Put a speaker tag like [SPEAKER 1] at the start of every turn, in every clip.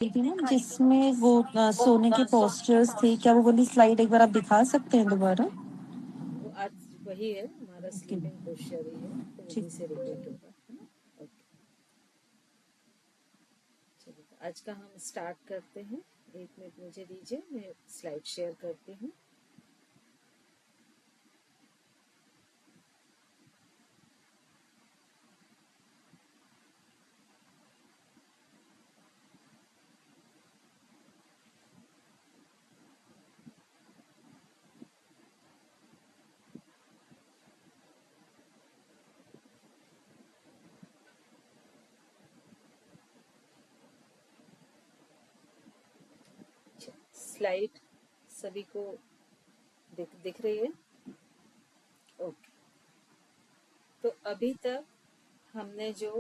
[SPEAKER 1] थी ना जिसमें वो सोने के पोस्टर्स थे, क्या वो वाली स्लाइड एक बार आप दिखा सकते हैं दोबारा?
[SPEAKER 2] वो आज वही है, हमारा स्लीपिंग पोस्चर ही है, तो वहीं से रिपीट होगा, है ना। ओके, चलिए तो आज का हम स्टार्ट करते हैं। 1 मिनट मुझे दीजिए, मैं स्लाइड शेयर करती हूँ। स्लाइड सभी को दिख रही है? ओके, तो अभी तक हमने जो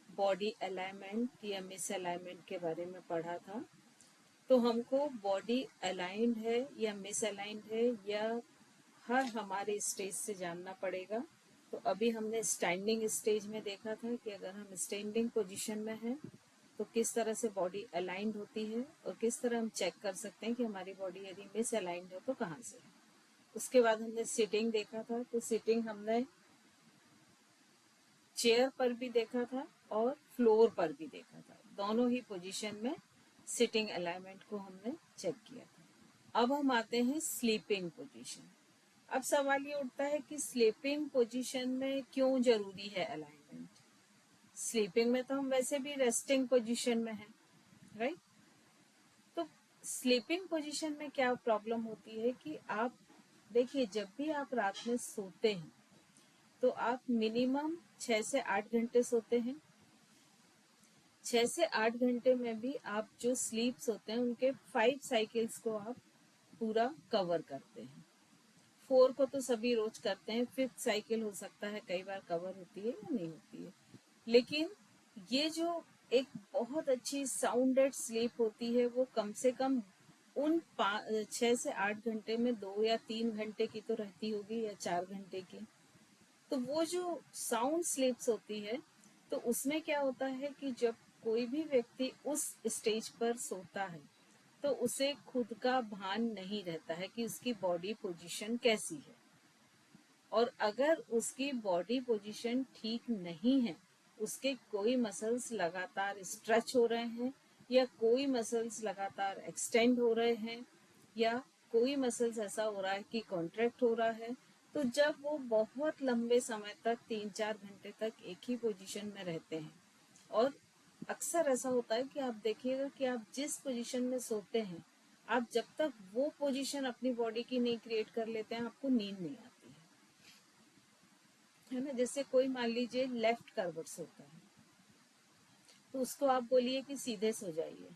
[SPEAKER 2] बॉडी अलाइनमेंट या मिस अलाइनमेंट के बारे में पढ़ा था, तो हमको बॉडी अलाइंड है या मिस अलाइंड है या हर हमारे स्टेज से जानना पड़ेगा। तो अभी हमने स्टैंडिंग स्टेज में देखा था कि अगर हम स्टैंडिंग पोजीशन में हैं तो किस तरह से बॉडी अलाइंड होती है और किस तरह हम चेक कर सकते हैं कि हमारी बॉडी यदि मिस अलाइंड है तो कहाँ से है। उसके बाद हमने सिटिंग देखा था, तो सिटिंग हमने चेयर पर भी देखा था और फ्लोर पर भी देखा था, दोनों ही पोजीशन में सिटिंग अलाइनमेंट को हमने चेक किया था। अब हम आते हैं स्लीपिंग पोजीशन। अब सवाल ये उठता है कि स्लीपिंग पोजीशन में क्यों जरूरी है अलाइनमेंट। स्लीपिंग में तो हम वैसे भी रेस्टिंग पोजीशन में हैं, राइट। तो स्लीपिंग पोजीशन में क्या प्रॉब्लम होती है कि आप देखिए, जब भी आप रात में सोते हैं तो आप मिनिमम 6 से 8 घंटे सोते हैं। 6 से 8 घंटे में भी आप जो स्लीप सोते हैं उनके 5 साइकिल्स को आप पूरा कवर करते हैं। 4 को तो सभी रोज करते हैं, 5th साइकिल हो सकता है कई बार कवर होती है या नहीं होती है। लेकिन ये जो एक बहुत अच्छी साउंडेड स्लीप होती है वो कम से कम उन 6 से 8 घंटे में 2 या 3 घंटे की तो रहती होगी या 4 घंटे की। तो वो जो साउंड स्लीप्स होती है, तो उसमें क्या होता है कि जब कोई भी व्यक्ति उस स्टेज पर सोता है तो उसे खुद का भान नहीं रहता है कि उसकी बॉडी पोजीशन कैसी है। और अगर उसकी बॉडी पोजीशन ठीक नहीं है, उसके कोई मसल्स लगातार स्ट्रेच हो रहे हैं या कोई मसल्स लगातार एक्सटेंड हो रहे हैं या कोई मसल्स ऐसा हो रहा है कि कॉन्ट्रैक्ट हो रहा है, तो जब वो बहुत लंबे समय तक 3-4 घंटे तक एक ही पोजीशन में रहते हैं, और अक्सर ऐसा होता है कि आप देखिएगा कि आप जिस पोजीशन में सोते हैं, आप जब तक वो पोजीशन अपनी बॉडी की नहीं क्रिएट कर लेते हैं आपको नींद नहीं आती है ना। जैसे कोई मान लीजिए लेफ्ट करवट सोता है, तो उसको आप बोलिए कि सीधे सो जाइए,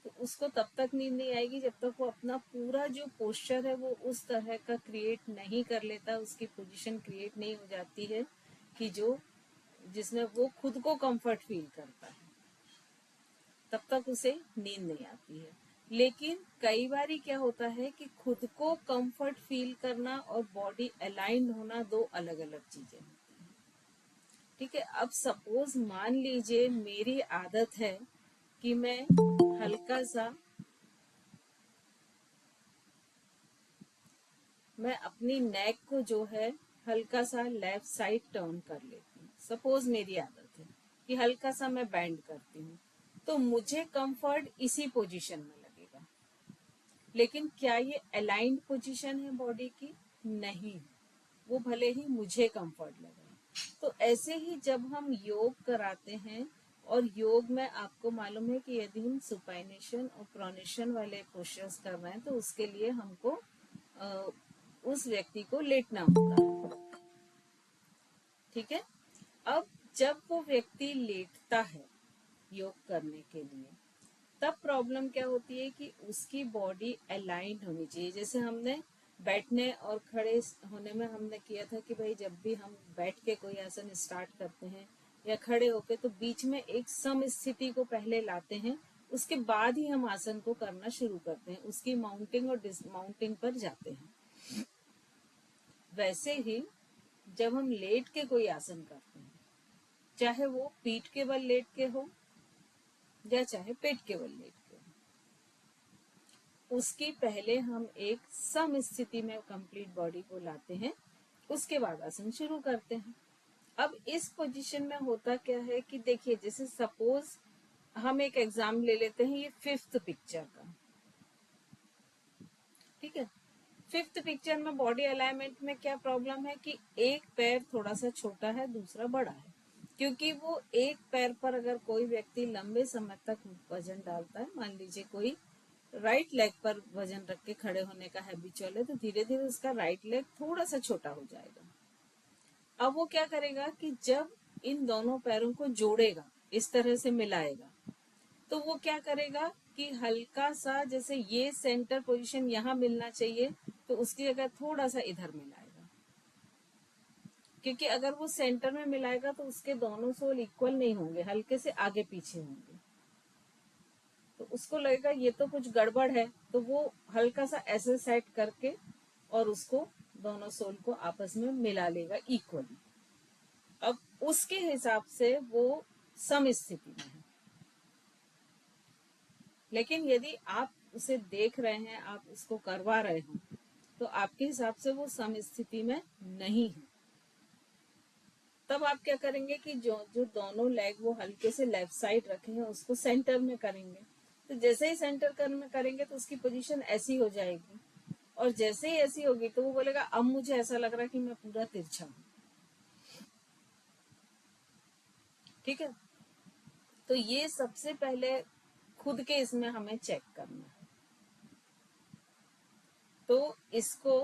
[SPEAKER 2] तो उसको तब तक नींद नहीं आएगी जब तक वो अपना पूरा जो पोस्चर है वो उस तरह का क्रिएट नहीं कर लेता, उसकी पोजीशन क्रिएट नहीं हो जाती है कि जो जिसमें वो खुद को कंफर्ट फील करता है, तब तक उसे नींद नहीं आती है। लेकिन कई बार क्या होता है कि खुद को कंफर्ट फील करना और बॉडी अलाइंड होना दो अलग अलग चीजें होती हैं। ठीक है, अब सपोज मान लीजिए मेरी आदत है कि मैं अपनी नेक को जो है हल्का सा लेफ्ट साइड टर्न कर लेती हूँ। सपोज मेरी आदत है कि हल्का सा मैं बेंड करती हूँ, तो मुझे कंफर्ट इसी पोजीशन में लगेगा। लेकिन क्या ये अलाइंड पोजीशन है बॉडी की? नहीं, वो भले ही मुझे कंफर्ट लगे। तो ऐसे ही जब हम योग कराते हैं, और योग में आपको मालूम है कि यदि हम सुपाइनेशन और प्रोनेशन वाले पोस्चर्स कर रहे हैं तो उसके लिए हमको उस व्यक्ति को लेटना होता है। ठीक है, अब जब वो व्यक्ति लेटता है योग करने के लिए, तब प्रॉब्लम क्या होती है कि उसकी बॉडी अलाइंड होनी चाहिए। जैसे हमने बैठने और खड़े होने में हमने किया था कि भाई जब भी हम बैठ के कोई आसन स्टार्ट करते हैं या खड़े होके, तो बीच में एक सम स्थिति को पहले लाते हैं, उसके बाद ही हम आसन को करना शुरू करते हैं, उसकी माउंटिंग और डिसमाउंटिंग पर जाते हैं। वैसे ही जब हम लेट के कोई आसन करते हैं, चाहे वो पीठ के बल लेट के हो या चाहे पेट के बल लेट के। उसकी पहले हम एक सम स्थिति में कंप्लीट बॉडी को लाते हैं, उसके बाद आसन शुरू करते हैं। अब इस पोजीशन में होता क्या है कि देखिए, जैसे सपोज हम एक एग्जाम ले लेते हैं, ये 5th पिक्चर का, ठीक है। 5th पिक्चर में बॉडी अलाइनमेंट में क्या प्रॉब्लम है कि एक पैर थोड़ा सा छोटा है, दूसरा बड़ा है। क्योंकि वो एक पैर पर अगर कोई व्यक्ति लंबे समय तक वजन डालता है, मान लीजिए कोई राइट लेग पर वजन रख के खड़े होने का हैबिचुअल है, तो धीरे धीरे उसका राइट लेग थोड़ा सा छोटा हो जाएगा। अब वो क्या करेगा कि जब इन दोनों पैरों को जोड़ेगा, इस तरह से मिलाएगा, तो वो क्या करेगा कि हल्का सा, जैसे ये सेंटर पोजीशन यहाँ मिलना चाहिए, तो उसकी जगह थोड़ा सा इधर मिलाएगा। क्योंकि अगर वो सेंटर में मिलाएगा तो उसके दोनों सोल इक्वल नहीं होंगे, हल्के से आगे पीछे होंगे। तो उसको लगेगा ये तो कुछ गड़बड़ है, तो वो हल्का सा ऐसे सेट करके और उसको दोनों सोल को आपस में मिला लेगा इक्वली। अब उसके हिसाब से वो सम स्थिति में है। लेकिन यदि आप उसे देख रहे हैं, आप उसको करवा रहे हो, तो आपके हिसाब से वो सम स्थिति में नहीं है। तब आप क्या करेंगे कि जो जो दोनों लेग वो हल्के से लेफ्ट साइड रखे हैं, उसको सेंटर में करेंगे। तो जैसे ही सेंटर में करेंगे तो उसकी पोजीशन ऐसी हो जाएगी, और जैसे ही ऐसी होगी तो वो बोलेगा अब मुझे ऐसा लग रहा है कि मैं पूरा तिरछा हूं। ठीक है, तो ये सबसे पहले खुद के इसमें हमें चेक करना है। तो इसको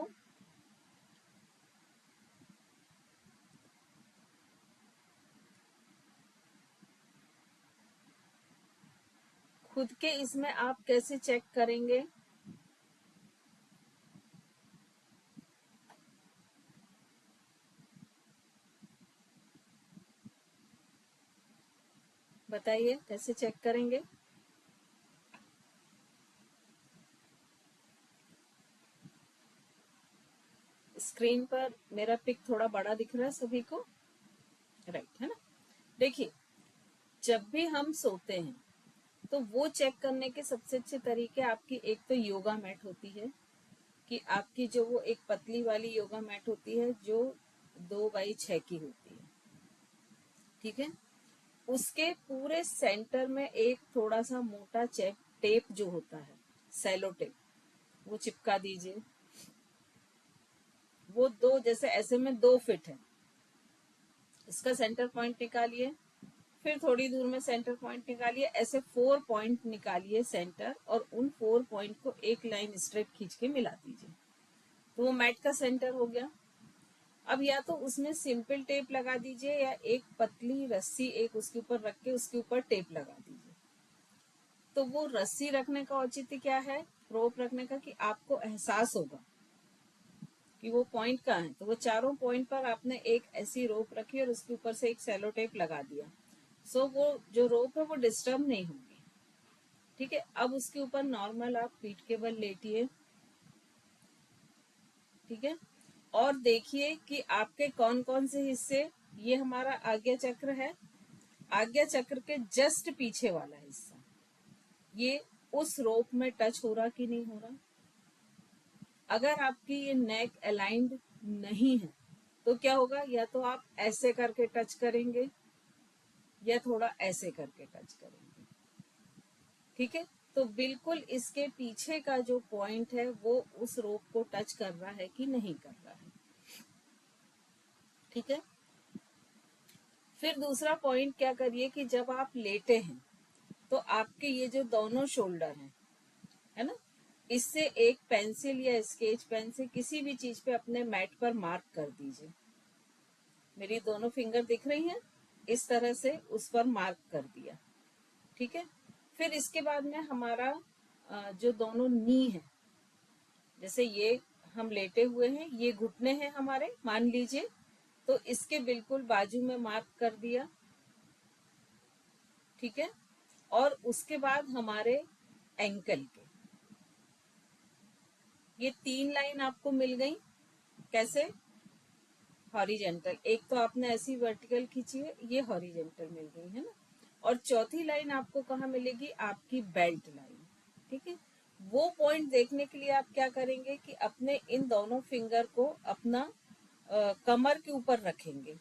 [SPEAKER 2] खुद के इसमें आप कैसे चेक करेंगे? बताइए कैसे चेक करेंगे? स्क्रीन पर मेरा पिक थोड़ा बड़ा दिख रहा है सभी को, राइट है ना? देखिए, जब भी हम सोते हैं तो वो चेक करने के सबसे अच्छे तरीके, आपकी एक तो योगा मैट होती है, कि आपकी जो वो एक पतली वाली योगा मैट होती है जो 2x6 की होती है, ठीक है। उसके पूरे सेंटर में एक थोड़ा सा मोटा टेप जो होता है, सेलो टेप, वो चिपका दीजिए। वो दो, जैसे ऐसे में 2 फिट है, इसका सेंटर पॉइंट निकालिए, फिर थोड़ी दूर में सेंटर पॉइंट निकालिए, ऐसे 4 पॉइंट निकालिए सेंटर, और उन 4 पॉइंट को एक लाइन स्ट्रेट खींच के मिला दीजिए, तो वो मैट का सेंटर हो गया। अब या तो उसमें सिंपल टेप लगा दीजिए, या एक पतली रस्सी एक उसके ऊपर रख के उसके ऊपर टेप लगा दीजिए। तो वो रस्सी रखने का औचित्य क्या है, रोप रखने का, कि आपको एहसास होगा कि वो पॉइंट कहाँ है। तो वो चारों पॉइंट पर आपने एक ऐसी रोप रखी और उसके ऊपर से एक सेलो टेप लगा दिया, सो वो जो रोप है वो डिस्टर्ब नहीं होगी। ठीक है, अब उसके ऊपर नॉर्मल आप पीठ के बल लेटिए, ठीक है, और देखिए कि आपके कौन कौन से हिस्से, ये हमारा आज्ञा चक्र है, आज्ञा चक्र के जस्ट पीछे वाला हिस्सा ये उस रोप में टच हो रहा कि नहीं हो रहा। अगर आपकी ये नेक अलाइंड नहीं है तो क्या होगा, या तो आप ऐसे करके टच करेंगे या थोड़ा ऐसे करके टच करेंगे। ठीक है, तो बिल्कुल इसके पीछे का जो पॉइंट है वो उस रोप को टच कर रहा है कि नहीं कर रहा है। ठीक है, फिर दूसरा पॉइंट क्या करिए कि जब आप लेटे हैं तो आपके ये जो दोनों शोल्डर हैं, है ना, इससे एक पेंसिल या स्केच पेन से किसी भी चीज पे अपने मैट पर मार्क कर दीजिए। मेरी दोनों फिंगर दिख रही हैं, इस तरह से उस पर मार्क कर दिया। ठीक है, फिर इसके बाद में हमारा जो दोनों नी है, जैसे ये हम लेटे हुए हैं, ये घुटने हैं हमारे, मान लीजिए, तो इसके बिल्कुल बाजू में मार्क कर दिया। ठीक है, और उसके बाद हमारे एंकल के ये 3 लाइन आपको मिल गई। कैसे? हॉरिजेंटल, एक तो आपने ऐसी वर्टिकल खींची है, ये हॉरिजेंटल मिल गई है ना, और चौथी लाइन आपको कहाँ मिलेगी, आपकी बेल्ट लाइन। ठीक है, वो पॉइंट देखने के लिए आप क्या करेंगे कि अपने इन दोनों फिंगर को अपना कमर के ऊपर रखेंगे।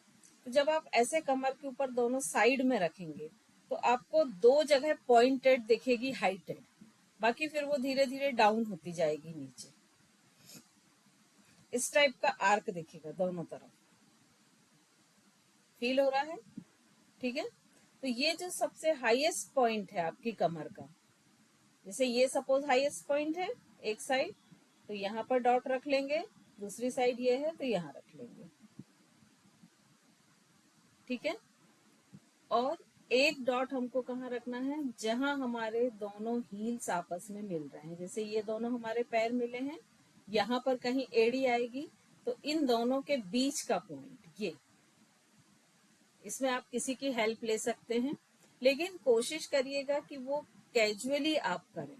[SPEAKER 2] तो जब आप ऐसे कमर के ऊपर दोनों साइड में रखेंगे तो आपको दो जगह पॉइंटेड दिखेगी, हाइटेड, बाकी फिर वो धीरे धीरे डाउन होती जाएगी नीचे। इस टाइप का आर्क दिखेगा दोनों तरफ, फील हो रहा है? ठीक है, तो ये जो सबसे हाईएस्ट पॉइंट है आपकी कमर का, जैसे ये सपोज हाईएस्ट पॉइंट है एक साइड, तो यहाँ पर डॉट रख लेंगे, दूसरी साइड ये है तो यहाँ रख लेंगे। ठीक है, और एक डॉट हमको कहाँ रखना है, जहां हमारे दोनों हील्स आपस में मिल रहे हैं। जैसे ये दोनों हमारे पैर मिले हैं, यहाँ पर कहीं एड़ी आएगी, तो इन दोनों के बीच का पॉइंट ये, इसमें आप किसी की हेल्प ले सकते हैं, लेकिन कोशिश करिएगा कि वो कैजुअली आप करें।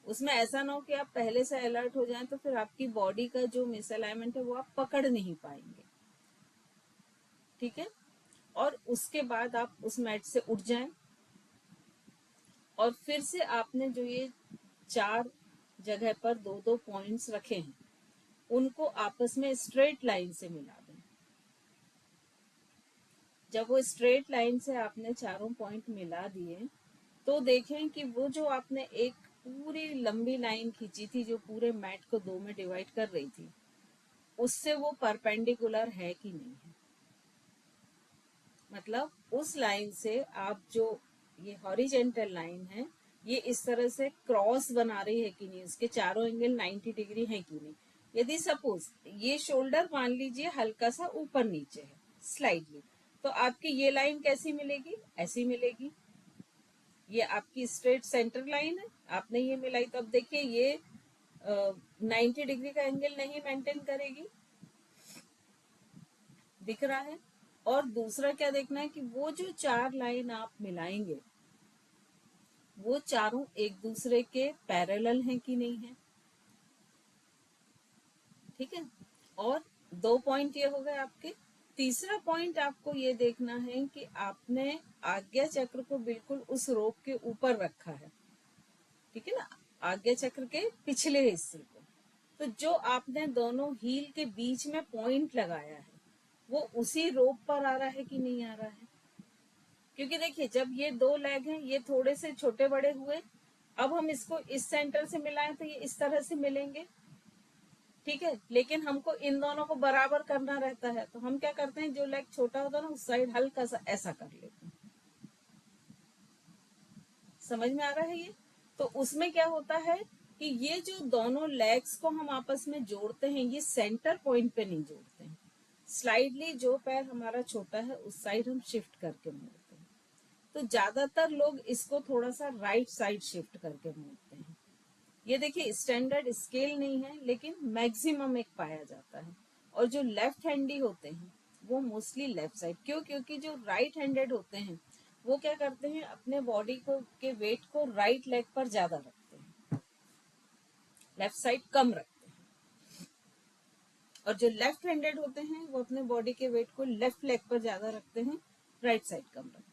[SPEAKER 2] उसमें ऐसा ना हो कि आप पहले से अलर्ट हो जाएं तो फिर आपकी बॉडी का जो मिसअलाइनमेंट है वो आप पकड़ नहीं पाएंगे। ठीक है, और उसके बाद आप उस मैट से उठ जाएं और फिर से आपने जो ये 4 जगह पर दो दो पॉइंट्स रखे हैं उनको आपस में स्ट्रेट लाइन से मिला दें। जब वो स्ट्रेट लाइन से आपने चारों पॉइंट मिला दिए तो देखें कि वो जो आपने एक पूरी लंबी लाइन खींची थी जो पूरे मैट को 2 में डिवाइड कर रही थी, उससे वो परपेंडिकुलर है कि नहीं है। मतलब उस लाइन से आप जो ये हॉरिजेंटल लाइन है ये इस तरह से क्रॉस बना रही है कि नहीं, उसके चारों एंगल 90 डिग्री है कि नहीं। यदि सपोज ये शोल्डर मान लीजिए हल्का सा ऊपर नीचे है स्लाइडली, तो आपकी ये लाइन कैसी मिलेगी, ऐसी मिलेगी। ये आपकी स्ट्रेट सेंटर लाइन है, आपने ये मिलाई, तो अब देखिए ये 90 डिग्री का एंगल नहीं मेंटेन करेगी, दिख रहा है। और दूसरा क्या देखना है कि वो जो 4 लाइन आप मिलाएंगे वो चारों एक दूसरे के पैरेलल हैं कि नहीं है। ठीक है, और 2 पॉइंट ये हो गए आपके। तीसरा पॉइंट आपको ये देखना है कि आपने आज्ञा चक्र को बिल्कुल उस रोप के ऊपर रखा है। ठीक है ना, आज्ञा चक्र के पिछले हिस्से को। तो जो आपने दोनों हील के बीच में पॉइंट लगाया है वो उसी रोप पर आ रहा है कि नहीं आ रहा है। क्योंकि देखिए जब ये 2 लेग हैं ये थोड़े से छोटे बड़े हुए, अब हम इसको इस सेंटर से मिलाएं तो ये इस तरह से मिलेंगे। ठीक है, लेकिन हमको इन दोनों को बराबर करना रहता है, तो हम क्या करते हैं, जो लेग छोटा होता है ना उस साइड हल्का सा ऐसा कर लेते हैं। समझ में आ रहा है ये? तो उसमें क्या होता है कि ये जो दोनों लेग्स को हम आपस में जोड़ते हैं ये सेंटर पॉइंट पे नहीं जोड़ते हैं, स्लाइडली जो पैर हमारा छोटा है उस साइड हम शिफ्ट करके मोड़ते हैं। तो ज्यादातर लोग इसको थोड़ा सा राइट साइड शिफ्ट करके मोड़ते हैं। ये देखिए स्टैंडर्ड स्केल नहीं है लेकिन मैक्सिमम एक पाया जाता है। और जो लेफ्ट हैंडी होते हैं वो मोस्टली लेफ्ट साइड, क्यों, क्योंकि जो राइट हैंडेड होते हैं वो क्या करते हैं, अपने बॉडी को के वेट को राइट लेग पर ज्यादा रखते हैं, लेफ्ट साइड कम रखते हैं। और जो लेफ्ट हैंडेड होते हैं वो अपने बॉडी के वेट को लेफ्ट लेग पर ज्यादा रखते हैं, राइट साइड कम रखते हैं।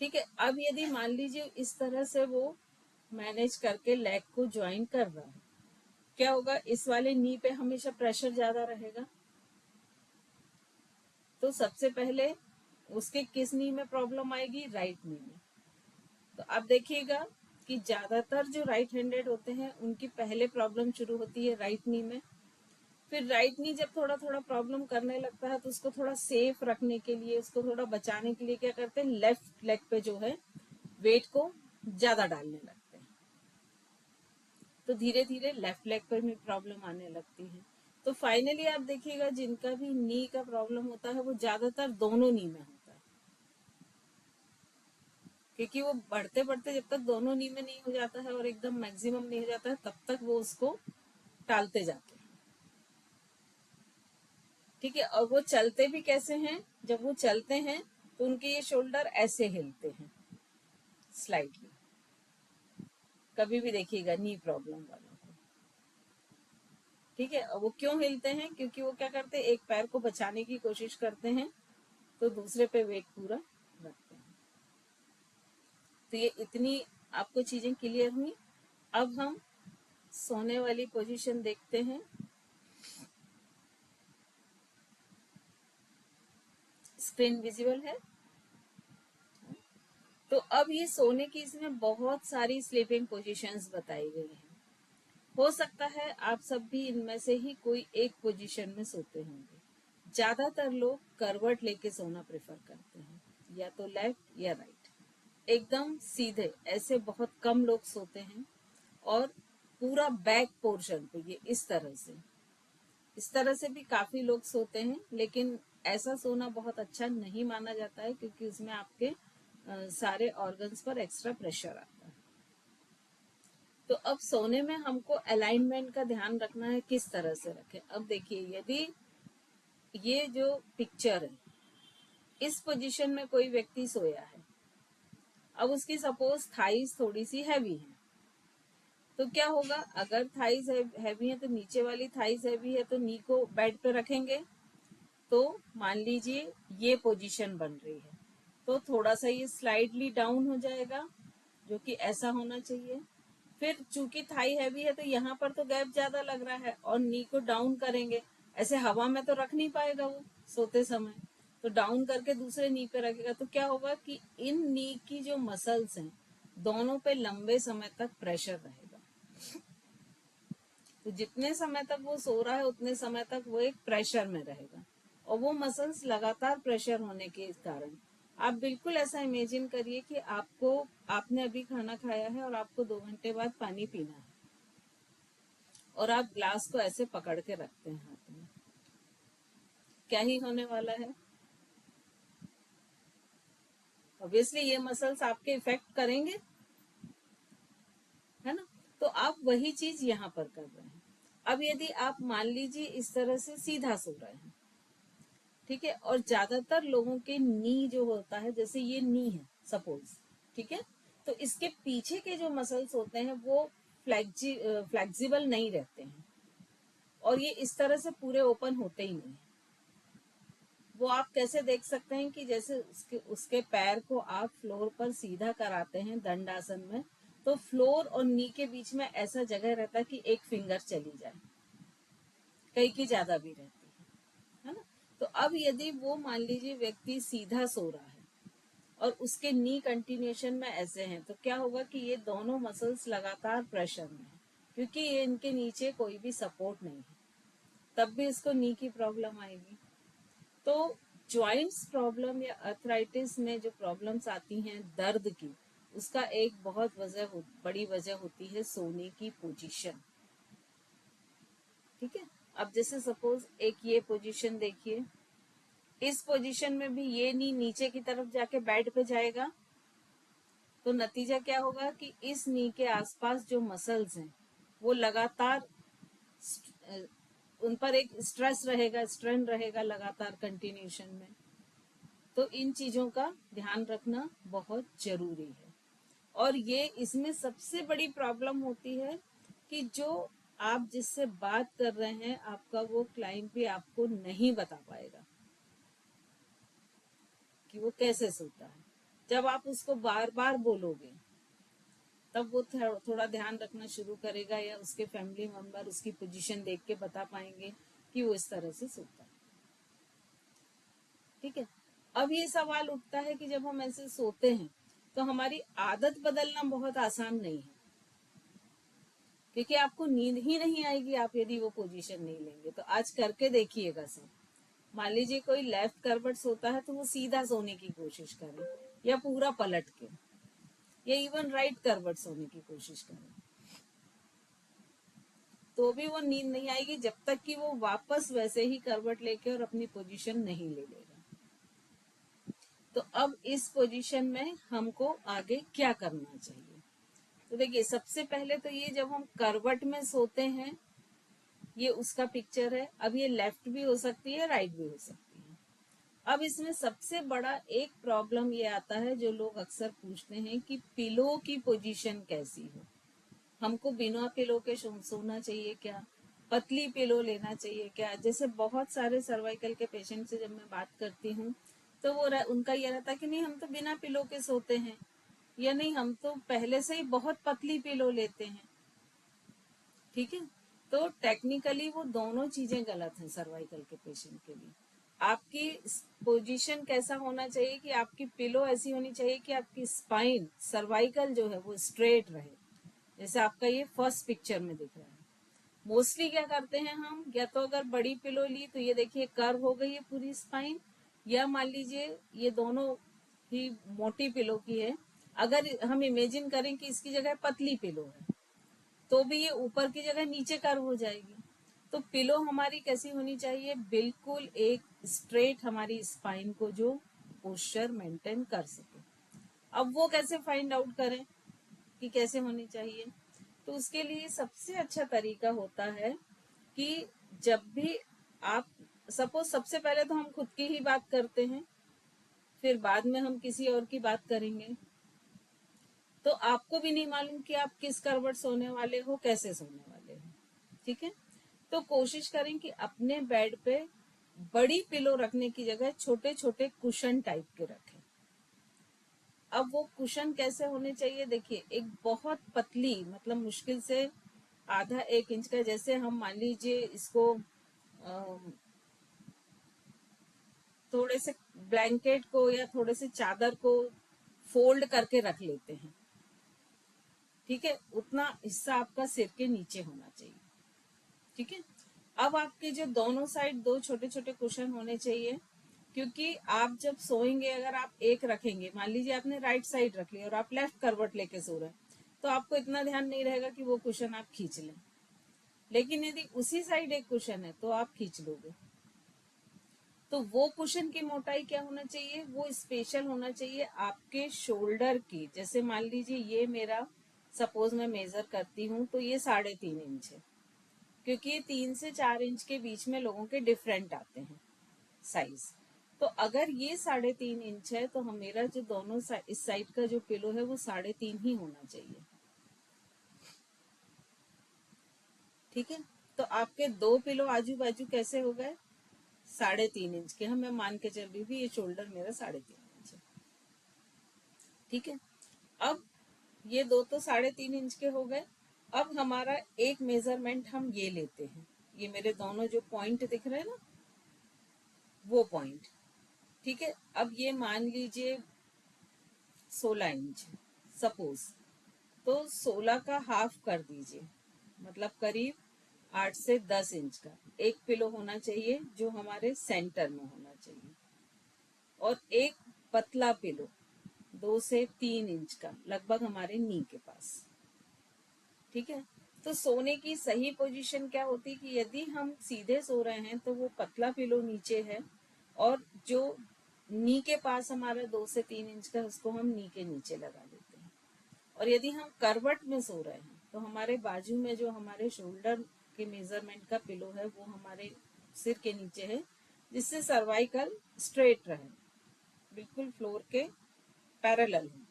[SPEAKER 2] ठीक है, अब यदि मान लीजिए इस तरह से वो मैनेज करके लेग को ज्वाइन कर रहा है, क्या होगा, इस वाले नी पे हमेशा प्रेशर ज्यादा रहेगा। तो सबसे पहले उसके किस नी में प्रॉब्लम आएगी, राइट नी में। तो अब देखिएगा कि ज्यादातर जो राइट हैंडेड होते हैं उनकी पहले प्रॉब्लम शुरू होती है राइट नी में। फिर राइट नी जब थोड़ा थोड़ा प्रॉब्लम करने लगता है तो उसको थोड़ा सेफ रखने के लिए, उसको थोड़ा बचाने के लिए क्या करते हैं, लेफ्ट लेग पे जो है वेट को ज्यादा डालने लगते हैं। तो धीरे धीरे लेफ्ट लेग पर भी प्रॉब्लम आने लगती है। तो फाइनली आप देखिएगा जिनका भी नी का प्रॉब्लम होता है वो ज्यादातर दोनों नी में होता है, क्योंकि वो बढ़ते बढ़ते जब तक दोनों नी में नहीं हो जाता है और एकदम मैक्सिमम नहीं हो जाता है तब तक वो उसको टालते जाते हैं। ठीक है, और वो चलते भी कैसे हैं, जब वो चलते हैं तो उनके ये शोल्डर ऐसे हिलते हैं स्लाइडली। कभी भी देखिएगा नी प्रॉब्लम वालों को। ठीक है, और वो क्यों हिलते हैं, क्योंकि वो क्या करते हैं, एक पैर को बचाने की कोशिश करते हैं तो दूसरे पे वेट पूरा रखते हैं। तो ये इतनी आपको चीजें क्लियर हुई। अब हम सोने वाली पोजीशन देखते हैं। स्क्रीन विजिबल है। तो अब ये सोने की इसमें बहुत सारी स्लीपिंग पोजीशंस बताई गई हैं। हो सकता है आप सब भी इनमें से ही कोई एक पोजीशन में सोते होंगे। ज्यादातर लोग करवट लेके सोना प्रेफर करते हैं, या तो लेफ्ट या राइट, एकदम सीधे। ऐसे बहुत कम लोग सोते हैं। और पूरा बैक पोर्शन पे ये इस तरह से भी काफी लोग सोते हैं, लेकिन ऐसा सोना बहुत अच्छा नहीं माना जाता है, क्योंकि उसमें आपके सारे ऑर्गन्स पर एक्स्ट्रा प्रेशर आता है। तो अब सोने में हमको अलाइनमेंट का ध्यान रखना है। किस तरह से रखें? अब देखिए, यदि ये जो पिक्चर है, इस पोजीशन में कोई व्यक्ति सोया है, अब उसकी सपोज थाइस थोड़ी सी हैवी है, तो क्या होगा? अगर थाइस हैवी है तो नीचे वाली थाइस हैवी है, तो नी को बेड पे रखेंगे, तो मान लीजिए ये पोजीशन बन रही है, तो थोड़ा सा ये स्लाइडली डाउन हो जाएगा, जो कि ऐसा होना चाहिए। फिर चूंकि थाई हैवी है, तो यहाँ पर तो गैप ज्यादा लग रहा है, और नी को डाउन करेंगे, ऐसे हवा में तो रख नहीं पाएगा वो सोते समय, तो डाउन करके दूसरे नी पे रखेगा, तो क्या होगा कि इन नी की जो मसल्स हैं, दोनों पे लंबे समय तक प्रेशर रहेगा। तो जितने समय तक वो सो रहा है, उतने समय तक वो एक प्रेशर में रहेगा, और वो मसल्स लगातार प्रेशर होने के कारण, आप बिल्कुल ऐसा इमेजिन करिए कि आपने अभी खाना खाया है और आपको 2 घंटे बाद पानी पीना है, और आप ग्लास को ऐसे पकड़ के रखते हैं हाथ में, क्या ही होने वाला है? ऑब्वियसली ये मसल्स आपके इफेक्ट करेंगे, है ना? तो आप वही चीज यहाँ पर कर रहे हैं। अब यदि आप मान लीजिए इस तरह से सीधा सो रहे हैं, ठीक है, और ज्यादातर लोगों के नी जो होता है, जैसे ये नी है सपोज, ठीक है, तो इसके पीछे के जो मसल्स होते हैं वो फ्लेक्सिबल नहीं रहते हैं, और ये इस तरह से पूरे ओपन होते ही नहीं। वो आप कैसे देख सकते हैं कि जैसे उसके पैर को आप फ्लोर पर सीधा कराते हैं दंडासन में, तो फ्लोर और नी के बीच में ऐसा जगह रहता है कि एक फिंगर चली जाए, कई की ज्यादा भी रहती है ना? तो अब यदि वो मान लीजिए व्यक्ति सीधा सो रहा है और उसके नी कंटिन्यूएशन में ऐसे हैं, तो क्या होगा कि ये दोनों मसल्स लगातार प्रेशर में है, क्योंकि ये इनके नीचे कोई भी सपोर्ट नहीं है, तब भी इसको नी की प्रॉब्लम आएगी। तो जॉइंट्स प्रॉब्लम या अर्थराइटिस में जो प्रॉब्लम्स आती हैं दर्द की, उसका एक बहुत बड़ी वजह होती है सोने की पोजीशन। ठीक है, अब जैसे सपोज एक ये पोजीशन देखिए, इस पोजीशन में भी ये नी नीचे की तरफ जाके बेड पे जाएगा, तो नतीजा क्या होगा कि इस नी के आसपास जो मसल्स हैं वो लगातार उन पर एक स्ट्रेस रहेगा, स्ट्रेन रहेगा लगातार कंटिन्यूशन में। तो इन चीजों का ध्यान रखना बहुत जरूरी है। और ये इसमें सबसे बड़ी प्रॉब्लम होती है कि जो आप जिससे बात कर रहे हैं, आपका वो क्लाइंट भी आपको नहीं बता पाएगा कि वो कैसे सोता है। जब आप उसको बार बार बोलोगे, तब वो थोड़ा ध्यान रखना शुरू करेगा, या उसके फैमिली मेंबर उसकी पोजीशन देख के बता पाएंगे कि वो इस तरह से सोता है। ठीक है, अब ये सवाल उठता है कि जब हम ऐसे सोते हैं, तो हमारी आदत बदलना बहुत आसान नहीं है, क्योंकि आपको नींद ही नहीं आएगी आप यदि वो पोजीशन नहीं लेंगे। तो आज करके देखिएगा सब। मान लीजिए कोई लेफ्ट करवट सोता है, तो वो सीधा सोने की कोशिश करे, या पूरा पलट के, या इवन राइट करवट सोने की कोशिश करे, तो भी वो नींद नहीं आएगी जब तक कि वो वापस वैसे ही करवट लेके और अपनी पोजीशन नहीं ले लेगा। तो अब इस पोजीशन में हमको आगे क्या करना चाहिए? तो देखिए, सबसे पहले तो ये जब हम करवट में सोते हैं, ये उसका पिक्चर है। अब ये लेफ्ट भी हो सकती है, राइट भी हो सकती है। अब इसमें सबसे बड़ा एक प्रॉब्लम ये आता है, जो लोग अक्सर पूछते हैं कि पिलो की पोजीशन कैसी हो, हमको बिना पिलो के सोना चाहिए क्या, पतली पिलो लेना चाहिए क्या? जैसे बहुत सारे सर्वाइकल के पेशेंट से जब मैं बात करती हूँ, तो उनका ये रहता कि नहीं हम तो बिना पिलो के सोते हैं, या नहीं हम तो पहले से ही बहुत पतली पिलो लेते हैं। ठीक है, तो टेक्निकली वो दोनों चीजें गलत हैं सर्वाइकल के पेशेंट के लिए। आपकी पोजीशन कैसा होना चाहिए कि आपकी पिलो ऐसी होनी चाहिए कि आपकी स्पाइन सर्वाइकल जो है वो स्ट्रेट रहे, जैसे आपका ये फर्स्ट पिक्चर में दिख रहा है। मोस्टली क्या करते हैं हम, या तो अगर बड़ी पिलो ली तो ये देखिए कर्व हो गई है पूरी स्पाइन, या मान लीजिए ये दोनों ही मोटी पिलो की है, अगर हम इमेजिन करें कि इसकी जगह पतली पिलो है तो भी ये ऊपर की जगह नीचे कर्व हो जाएगी। तो पिलो हमारी कैसी होनी चाहिए, बिल्कुल एक स्ट्रेट हमारी स्पाइन को जो पोस्चर मेंटेन कर सके। अब वो कैसे फाइंड आउट करें कि कैसे होनी चाहिए, तो उसके लिए सबसे अच्छा तरीका होता है कि जब भी आप सपोज, सबसे पहले तो हम खुद की ही बात करते हैं, फिर बाद में हम किसी और की बात करेंगे। तो आपको भी नहीं मालूम कि आप किस करवट सोने वाले हो, कैसे सोने वाले हो। ठीक है, तो कोशिश करें कि अपने बेड पे बड़ी पिलो रखने की जगह छोटे छोटे कुशन टाइप के रखें। अब वो कुशन कैसे होने चाहिए, देखिए एक बहुत पतली, मतलब मुश्किल से आधा एक इंच का, जैसे हम मान लीजिए इसको थोड़े से ब्लैंकेट को या थोड़े से चादर को फोल्ड करके रख लेते हैं। ठीक है, उतना हिस्सा आपका सिर के नीचे होना चाहिए। ठीक है, अब आपके जो दोनों साइड दो छोटे छोटे कुशन होने चाहिए, क्योंकि आप जब सोएंगे, अगर आप एक रखेंगे, मान लीजिए आपने राइट साइड रख लिया और आप लेफ्ट करवट लेके सो रहे हैं, तो आपको इतना ध्यान नहीं रहेगा कि वो कुशन आप खींच लें। लेकिन यदि उसी साइड एक कुशन है तो आप खींच लोगे। तो वो कुशन की मोटाई क्या होना चाहिए, वो स्पेशल होना चाहिए आपके शोल्डर की। जैसे मान लीजिए ये मेरा, सपोज मैं मेजर करती हूँ तो ये 3.5 इंच है, क्योंकि ये 3 से 4 इंच के बीच में लोगों के डिफरेंट आते हैं साइज। तो अगर ये 3.5 इंच है तो हम, मेरा जो दोनों इस साइड का जो पिलो है वो 3.5 ही होना चाहिए। ठीक है, तो आपके दो पिलो आजू बाजू कैसे हो गए, 3.5 इंच के। हम, मैं मान के चल रही हूँ ये शोल्डर मेरा 3.5 इंच है। ठीक है, अब ये दो तो 3.5 इंच के हो गए। अब हमारा एक मेजरमेंट हम ये लेते हैं, ये मेरे दोनों जो पॉइंट दिख रहे हैं ना, वो पॉइंट। ठीक है, अब ये मान लीजिए 16 इंच सपोज, तो 16 का हाफ कर दीजिए, मतलब करीब 8 से 10 इंच का एक पिलो होना चाहिए जो हमारे सेंटर में होना चाहिए। और एक पतला पिलो 2 से 3 इंच का, लगभग हमारे नी के पास। ठीक है, तो सोने की सही पोजीशन क्या होती है कि यदि हम सीधे सो रहे हैं तो वो पतला पिलो नीचे है, और जो नी के पास हमारा 2 से 3 इंच का, उसको हम नी के नीचे लगा देते हैं। और यदि हम करवट में सो रहे हैं तो हमारे बाजू में जो हमारे शोल्डर के मेजरमेंट का पिलो है वो हमारे सिर के नीचे है, जिससे सर्वाइकल स्ट्रेट रहे, बिल्कुल फ्लोर के पैरेलल है।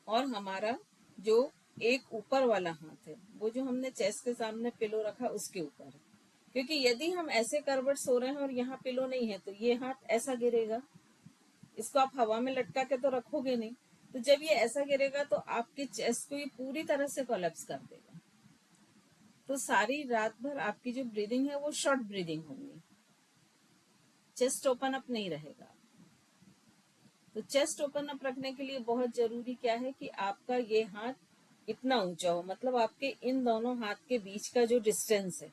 [SPEAKER 2] और हमारा जो एक ऊपर वाला हाथ है वो जो हमने चेस्ट के सामने पिलो रखा उसके ऊपर है, क्योंकि यदि हम ऐसे करवट सो रहे हैं और यहाँ पिलो नहीं है तो ये हाथ ऐसा गिरेगा, इसको आप हवा में लटका के तो रखोगे नहीं। तो जब ये ऐसा गिरेगा तो आपके चेस्ट को ये पूरी तरह से कोलैप्स कर देगा। तो सारी रात भर आपकी जो ब्रीदिंग है वो शॉर्ट ब्रीदिंग होगी, चेस्ट ओपन अप नहीं रहेगा। तो चेस्ट ओपन अप रखने के लिए बहुत जरूरी क्या है कि आपका ये हाथ इतना ऊंचा हो, मतलब आपके इन दोनों हाथ के बीच का जो डिस्टेंस है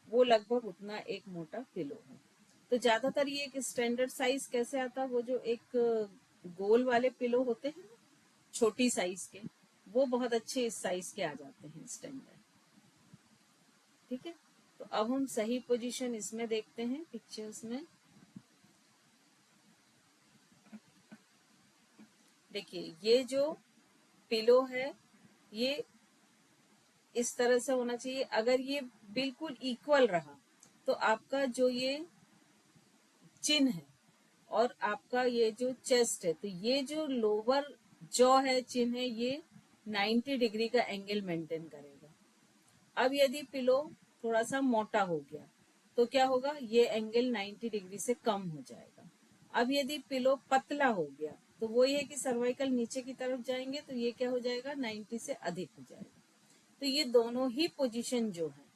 [SPEAKER 2] वो लगभग उतना एक मोटा पिलो है। तो ज्यादातर ये एक स्टैंडर्ड साइज कैसे आता है, वो जो एक गोल वाले पिलो होते हैं ना, छोटी साइज के, वो बहुत अच्छे इस साइज के आ जाते हैं स्टैंडर्ड। ठीक है, तो अब हम सही पोजीशन इसमें देखते हैं पिक्चर्स में। देखिए ये जो पिलो है ये इस तरह से होना चाहिए। अगर ये बिल्कुल इक्वल रहा तो आपका जो ये चिन है और आपका ये जो चेस्ट है, तो ये जो लोअर जॉ है, चिन है, ये 90 डिग्री का एंगल मेंटेन करेगा। अब यदि पिलो थोड़ा सा मोटा हो गया तो क्या होगा, ये एंगल 90 डिग्री से कम हो जाएगा। अब यदि पिलो पतला हो गया तो वो ये कि सर्वाइकल नीचे की तरफ जाएंगे तो ये क्या हो जाएगा, 90 से अधिक हो जाएगा। तो ये दोनों ही पोजीशन जो है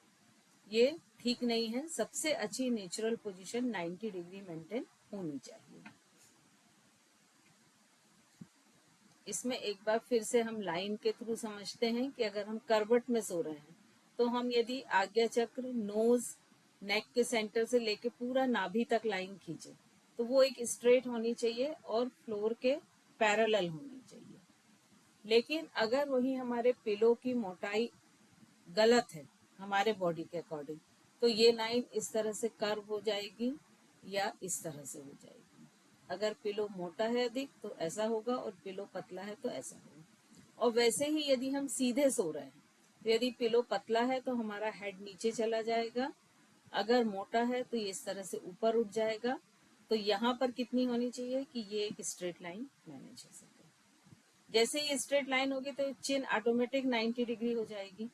[SPEAKER 2] ये ठीक नहीं है। सबसे अच्छी नेचुरल पोजीशन 90 डिग्री मेंटेन होनी चाहिए। इसमें एक बार फिर से हम लाइन के थ्रू समझते हैं कि अगर हम करवट में सो रहे हैं तो हम यदि आज्ञा चक्र, नोज, नेक के सेंटर से लेके पूरा नाभि तक लाइन खींचे तो वो एक स्ट्रेट होनी चाहिए और फ्लोर के पैरेलल होनी चाहिए। लेकिन अगर वही हमारे पिलो की मोटाई गलत है हमारे बॉडी के अकॉर्डिंग तो ये लाइन इस तरह से कर्व हो जाएगी या इस तरह से हो जाएगी। अगर पिलो मोटा है अधिक तो ऐसा होगा और पिलो पतला है तो ऐसा होगा। और वैसे ही यदि हम सीधे सो रहे हैं तो यदि पिलो पतला है तो हमारा हेड नीचे चला जाएगा, अगर मोटा है तो ये इस तरह से ऊपर उठ जाएगा। तो यहाँ पर कितनी होनी चाहिए कि ये एक स्ट्रेट लाइन मैनेज हो सके। जैसे ही स्ट्रेट लाइन होगी तो चिन ऑटोमेटिक 90 डिग्री हो जाएगी।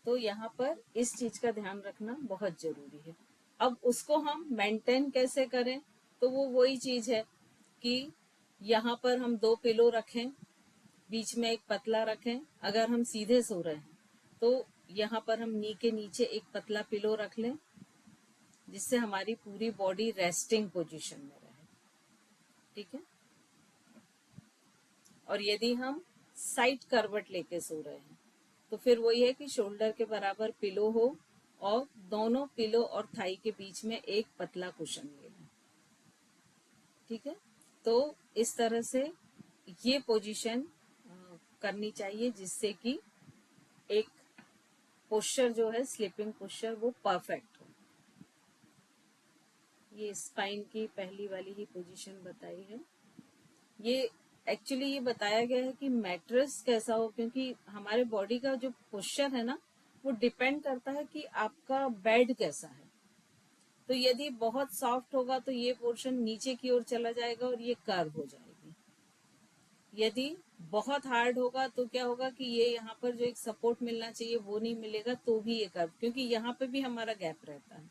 [SPEAKER 2] तो यहाँ पर इस चीज का ध्यान रखना बहुत जरूरी है। अब उसको हम मेंटेन कैसे करें, तो वो वही चीज है कि यहाँ पर हम 2 पिलो रखें, बीच में एक पतला रखें। अगर हम सीधे सो रहे हैं तो यहाँ पर हम नी के नीचे एक पतला पिलो रख लें जिससे हमारी पूरी बॉडी रेस्टिंग पोजीशन में रहे। ठीक है। और यदि हम साइड करवट लेके सो रहे हैं तो फिर वही है कि शोल्डर के बराबर पिलो हो और दोनों पिलो और थाई के बीच में एक पतला कुशन ले लें। ठीक है। तो इस तरह से ये पोजीशन करनी चाहिए जिससे कि एक पोस्चर जो है स्लीपिंग पोस्चर वो परफेक्ट हो। ये स्पाइन की पहली वाली ही पोजीशन बताई है। ये एक्चुअली ये बताया गया है कि मैट्रेस कैसा हो, क्योंकि हमारे बॉडी का जो पोस्चर है ना वो डिपेंड करता है कि आपका बेड कैसा है। तो यदि बहुत सॉफ्ट होगा तो ये पोर्शन नीचे की ओर चला जाएगा और ये कर्व हो जाएगी। यदि बहुत हार्ड होगा तो क्या होगा कि ये यहाँ पर जो एक सपोर्ट मिलना चाहिए वो नहीं मिलेगा तो भी ये कर्व, क्योंकि यहाँ पे भी हमारा गैप रहता है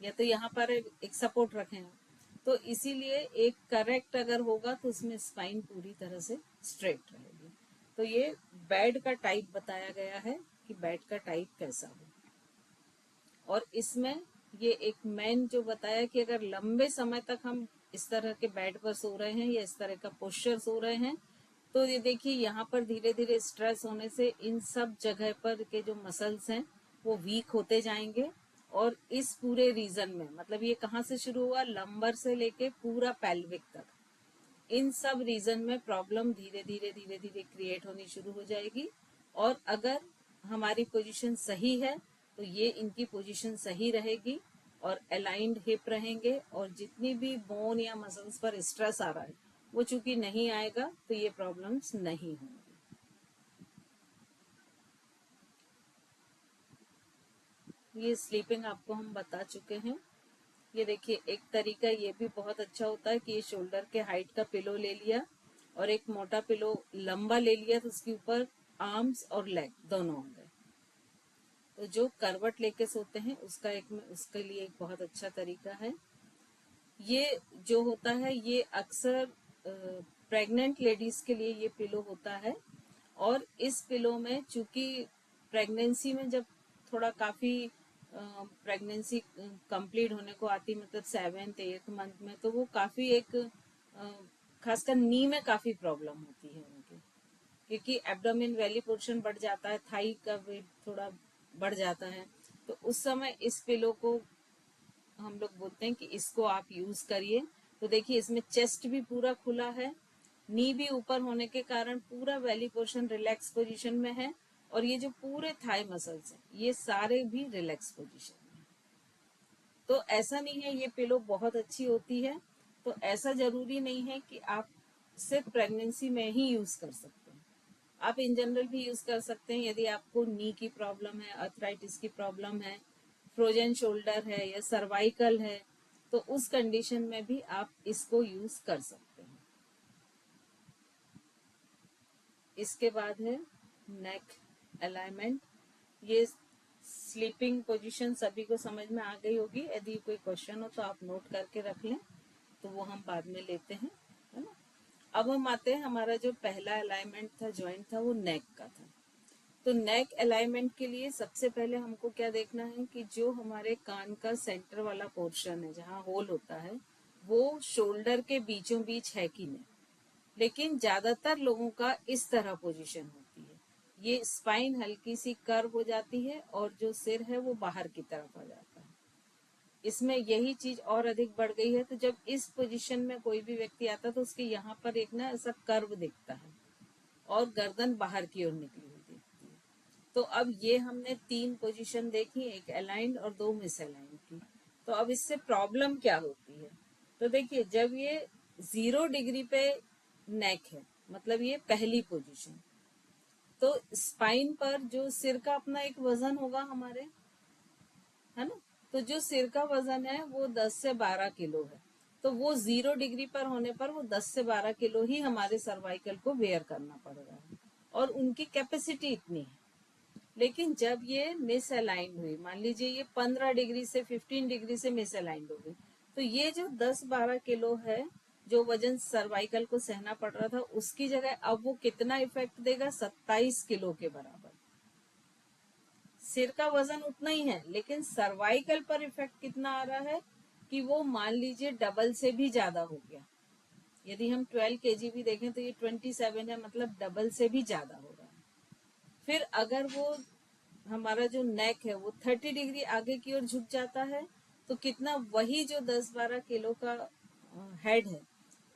[SPEAKER 2] या तो यहाँ पर एक सपोर्ट रखें। तो इसीलिए एक करेक्ट अगर होगा तो उसमें स्पाइन पूरी तरह से स्ट्रेट रहेगी। तो ये बेड का टाइप बताया गया है कि बेड का टाइप कैसा हो। और इसमें ये एक मेन जो बताया कि अगर लंबे समय तक हम इस तरह के बेड पर सो रहे हैं या इस तरह का पोस्चर सो रहे हैं तो ये देखिए यहाँ पर धीरे धीरे स्ट्रेस होने से इन सब जगह पर के जो मसल्स हैं वो वीक होते जाएंगे। और इस पूरे रीजन में मतलब ये कहाँ से शुरू हुआ, लंबर से लेके पूरा पेल्विक तक, इन सब रीजन में प्रॉब्लम धीरे धीरे धीरे धीरे क्रिएट होनी शुरू हो जाएगी। और अगर हमारी पोजीशन सही है तो ये इनकी पोजीशन सही रहेगी और अलाइंड हिप रहेंगे और जितनी भी बोन या मसल्स पर स्ट्रेस आ रहा है वो चूंकि नहीं आएगा तो ये प्रॉब्लम्स नहीं होंगी। ये स्लीपिंग आपको हम बता चुके हैं। ये देखिए एक तरीका ये भी बहुत अच्छा होता है कि ये शोल्डर के हाइट का पिलो ले लिया और एक मोटा पिलो लंबा ले लिया तो उसके ऊपर आर्म्स और लेग दोनों हो गए। तो जो करवट लेके सोते हैं उसके लिए एक बहुत अच्छा तरीका है। ये जो होता है ये अक्सर प्रेग्नेंट लेडीज के लिए ये पिलो होता है। और इस पिलो में चूंकि प्रेगनेंसी में जब थोड़ा काफी प्रेगनेंसी कंप्लीट होने को आती मतलब 7th-8th मंथ में तो वो काफी एक खासकर नी में काफी प्रॉब्लम होती है उनकी, क्योंकि एब्डोमेन वैली पोर्शन बढ़ जाता है, थाई का वेट थोड़ा बढ़ जाता है। तो उस समय इस पिलो को हम लोग बोलते हैं कि इसको आप यूज करिए। तो देखिए इसमें चेस्ट भी पूरा खुला है, नी भी ऊपर होने के कारण पूरा वैली पोर्शन रिलैक्स पोजीशन में है और ये जो पूरे थाई मसल्स हैं ये सारे भी रिलैक्स पोजीशन में। तो ऐसा नहीं है ये पिलो बहुत अच्छी होती है, तो ऐसा जरूरी नहीं है कि आप सिर्फ प्रेगनेंसी में ही यूज कर सकते हैं। आप इन जनरल भी यूज कर सकते हैं यदि आपको नी की प्रॉब्लम है, अर्थराइटिस की प्रॉब्लम है, फ्रोजन शोल्डर है या सर्वाइकल है, तो उस कंडीशन में भी आप इसको यूज कर सकते हैं। इसके बाद है नेक अलाइनमेंट। ये स्लीपिंग पोजीशन सभी को समझ में आ गई होगी। यदि कोई क्वेश्चन हो तो आप नोट करके रख लें, तो वो हम बाद में लेते हैं, है ना। अब हम आते हैं, हमारा जो पहला अलाइनमेंट था, जॉइंट था, वो नेक का था। तो नेक अलाइनमेंट के लिए सबसे पहले हमको क्या देखना है कि जो हमारे कान का सेंटर वाला पोर्शन है, जहाँ होल होता है, वो शोल्डर के बीचों बीच है कि नहीं। लेकिन ज्यादातर लोगों का इस तरह पोजीशन होती है, ये स्पाइन हल्की सी कर्व हो जाती है और जो सिर है वो बाहर की तरफ आ जाता है। इसमें यही चीज और अधिक बढ़ गई है। तो जब इस पोजीशन में कोई भी व्यक्ति आता है तो उसके यहाँ पर एक ना ऐसा कर्व दिखता है और गर्दन बाहर की ओर निकली हुई दिखती है। तो अब ये हमने 3 पोजीशन देखी, एक अलाइंड और 2 मिस अलाइंड की। तो अब इससे प्रॉब्लम क्या होती है, तो देखिए, जब ये 0 डिग्री पे नेक है, मतलब ये पहली पोजीशन, तो स्पाइन पर जो सिर का अपना एक वजन होगा हमारे, है ना। तो जो सिर का वजन है वो 10 से 12 किलो है। तो वो 0 डिग्री पर होने पर वो 10 से 12 किलो ही हमारे सर्वाइकल को बेयर करना पड़ रहा है, और उनकी कैपेसिटी इतनी है। लेकिन जब ये मिस अलाइंड हुई, मान लीजिए ये 15 डिग्री से 15 डिग्री से मिस अलाइंड हो गई, तो ये जो 10-12 किलो है जो वजन सर्वाइकल को सहना पड़ रहा था, उसकी जगह अब वो कितना इफेक्ट देगा, 27 किलो के बराबर। सिर का वजन उतना ही है, लेकिन सर्वाइकल पर इफेक्ट कितना आ रहा है कि वो मान लीजिए डबल से भी ज्यादा हो गया। यदि हम 12 केजी भी देखें तो ये 27 है, मतलब डबल से भी ज्यादा हो रहा है। फिर अगर वो हमारा जो नेक है वो 30 डिग्री आगे की ओर झुक जाता है, तो कितना, वही जो 10-12 किलो का हेड है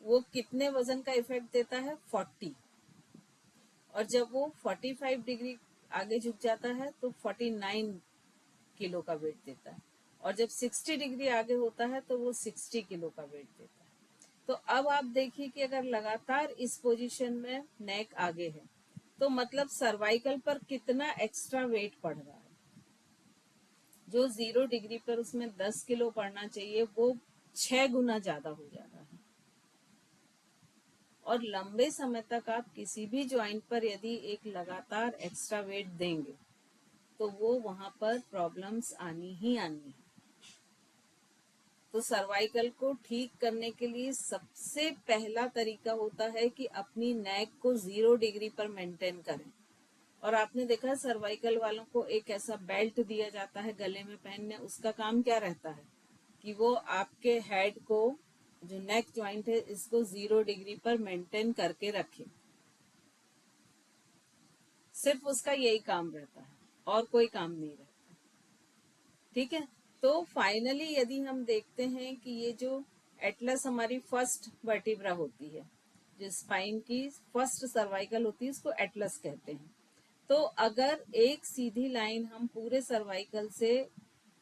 [SPEAKER 2] वो कितने वजन का इफेक्ट देता है, 40। और जब वो 45 डिग्री आगे झुक जाता है तो 49 किलो का वेट देता है। और जब 60 डिग्री आगे होता है तो वो 60 किलो का वेट देता है। तो अब आप देखिए कि अगर लगातार इस पोजीशन में नेक आगे है, तो मतलब सर्वाइकल पर कितना एक्स्ट्रा वेट पड़ रहा है। जो 0 डिग्री पर उसमें 10 किलो पड़ना चाहिए, वो 6 गुना ज्यादा हो जा रहा है। और लंबे समय तक आप किसी भी ज्वाइंट पर यदि एक लगातार एक्स्ट्रा वेट देंगे तो वो वहां पर प्रॉब्लम्स आनी ही आनी है। तो सर्वाइकल को ठीक करने के लिए सबसे पहला तरीका होता है कि अपनी नेक को 0 डिग्री पर मेंटेन करें। और आपने देखा सर्वाइकल वालों को एक ऐसा बेल्ट दिया जाता है गले में पहनने, उसका काम क्या रहता है कि वो आपके हेड को, जो नेक ज्वाइंट है, इसको 0 डिग्री पर मेंटेन करके रखे। सिर्फ उसका यही काम रहता है और कोई काम नहीं रहता। ठीक है। तो फाइनली यदि हम देखते हैं कि ये जो एटलस हमारी फर्स्ट वर्टिब्रा होती है, जो स्पाइन की फर्स्ट सर्वाइकल होती है, इसको एटलस कहते हैं। तो अगर एक सीधी लाइन हम पूरे सर्वाइकल से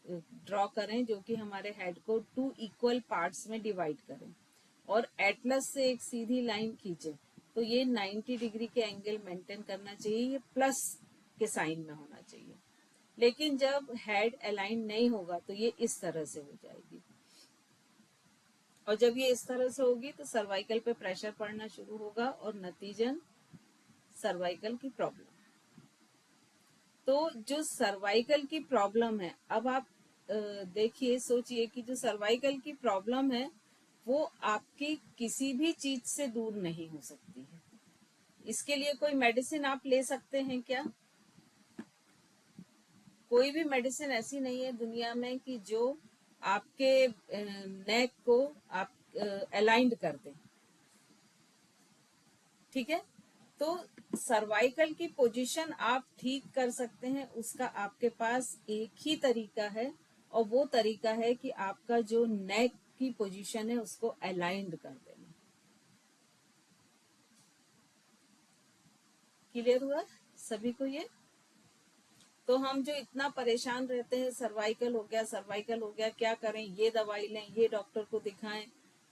[SPEAKER 2] ड्रॉ करें, जो कि हमारे हेड को 2 इक्वल पार्ट्स में डिवाइड करें, और एटलस से एक सीधी लाइन खींचे, तो ये 90 डिग्री के एंगल मेंटेन करना चाहिए, ये प्लस के साइन में होना चाहिए। लेकिन जब हेड अलाइन नहीं होगा तो ये इस तरह से हो जाएगी, और जब ये इस तरह से होगी तो सर्वाइकल पे प्रेशर पड़ना शुरू होगा और नतीजन सर्वाइकल की प्रॉब्लम। तो जो सर्वाइकल की प्रॉब्लम है, अब आप देखिए, सोचिए कि जो सर्वाइकल की प्रॉब्लम है वो आपकी किसी भी चीज से दूर नहीं हो सकती है। इसके लिए कोई मेडिसिन आप ले सकते हैं क्या? कोई भी मेडिसिन ऐसी नहीं है दुनिया में कि जो आपके नेक को आप अलाइंड कर दे। ठीक है। तो सर्वाइकल की पोजीशन आप ठीक कर सकते हैं, उसका आपके पास एक ही तरीका है, और वो तरीका है कि आपका जो नेक की पोजीशन है उसको अलाइंड कर देना। क्लियर हुआ सभी को ये? तो हम जो इतना परेशान रहते हैं, सर्वाइकल हो गया, सर्वाइकल हो गया, क्या करें, ये दवाई लें, ये डॉक्टर को दिखाएं,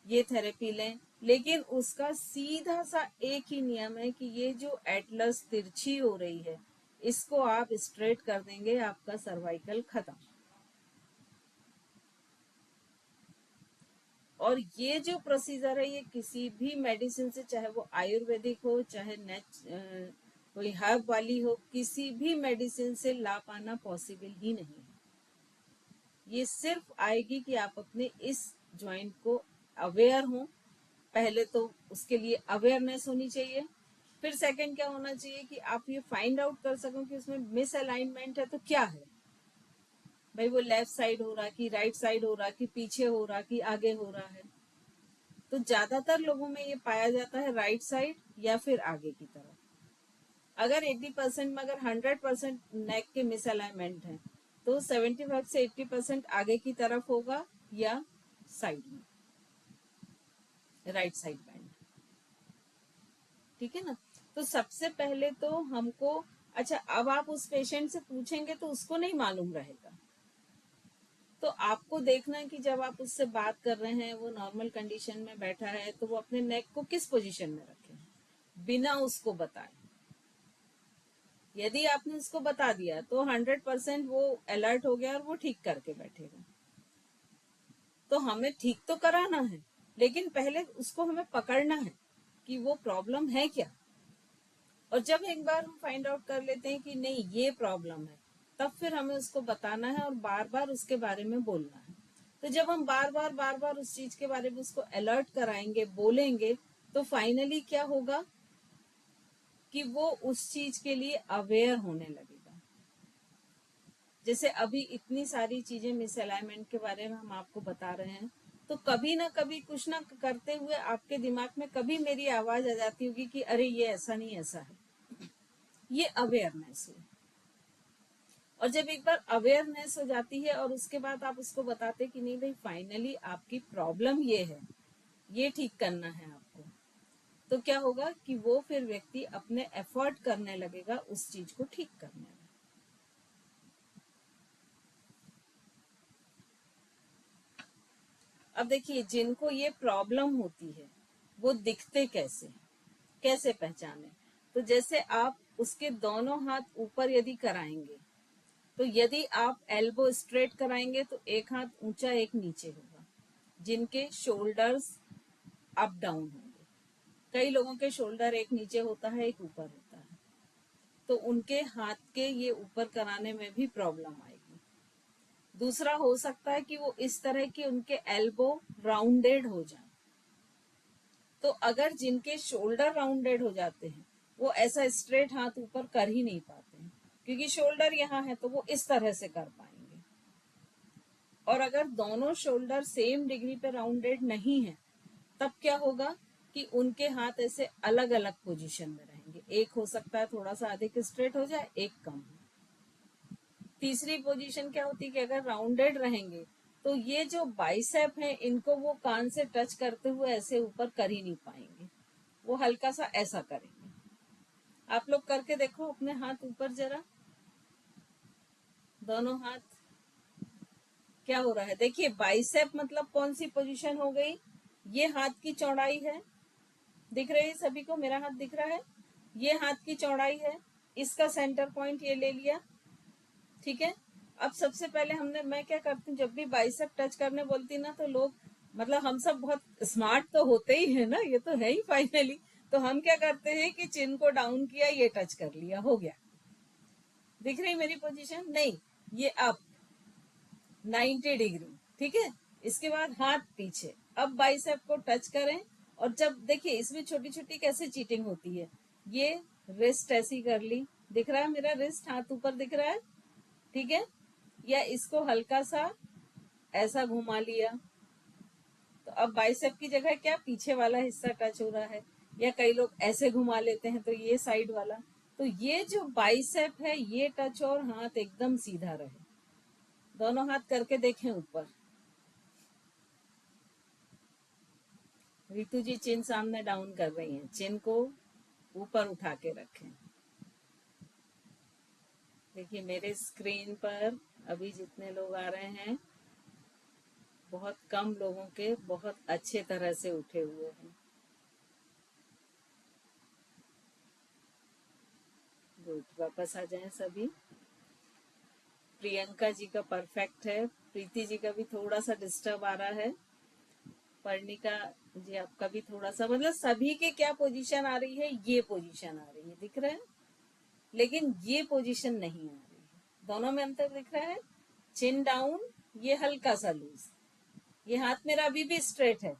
[SPEAKER 2] ये थेरेपी लें, लेकिन उसका सीधा सा एक ही नियम है कि ये जो एटलस तिरछी हो रही है, इसको आप स्ट्रेट कर देंगे, आपका सर्वाइकल खत्म। और ये जो प्रोसीजर है, ये किसी भी मेडिसिन से, चाहे वो आयुर्वेदिक हो, चाहे कोई हर्ब वाली हो, किसी भी मेडिसिन से ला पाना पॉसिबल ही नहीं है। ये सिर्फ आएगी कि आप अपने इस ज्वाइंट को अवेयर हो। पहले तो उसके लिए अवेयरनेस होनी चाहिए, फिर सेकंड क्या होना चाहिए कि आप ये फाइंड आउट कर सको कि उसमें मिस अलाइनमेंट है तो क्या है। भाई वो लेफ्ट साइड हो रहा कि राइट साइड हो रहा कि पीछे हो रहा कि आगे हो रहा है। तो ज्यादातर लोगों में ये पाया जाता है राइट साइड या फिर आगे की तरफ। अगर 80% में अगर 100% नेक के मिस अलाइनमेंट है तो 75 से 80% आगे की तरफ होगा या साइड में, राइट साइड बैंड। ठीक है ना। तो सबसे पहले तो हमको, अच्छा अब आप उस पेशेंट से पूछेंगे तो उसको नहीं मालूम रहेगा। तो आपको देखना है कि जब आप उससे बात कर रहे हैं, वो नॉर्मल कंडीशन में बैठा है, तो वो अपने नेक को किस पोजीशन में रखे बिना उसको बताए। यदि आपने उसको बता दिया तो 100% वो अलर्ट हो गया और वो ठीक करके बैठेगा। तो हमें ठीक तो कराना है, लेकिन पहले उसको हमें पकड़ना है कि वो प्रॉब्लम है क्या। और जब एक बार हम फाइंड आउट कर लेते हैं कि नहीं ये प्रॉब्लम है, तब फिर हमें उसको बताना है और बार बार उसके बारे में बोलना है। तो जब हम बार बार उस चीज के बारे में उसको अलर्ट कराएंगे, बोलेंगे, तो फाइनली क्या होगा कि वो उस चीज के लिए अवेयर होने लगेगा। जैसे अभी इतनी सारी चीजें मिसअलाइनमेंट के बारे में हम आपको बता रहे हैं, तो कभी ना कभी कुछ ना करते हुए आपके दिमाग में कभी मेरी आवाज आ जाती होगी कि अरे ये ऐसा नहीं ऐसा है। ये अवेयरनेस है। और जब एक बार अवेयरनेस हो जाती है और उसके बाद आप उसको बताते कि नहीं भाई फाइनली आपकी प्रॉब्लम ये है, ये ठीक करना है आपको, तो क्या होगा कि वो फिर व्यक्ति अपने एफर्ट करने लगेगा उस चीज को ठीक करने में। अब देखिए जिनको ये प्रॉब्लम होती है वो दिखते कैसे हैं, कैसे पहचाने। तो जैसे आप उसके दोनों हाथ ऊपर यदि कराएंगे, तो यदि आप एल्बो स्ट्रेट कराएंगे तो एक हाथ ऊंचा एक नीचे होगा। जिनके शोल्डर्स अप डाउन होंगे, कई लोगों के शोल्डर एक नीचे होता है एक ऊपर होता है, तो उनके हाथ के ये ऊपर कराने में भी प्रॉब्लम आएगी। दूसरा हो सकता है कि वो इस तरह की उनके एल्बो राउंडेड हो जाए। तो अगर जिनके शोल्डर राउंडेड हो जाते हैं वो ऐसा स्ट्रेट हाथ ऊपर कर ही नहीं पाते हैं, क्योंकि शोल्डर यहाँ है तो वो इस तरह से कर पाएंगे। और अगर दोनों शोल्डर सेम डिग्री पे राउंडेड नहीं है, तब क्या होगा कि उनके हाथ ऐसे अलग अलग पोजीशन में रहेंगे। एक हो सकता है थोड़ा सा अधिक स्ट्रेट हो जाए, एक कम हो। तीसरी पोजीशन क्या होती है कि अगर राउंडेड रहेंगे तो ये जो बाइसेप है इनको वो कान से टच करते हुए ऐसे ऊपर कर ही नहीं पाएंगे, वो हल्का सा ऐसा करेंगे। आप लोग करके देखो अपने हाथ ऊपर जरा, दोनों हाथ क्या हो रहा है। देखिए बाइसेप मतलब कौन सी पोजीशन हो गई, ये हाथ की चौड़ाई है, दिख रही है सभी को, मेरा हाथ दिख रहा है, ये हाथ की चौड़ाई है, इसका सेंटर पॉइंट ये ले लिया। ठीक है। अब सबसे पहले मैं क्या करती हूँ, जब भी बाइसेप टच करने बोलती ना तो लोग, मतलब हम सब बहुत स्मार्ट तो होते ही है ना, ये तो है ही फाइनली। तो हम क्या करते हैं कि चिन को डाउन किया, ये टच कर लिया, हो गया। दिख रही मेरी पोजीशन, नहीं ये अप 90 डिग्री। ठीक है। इसके बाद हाथ पीछे, अब बाइसेप को टच करें। और जब देखिए इसमें छोटी छोटी कैसे चीटिंग होती है, ये रिस्ट ऐसी कर ली, दिख रहा है मेरा रिस्ट हाथ ऊपर दिख रहा है। ठीक है। या इसको हल्का सा ऐसा घुमा लिया, तो अब बाइसेप की जगह क्या पीछे वाला हिस्सा टच हो रहा है। या कई लोग ऐसे घुमा लेते हैं तो ये साइड वाला। तो ये जो बाइसेप है ये टच और हाथ एकदम सीधा रहे। दोनों हाथ करके देखें ऊपर। रितु जी चिन सामने डाउन कर रही हैं, चिन को ऊपर उठा के रखें। देखिए मेरे स्क्रीन पर अभी जितने लोग आ रहे हैं, बहुत कम लोगों के बहुत अच्छे तरह से उठे हुए हैं। गुड, वापस आ जाएं सभी। प्रियंका जी का परफेक्ट है, प्रीति जी का भी थोड़ा सा डिस्टर्ब आ रहा है, पर्णिका जी आपका भी थोड़ा सा, मतलब सभी के क्या पोजीशन आ रही है, ये पोजीशन आ रही है, दिख रहा है। लेकिन ये पोजीशन नहीं आ रही है। दोनों में अंतर दिख रहा है। चिन डाउन, ये हल्का सा लूज, ये हाथ मेरा अभी भी स्ट्रेट है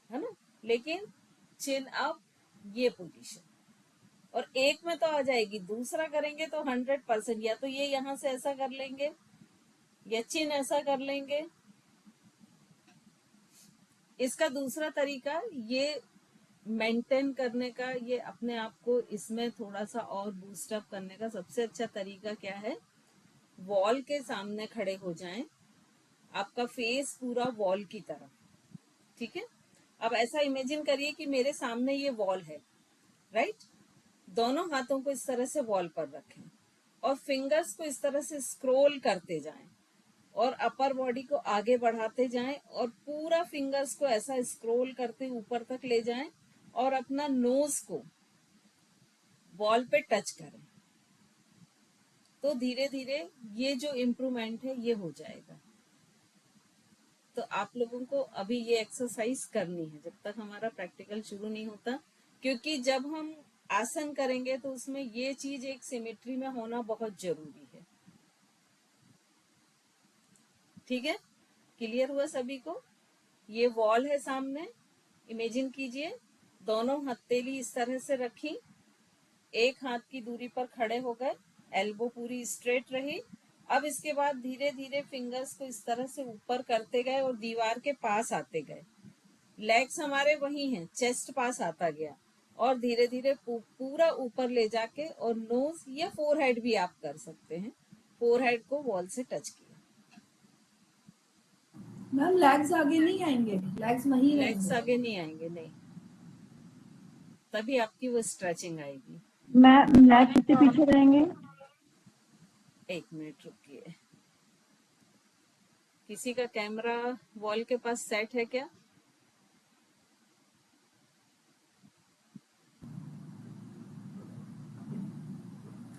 [SPEAKER 2] ना, लेकिन चिन अप, ये पोजीशन। और एक में तो आ जाएगी, दूसरा करेंगे तो 100%, या तो ये यहां से ऐसा कर लेंगे या चिन ऐसा कर लेंगे। इसका दूसरा तरीका ये मेंटेन करने का, ये अपने आप को इसमें थोड़ा सा और बूस्ट अप करने का सबसे अच्छा तरीका क्या है, वॉल के सामने खड़े हो जाएं, आपका फेस पूरा वॉल की तरफ, ठीक है। अब ऐसा इमेजिन करिए कि मेरे सामने ये वॉल है, राइट। दोनों हाथों को इस तरह से वॉल पर रखें और फिंगर्स को इस तरह से स्क्रॉल करते जाएं और अपर बॉडी को आगे बढ़ाते जाएं और पूरा फिंगर्स को ऐसा स्क्रॉल करते ऊपर तक ले जाएं और अपना नोज को वॉल पे टच करें। तो धीरे धीरे ये जो इम्प्रूवमेंट है ये हो जाएगा। तो आप लोगों को अभी ये एक्सरसाइज करनी है जब तक हमारा प्रैक्टिकल शुरू नहीं होता, क्योंकि जब हम आसन करेंगे तो उसमें ये चीज एक सिमेट्री में होना बहुत जरूरी है। ठीक है, क्लियर हुआ सभी को? ये वॉल है सामने, इमेजिन कीजिए, दोनों हथेली इस तरह से रखी, एक हाथ की दूरी पर खड़े हो गए, एल्बो पूरी स्ट्रेट रही। अब इसके बाद धीरे धीरे फिंगर्स को इस तरह से ऊपर करते गए और दीवार के पास आते गए। लेग्स हमारे वही हैं, चेस्ट पास आता गया और धीरे धीरे पूरा ऊपर ले जाके और नोज या फोरहेड भी आप कर सकते हैं, फोरहेड को वॉल से टच किया।
[SPEAKER 3] मैम लेग्स आगे नहीं आएंगे, लेग्स वहीं
[SPEAKER 2] लेग्स
[SPEAKER 3] रहेंगे।
[SPEAKER 2] आगे नहीं आएंगे, नहीं, तभी आपकी वो स्ट्रेचिंग आएगी।
[SPEAKER 1] मैम लेग कितने पीछे रहेंगे?
[SPEAKER 2] एक मिनट रुकिए, किसी का कैमरा वॉल के पास सेट है क्या?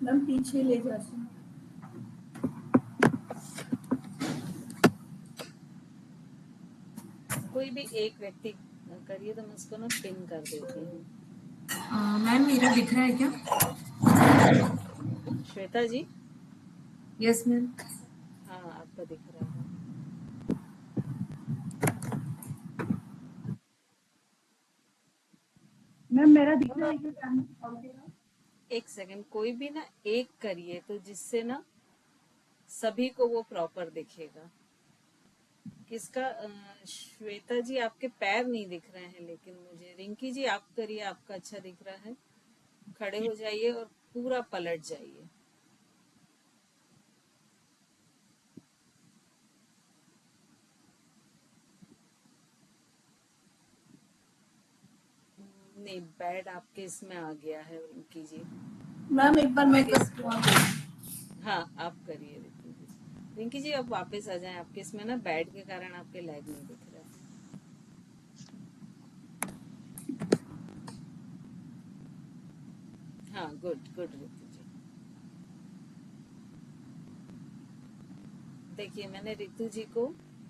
[SPEAKER 3] मैम पीछे ले जा सकते।
[SPEAKER 2] कोई भी एक व्यक्ति करिए तो मैं उसको ना पिन कर देती हूँ।
[SPEAKER 3] मैम मेरा दिख रहा है क्या?
[SPEAKER 2] श्वेता जी?
[SPEAKER 3] Yes ma'am.
[SPEAKER 2] हाँ, आपका दिख रहा है।
[SPEAKER 1] मैम मेरा दिख रहा है क्या?
[SPEAKER 2] एक सेकंड, कोई भी ना एक करिए तो जिससे ना सभी को वो प्रॉपर दिखेगा। किसका श्वेता जी आपके पैर नहीं दिख रहे हैं, लेकिन मुझे रिंकी जी आप करिए, आपका अच्छा दिख रहा है। खड़े हो जाइए और पूरा पलट जाइए। नहीं, बेड आपके इसमें आ गया है रिंकी जी।
[SPEAKER 3] मैम एक बार मैं करती हूँ।
[SPEAKER 2] हाँ, आप करिए रिंकी जी। रिंकी जी अब वापस आ जाएं, आपके इसमें ना बेड के कारण आपके लेग नहीं दिख रहा है। हाँ, गुड गुड रितु जी। देखिए मैंने रितु जी को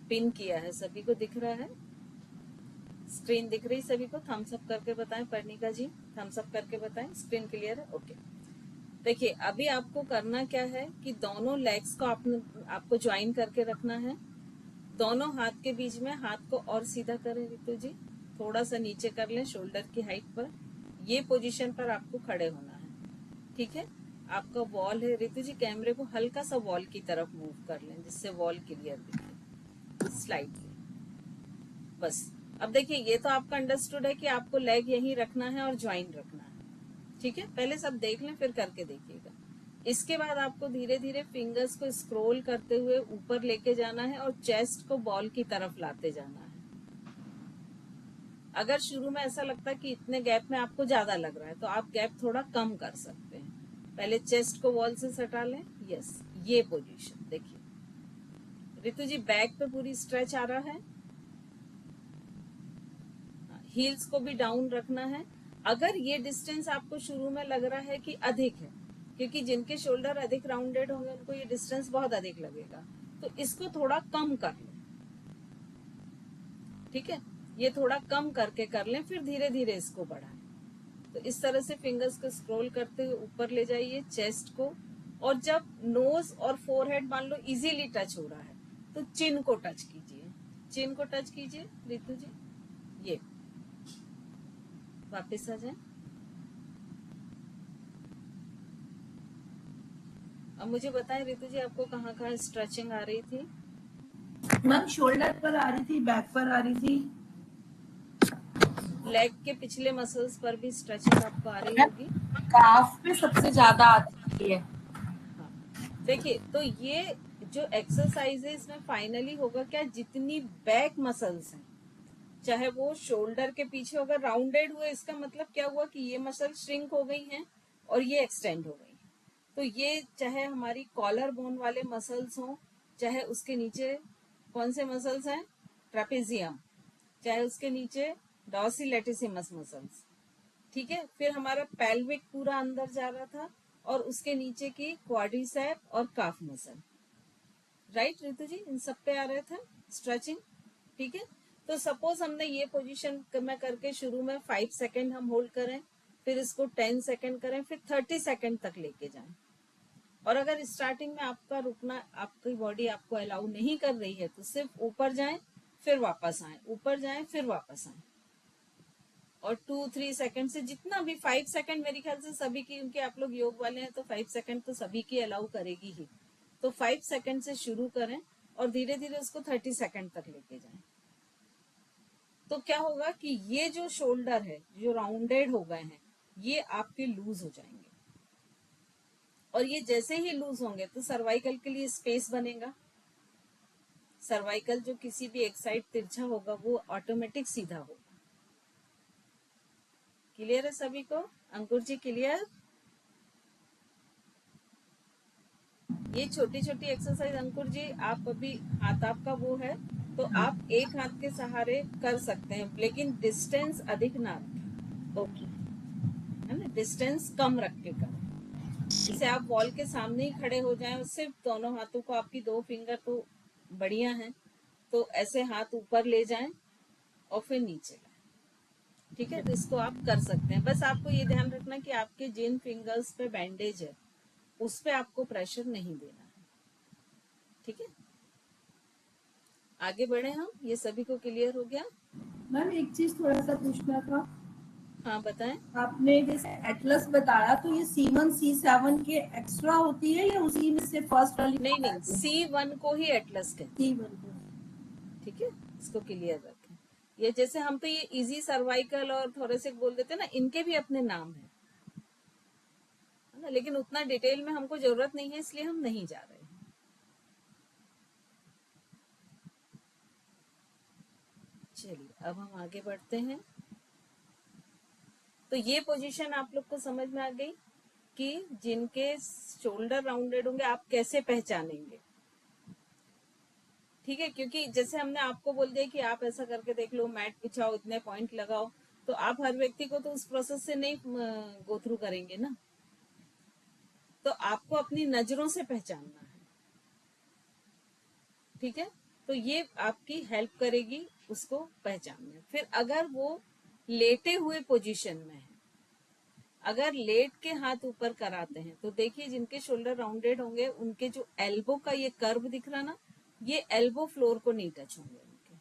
[SPEAKER 2] पिन किया है, सभी को दिख रहा है? स्क्रीन दिख रही सभी को? थम्स अप करके बताएं, पर्णिका जी थम्स अप करके बताएं स्क्रीन क्लियर है? ओके। देखिए अभी आपको करना क्या है कि दोनों लेग्स को आपको ज्वाइन करके रखना है। दोनों हाथ के बीच में हाथ को और सीधा करें रितु जी, थोड़ा सा नीचे कर लें शोल्डर की हाइट पर। ये पोजीशन पर आपको खड़े होना है, ठीक है। आपका वॉल है, रितु जी कैमरे को हल्का सा वॉल की तरफ मूव कर लें जिससे वॉल क्लियर दिखे स्लाइडली, बस। अब देखिए ये तो आपका अंडरस्टूड है कि आपको लेग यहीं रखना है और ज्वाइन रखना है, ठीक है। पहले सब देख लें फिर करके देखिएगा। इसके बाद आपको धीरे धीरे फिंगर्स को स्क्रॉल करते हुए ऊपर लेके जाना है और चेस्ट को बॉल की तरफ लाते जाना है। अगर शुरू में ऐसा लगता है कि इतने गैप में आपको ज्यादा लग रहा है तो आप गैप थोड़ा कम कर सकते हैं। पहले चेस्ट को वॉल से सटा लें, यस, ये पोजीशन देखिए। रितु जी बैक पे पूरी स्ट्रेच आ रहा है, हील्स को भी डाउन रखना है। अगर ये डिस्टेंस आपको शुरू में लग रहा है कि अधिक है, क्योंकि जिनके शोल्डर अधिक राउंडेड होंगे उनको ये डिस्टेंस बहुत अधिक लगेगा, तो इसको थोड़ा कम कर लें, ठीक है। ये थोड़ा कम करके कर लें, फिर धीरे धीरे इसको बढ़ाएं। तो इस तरह से फिंगर्स को स्क्रॉल करते हुए ऊपर ले जाइए चेस्ट को, और जब नोज और फोरहेड मान लो इजीली टच हो रहा है तो चिन को टच कीजिए, चिन को टच कीजिए रितु जी। ये वापस आ जाए। अब मुझे बताएं रितु जी, आपको कहाँ कहाँ स्ट्रेचिंग आ रही थी?
[SPEAKER 3] मैम शोल्डर पर आ रही थी, बैक पर आ रही थी,
[SPEAKER 2] लेग के पिछले मसल्स पर भी स्ट्रेचिंग आपको आ रही होगी।
[SPEAKER 3] काफ पे सबसे ज्यादा आती है।
[SPEAKER 2] हाँ, देखिए तो ये जो एक्सरसाइज है इसमें फाइनली होगा क्या, जितनी बैक मसल्स हैं, चाहे वो शोल्डर के पीछे अगर राउंडेड हुए, इसका मतलब क्या हुआ कि ये मसल श्रिंक हो गई हैं और ये एक्सटेंड हो गई। तो ये चाहे हमारी कॉलर बोन वाले मसल्स हों, चाहे उसके नीचे कौन से मसल्स हैं, ट्रेपेजियम, चाहे उसके नीचे डॉर्सिलेटिसिमस मसल्स, ठीक है। फिर हमारा पेल्विक पूरा अंदर जा रहा था, और उसके नीचे की क्वाड्रिसेप और काफ मसल, राइट रितु जी, इन सब पे आ रहे थे स्ट्रेचिंग, ठीक है। तो सपोज हमने ये पोजीशन में करके शुरू में 5 सेकेंड हम होल्ड करें, फिर इसको 10 सेकेंड करें, फिर 30 सेकेंड तक लेके जाएं। और अगर स्टार्टिंग में आपका रुकना, आपकी बॉडी आपको अलाउ नहीं कर रही है, तो सिर्फ ऊपर जाएं फिर वापस आए, ऊपर जाएं फिर वापस आए, और 2-3 सेकंड से जितना भी, 5 सेकंड मेरे ख्याल से सभी की, उनके आप लोग योग वाले हैं तो 5 सेकंड तो सभी की अलाउ करेगी ही। तो 5 सेकंड से शुरू करें और धीरे धीरे उसको 30 सेकंड तक लेके जाएं। तो क्या होगा कि ये जो शोल्डर है, जो राउंडेड हो गए हैं, ये आपके लूज हो जाएंगे, और ये जैसे ही लूज होंगे तो सर्वाइकल के लिए स्पेस बनेगा। सर्वाइकल जो किसी भी एक साइड तिरछा होगा वो ऑटोमेटिक सीधा होगा। क्लियर है सभी को? अंकुर जी क्लियर? ये छोटी छोटी एक्सरसाइज अंकुर जी, आप अभी हाथ आपका वो है तो आप एक हाथ के सहारे कर सकते हैं, लेकिन डिस्टेंस अधिक ना रखें,
[SPEAKER 3] ओके,
[SPEAKER 2] है ना, डिस्टेंस कम रख के करें। जैसे आप वॉल के सामने ही खड़े हो जाएं और सिर्फ दोनों हाथों को, आपकी 2 फिंगर तो बढ़िया हैं, तो ऐसे हाथ ऊपर ले जाएं और फिर नीचे लाएं, ठीक है। तो इसको आप कर सकते हैं। बस आपको ये ध्यान रखना कि आपके जिन फिंगर्स पे बैंडेज है उस पे आपको प्रेशर नहीं देना है, ठीक है। आगे बढ़े हम, ये सभी को क्लियर हो गया?
[SPEAKER 3] मैम एक चीज थोड़ा सा पूछना था।
[SPEAKER 2] हाँ बताएं।
[SPEAKER 3] आपने जैसे एटलस बताया, तो ये C1 C7 के एक्स्ट्रा होती है या उसी में से फर्स्ट वाली?
[SPEAKER 2] नहीं नहीं, C1 को ही एटलस कहते हैं,
[SPEAKER 3] C1 को,
[SPEAKER 2] ठीक है, इसको क्लियर रखें। ये जैसे हम तो ये इजी सर्वाइकल और थोरेसिक बोल देते हैं ना, इनके भी अपने नाम है ना, लेकिन उतना डिटेल में हमको जरूरत नहीं है, इसलिए हम नहीं जा रहे हैं। चलिए अब हम आगे बढ़ते हैं। तो ये पोजीशन आप लोग को समझ में आ गई कि जिनके शोल्डर राउंडेड होंगे आप कैसे पहचानेंगे, ठीक है। क्योंकि जैसे हमने आपको बोल दिया कि आप ऐसा करके देख लो, मैट बिछाओ, इतने पॉइंट लगाओ, तो आप हर व्यक्ति को तो उस प्रोसेस से नहीं गो थ्रू करेंगे ना, तो आपको अपनी नजरों से पहचानना है, ठीक है। तो ये आपकी हेल्प करेगी उसको पहचानने। फिर अगर वो लेटे हुए पोजीशन में है, अगर लेट के हाथ ऊपर कराते हैं, तो देखिए जिनके शोल्डर राउंडेड होंगे उनके जो एल्बो का ये कर्व दिख रहा ना, ये एल्बो फ्लोर को नहीं टच होंगे उनके,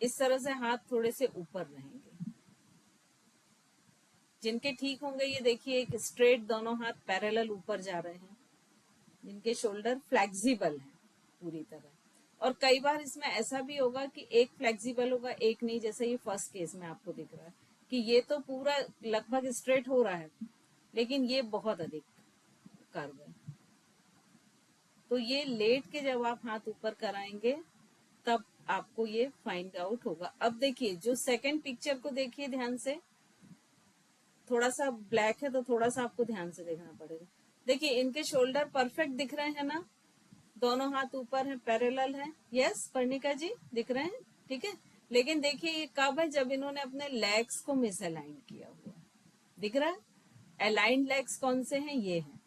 [SPEAKER 2] इस तरह से हाथ थोड़े से ऊपर रहेंगे। जिनके ठीक होंगे ये देखिए एक स्ट्रेट दोनों हाथ पैरेलल ऊपर जा रहे हैं, जिनके शोल्डर फ्लेक्सिबल है पूरी तरह। और कई बार इसमें ऐसा भी होगा कि एक फ्लेक्सिबल होगा एक नहीं, जैसे ये फर्स्ट केस में आपको दिख रहा है कि ये तो पूरा लगभग स्ट्रेट हो रहा है, लेकिन ये बहुत अधिक कर्व है। तो ये लेट के जब आप हाथ ऊपर कराएंगे तब आपको ये फाइंड आउट होगा। अब देखिए जो सेकंड पिक्चर को देखिए ध्यान से, थोड़ा सा ब्लैक है तो थोड़ा सा आपको ध्यान से देखना पड़ेगा। देखिए इनके शोल्डर परफेक्ट दिख रहे हैं ना, दोनों हाथ ऊपर हैं, पैरेलल हैं, यस पर्णिका जी दिख रहे हैं, ठीक है। लेकिन देखिए ये कब है, जब इन्होंने अपने लेग्स को मिस अलाइन किया हुआ, दिख रहा है। अलाइंड लेग्स कौन से हैं, ये हैं।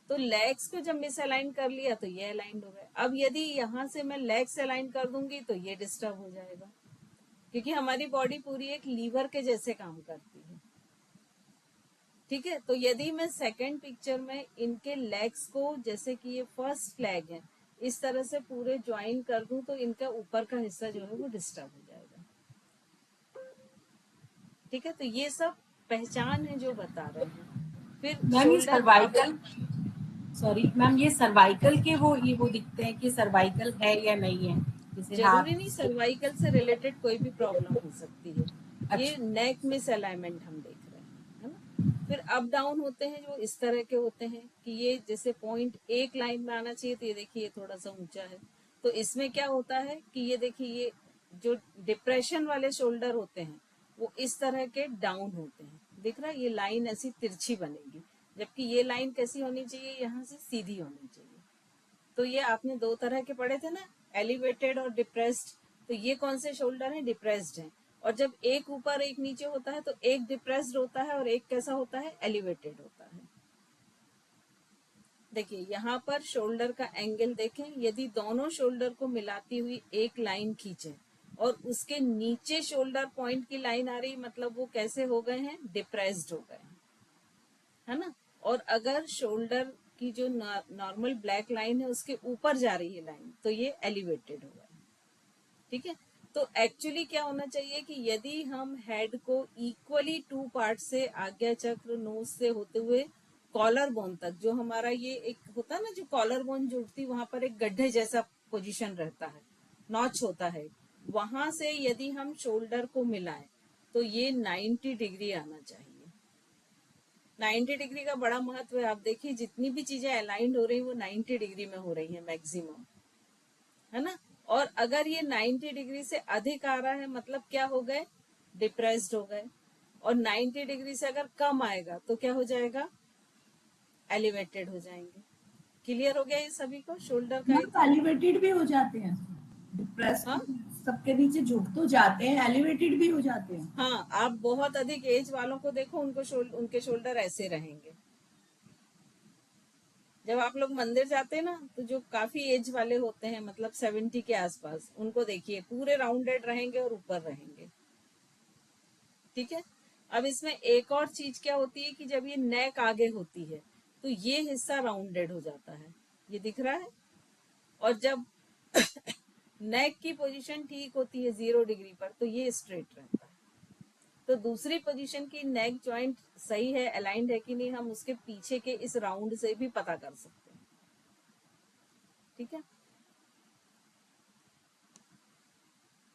[SPEAKER 2] तो लेग्स को जब मिस अलाइन कर लिया तो ये अलाइंड हो गए। अब यदि यहां से मैं लेग्स अलाइन कर दूंगी तो ये डिस्टर्ब हो जाएगा, क्योंकि हमारी बॉडी पूरी एक लीवर के जैसे काम करती है। ठीक है, तो यदि मैं सेकंड पिक्चर में इनके लेग्स को, जैसे कि ये फर्स्ट लेग है, इस तरह से पूरे ज्वाइन कर दूं तो इनका ऊपर का हिस्सा जो है वो डिस्टर्ब हो जाएगा। ठीक है, तो ये सब पहचान है जो बता रहे हैं। फिर
[SPEAKER 3] मैम ये
[SPEAKER 2] शोल्डर,
[SPEAKER 3] सर्वाइकल, सॉरी मैम, ये सर्वाइकल के वो दिखते हैं कि सर्वाइकल है या नहीं है, जैसे
[SPEAKER 2] जरूरी नहीं
[SPEAKER 3] हाथ।
[SPEAKER 2] सर्वाइकल से रिलेटेड कोई भी प्रॉब्लम हो सकती है। ये
[SPEAKER 3] अच्छा।
[SPEAKER 2] नेक मिस अलाइनमेंट हम देख रहे हैं, है ना। फिर अप डाउन होते हैं जो इस तरह के होते हैं कि ये जैसे पॉइंट एक लाइन में आना चाहिए, तो ये देखिए ये थोड़ा सा ऊंचा है। तो इसमें क्या होता है कि ये देखिए ये जो डिप्रेशन वाले शोल्डर होते हैं वो इस तरह के डाउन होते हैं, दिख रहा है, ये लाइन ऐसी तिरछी बनेगी, जबकि ये लाइन कैसी होनी चाहिए, यहाँ से सीधी होनी चाहिए। तो ये आपने दो तरह के पढ़े थे ना, एलिवेटेड और डिप्रेस्ड। तो ये कौन से शोल्डर हैं, डिप्रेस्ड हैं। और जब एक ऊपर एक नीचे होता है तो एक डिप्रेस्ड होता है और एक कैसा होता है, एलिवेटेड होता है। देखिए यहाँ पर शोल्डर का एंगल देखें, यदि दोनों शोल्डर को मिलाती हुई एक लाइन खींचे और उसके नीचे शोल्डर पॉइंट की लाइन आ रही, मतलब वो कैसे हो गए हैं, डिप्रेस्ड हो गए हैं, है ना। और अगर शोल्डर की जो नॉर्मल ब्लैक लाइन है उसके ऊपर जा रही है लाइन, तो ये एलिवेटेड हो गए। ठीक है, तो एक्चुअली क्या होना चाहिए कि यदि हम हेड को इक्वली टू पार्ट से, आज्ञा चक्र, नोज से होते हुए कॉलर बोन तक, जो हमारा ये एक होता है ना, जो कॉलर बोन जुड़ती, वहां पर एक गड्ढे जैसा पोजीशन रहता है, नॉच होता है, वहां से यदि हम शोल्डर को मिलाएं तो ये 90 डिग्री आना चाहिए। 90 डिग्री का बड़ा महत्व है। आप देखिए जितनी भी चीजें अलाइंड हो रही है वो 90 डिग्री में हो रही है मैक्सिमम, है ना। और अगर ये 90 डिग्री से अधिक आ रहा है मतलब क्या हो गए, डिप्रेस्ड हो गए। और 90 डिग्री से अगर कम आएगा तो क्या हो जाएगा, एलिवेटेड हो जाएंगे। क्लियर हो गया ये सभी को, शोल्डर का
[SPEAKER 3] मैम एलिवेटेड भी हो जाते हैं, डिप्रेस
[SPEAKER 2] हाँ
[SPEAKER 3] सबके नीचे झुक तो जाते हैं, एलिवेटेड भी हो जाते हैं।
[SPEAKER 2] हाँ, आप बहुत अधिक एज वालों को देखो, उनके शोल्डर ऐसे रहेंगे। जब आप लोग मंदिर जाते हैं ना, तो जो काफी एज वाले होते हैं, मतलब 70 के आसपास, उनको देखिए पूरे राउंडेड रहेंगे और ऊपर रहेंगे। ठीक है, अब इसमें एक और चीज क्या होती है कि जब ये नेक आगे होती है तो ये हिस्सा राउंडेड हो जाता है, ये दिख रहा है। और जब नेक की पोजीशन ठीक होती है 0 डिग्री पर तो ये स्ट्रेट रहता है। तो दूसरी पोजीशन की नेक जॉइंट सही है, अलाइंड है कि नहीं, हम उसके पीछे के इस राउंड से भी पता कर सकते हैं। ठीक है,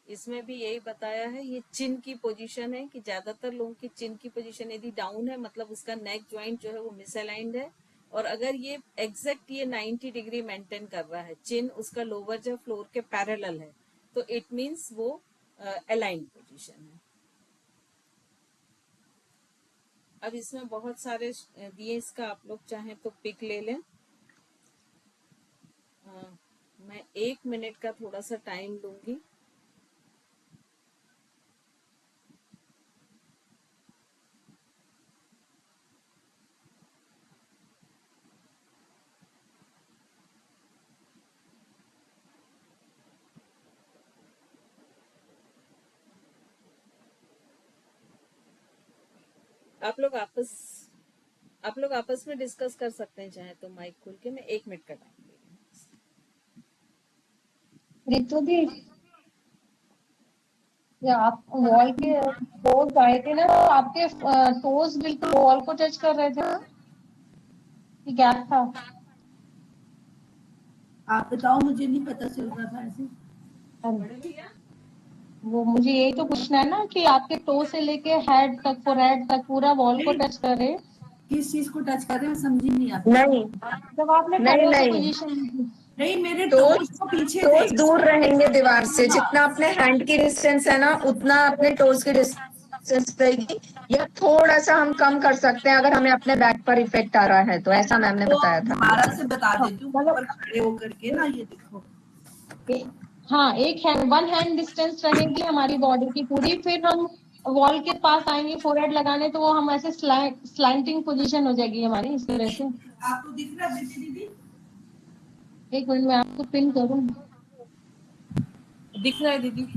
[SPEAKER 2] इसमें भी यही बताया है। ये चिन की पोजीशन है कि ज्यादातर लोगों की चिन की पोजीशन यदि डाउन है मतलब उसका नेक जॉइंट जो है वो मिसअलाइंड है। और अगर ये एग्जैक्ट ये 90 डिग्री मेंटेन कर रहा है, चिन उसका लोअर जो फ्लोर के पैरेलल है, तो इट मींस वो अलाइंड पोजीशन है। अब इसमें बहुत सारे दिए, इसका आप लोग चाहें तो पिक ले लें। मैं 1 मिनट का थोड़ा सा टाइम लूंगी। आप लोग आपस में डिस्कस कर सकते हैं चाहे तो, माइक खोल के। मैं 1 मिनट का टाइम ले रही
[SPEAKER 1] रितु दी, या आप वॉल के टोज आए थे ना, तो आपके टोज बिल्कुल वॉल को टच कर रहे थे ना, ये गैप था।
[SPEAKER 3] आप बताओ, मुझे नहीं पता चल रहा था ऐसे।
[SPEAKER 1] वो मुझे यही तो पूछना है ना कि आपके टो से लेके हेड तक, फोरहेड तक पूरा वॉल को टच कर रहे।
[SPEAKER 3] किस चीज को टच कर रहे हैं समझी नहीं आप।
[SPEAKER 4] नहीं
[SPEAKER 1] जब आपने
[SPEAKER 4] नहीं
[SPEAKER 1] खड़े होकर
[SPEAKER 4] नहीं,
[SPEAKER 1] पोजीशन ली थी।
[SPEAKER 3] नहीं, मेरे
[SPEAKER 4] टोज
[SPEAKER 3] टोज को पीछे थे।
[SPEAKER 4] टोज दूर रहेंगे दीवार से, जितना अपने हैंड की डिस्टेंस है ना उतना अपने टोज की डिस्टेंस रहेगी, या थोड़ा सा हम कम कर सकते हैं अगर हमें अपने बैक पर इफेक्ट आ रहा है तो, ऐसा मैम ने
[SPEAKER 3] तो
[SPEAKER 4] बताया था।
[SPEAKER 3] दोबारा से बता
[SPEAKER 1] हाँ,
[SPEAKER 3] देती हूँ,
[SPEAKER 1] मतलब
[SPEAKER 3] ऊपर खड़े होकर के ना, ये देखो।
[SPEAKER 1] हाँ, एक हैंड, वन हैंड डिस्टेंस रहेगी हमारी बॉडी की पूरी, फिर हम वॉल के पास आएंगे फोरहेड लगाने, तो वो हम ऐसे स्लैंटिंग पोजीशन हो जाएगी हमारी, इस तरह से।
[SPEAKER 3] आपको दिख रहा है दीदी?
[SPEAKER 1] एक मिनट में आपको पिन करूँ।
[SPEAKER 3] दिख रहा है दीदी?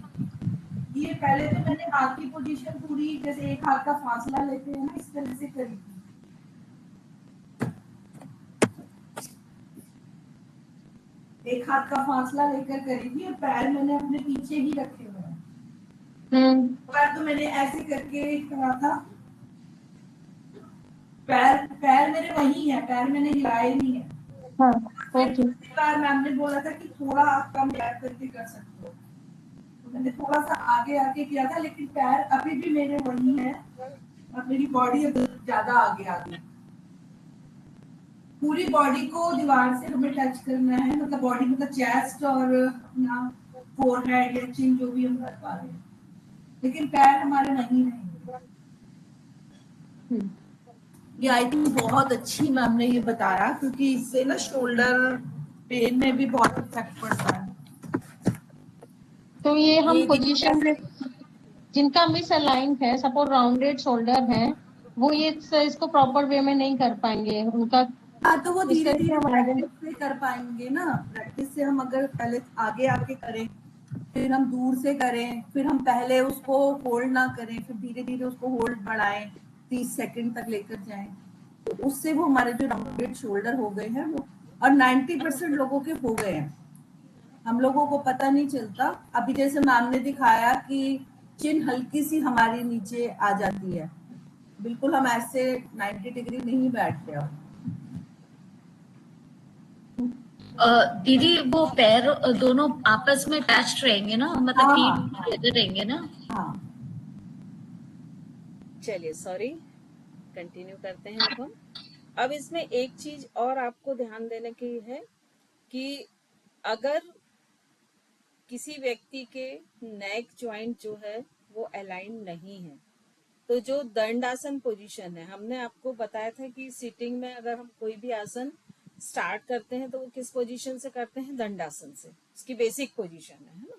[SPEAKER 3] ये पहले तो मैंने हाथ की पोजीशन पूरी, जैसे एक हाथ का फासला लेते हैं ना, इस तरह से करी थी। एक हाथ का फासला लेकर करेंगी और पैर मैंने अपने पीछे ही रखे हुए हैं। पैर तो मैंने ऐसे करके करा था, पैर पैर मेरे वही है, पैर मैंने हिलाए नहीं है।
[SPEAKER 1] हाँ
[SPEAKER 3] फिर
[SPEAKER 1] ओके।
[SPEAKER 3] दूसरी बार मैम ने बोला था कि थोड़ा आप कम गैप करके कर सकते हो, तो मैंने थोड़ा सा आगे आगे किया था, लेकिन पैर अभी भी मेरे वही है और मेरी बॉडी ज्यादा आगे आ गई। पूरी बॉडी को दीवार से हमें टच करना है, मतलब बॉडी मतलब चेस्ट और अपना फोरहेड या चिन जो भी हम कर पा रहे हैं, लेकिन पैर हमारे नहीं रहेंगे। ये आई थिंक बहुत अच्छी मैम ने ये बताया, क्योंकि इससे ना शोल्डर पेन में भी बहुत इफेक्ट पड़ता है।
[SPEAKER 1] तो ये हम
[SPEAKER 3] ये
[SPEAKER 1] पोजीशन में जिनका मिस अलाइन है, सपोज राउंडेड शोल्डर है, वो ये इसको प्रॉपर वे में नहीं कर पाएंगे उनका।
[SPEAKER 3] हाँ, तो वो
[SPEAKER 1] इस
[SPEAKER 3] धीरे
[SPEAKER 1] तरह से
[SPEAKER 3] धीरे
[SPEAKER 1] हम
[SPEAKER 3] प्रैक्टिस से कर पाएंगे ना। प्रैक्टिस से हम अगर पहले आगे आके करें, फिर हम दूर से करें, फिर हम पहले उसको होल्ड ना करें, फिर धीरे धीरे उसको होल्ड बढ़ाएं, 30 सेकंड तक लेकर जाएं, तो उससे वो हमारे जो राउंडेड शोल्डर हो गए हैं वो, और 90% लोगों के हो गए हैं, हम लोगों को पता नहीं चलता। अभी जैसे मैम ने दिखाया कि चिन हल्की सी हमारी नीचे आ जाती है, बिल्कुल हम ऐसे 90 डिग्री नहीं बैठते अब।
[SPEAKER 5] दीदी वो पैर दोनों आपस में टैच्ड रहेंगे ना, मतलब
[SPEAKER 3] हाँ
[SPEAKER 5] फीट
[SPEAKER 3] हाँ
[SPEAKER 5] टुगेदर रहेंगे ना?
[SPEAKER 3] हाँ।
[SPEAKER 2] चलिए सॉरी, कंटिन्यू करते हैं अब हम। अब इसमें एक चीज और आपको ध्यान देने की है कि अगर किसी व्यक्ति के नेक जॉइंट जो है वो अलाइन नहीं है, तो जो दंडासन पोजीशन है, हमने आपको बताया था कि सिटिंग में अगर हम कोई भी आसन स्टार्ट करते हैं तो वो किस पोजीशन से करते हैं? दंडासन से, उसकी बेसिक पोजीशन है ना।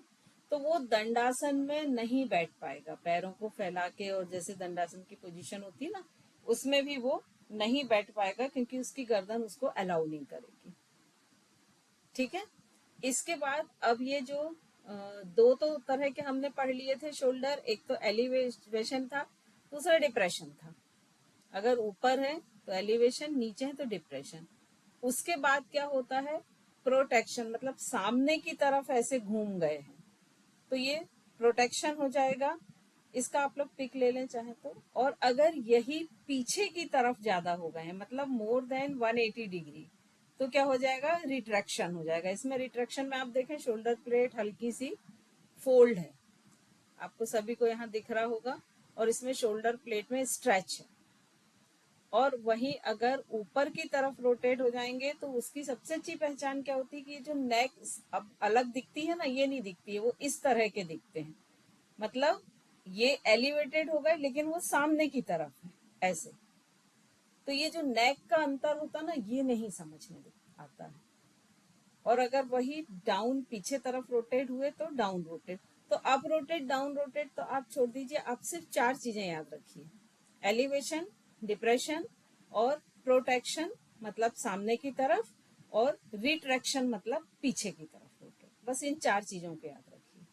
[SPEAKER 2] तो वो दंडासन में नहीं बैठ पाएगा पैरों को फैला के, और जैसे दंडासन की पोजीशन होती है ना, उसमें भी वो नहीं बैठ पाएगा, क्योंकि उसकी गर्दन उसको अलाउ नहीं करेगी। ठीक है। इसके बाद अब ये जो दो तो तरह के हमने पढ़ लिए थे शोल्डर, एक तो एलिवेशन था, दूसरा डिप्रेशन था। अगर ऊपर है तो एलिवेशन, नीचे है तो डिप्रेशन। उसके बाद क्या होता है? प्रोटेक्शन, मतलब सामने की तरफ ऐसे घूम गए हैं तो ये प्रोटेक्शन हो जाएगा। इसका आप लोग पिक ले लें चाहे तो। और अगर यही पीछे की तरफ ज्यादा हो गए हैं, मतलब मोर देन 180 डिग्री, तो क्या हो जाएगा? रिट्रैक्शन हो जाएगा। इसमें रिट्रैक्शन में आप देखें शोल्डर प्लेट हल्की सी फोल्ड है, आपको सभी को यहाँ दिख रहा होगा, और इसमें शोल्डर प्लेट में स्ट्रेच है। और वहीं अगर ऊपर की तरफ रोटेट हो जाएंगे तो उसकी सबसे अच्छी पहचान क्या होती है कि जो नेक अब अलग दिखती है ना, ये नहीं दिखती है, वो इस तरह के दिखते हैं। मतलब ये एलिवेटेड हो गए लेकिन वो सामने की तरफ है ऐसे। तो ये जो नेक का अंतर होता ना, ये नहीं समझ में आता है। और अगर वही डाउन पीछे तरफ रोटेट हुए तो डाउन रोटेट, तो अप रोटेट, डाउन रोटेट तो आप छोड़ दीजिए। आप सिर्फ 4 चीजें याद रखिए: एलिवेशन, डिप्रेशन और प्रोटेक्शन मतलब सामने की तरफ, और रिट्रैक्शन मतलब पीछे की तरफ रोटेट। बस इन 4 चीजों को याद रखिए।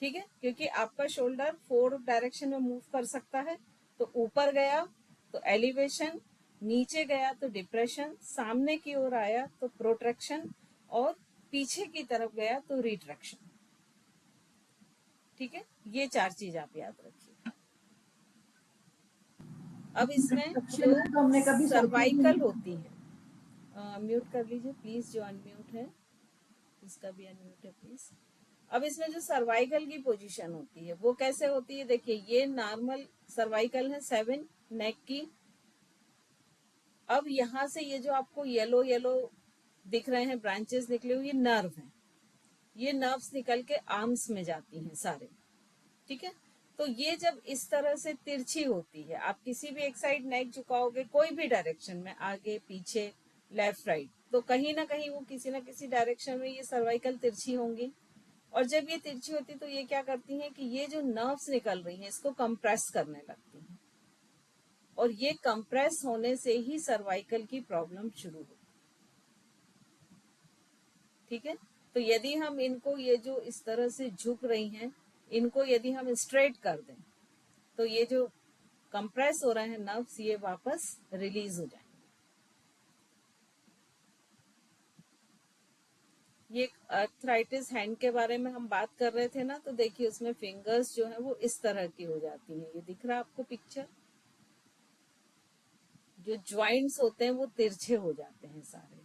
[SPEAKER 2] ठीक है। क्योंकि आपका शोल्डर 4 डायरेक्शन में मूव कर सकता है। तो ऊपर गया तो एलिवेशन, नीचे गया तो डिप्रेशन, सामने की ओर आया तो प्रोट्रैक्शन, और पीछे की तरफ गया तो रिट्रैक्शन। ठीक है। ये 4 चीज आप याद रखिए। अब इसमें जो
[SPEAKER 3] तो हमने कभी
[SPEAKER 2] सर्वाइकल होती है, म्यूट कर लीजिए प्लीज, जो अनम्यूट है इसका भी अनम्यूट है प्लीज। अब इसमें जो सर्वाइकल की पोजीशन होती है वो कैसे होती है? देखिए, ये नॉर्मल सर्वाइकल है 7 नेक की। अब यहाँ से ये जो आपको येलो येलो दिख रहे हैं, ब्रांचेस निकले हुए, ये नर्व हैं। ये नर्व्स निकल के आर्म्स में जाती हैं सारे। ठीक है। तो ये जब इस तरह से तिरछी होती है, आप किसी भी एक साइड नेक झुकाओगे कोई भी डायरेक्शन में, आगे पीछे लेफ्ट राइट, तो कहीं ना कहीं वो किसी ना किसी डायरेक्शन में ये सर्वाइकल तिरछी होंगी। और जब ये तिरछी होती तो ये क्या करती हैं कि ये जो नर्व्स निकल रही हैं इसको कंप्रेस करने लगती हैं, और ये कंप्रेस होने से ही सर्वाइकल की प्रॉब्लम शुरू होती है। ठीक है। तो यदि हम इनको, ये जो इस तरह से झुक रही हैं, इनको यदि हम स्ट्रेट कर दें तो ये जो कंप्रेस हो रहे हैं नर्व्स, ये वापस रिलीज हो जाएंगे। ये अर्थराइटिस हैंड के बारे में हम बात कर रहे थे ना, तो देखिए उसमें फिंगर्स जो है वो इस तरह की हो जाती हैं। ये दिख रहा है आपको पिक्चर, जो ज्वाइंट्स होते हैं वो तिरछे हो जाते हैं सारे।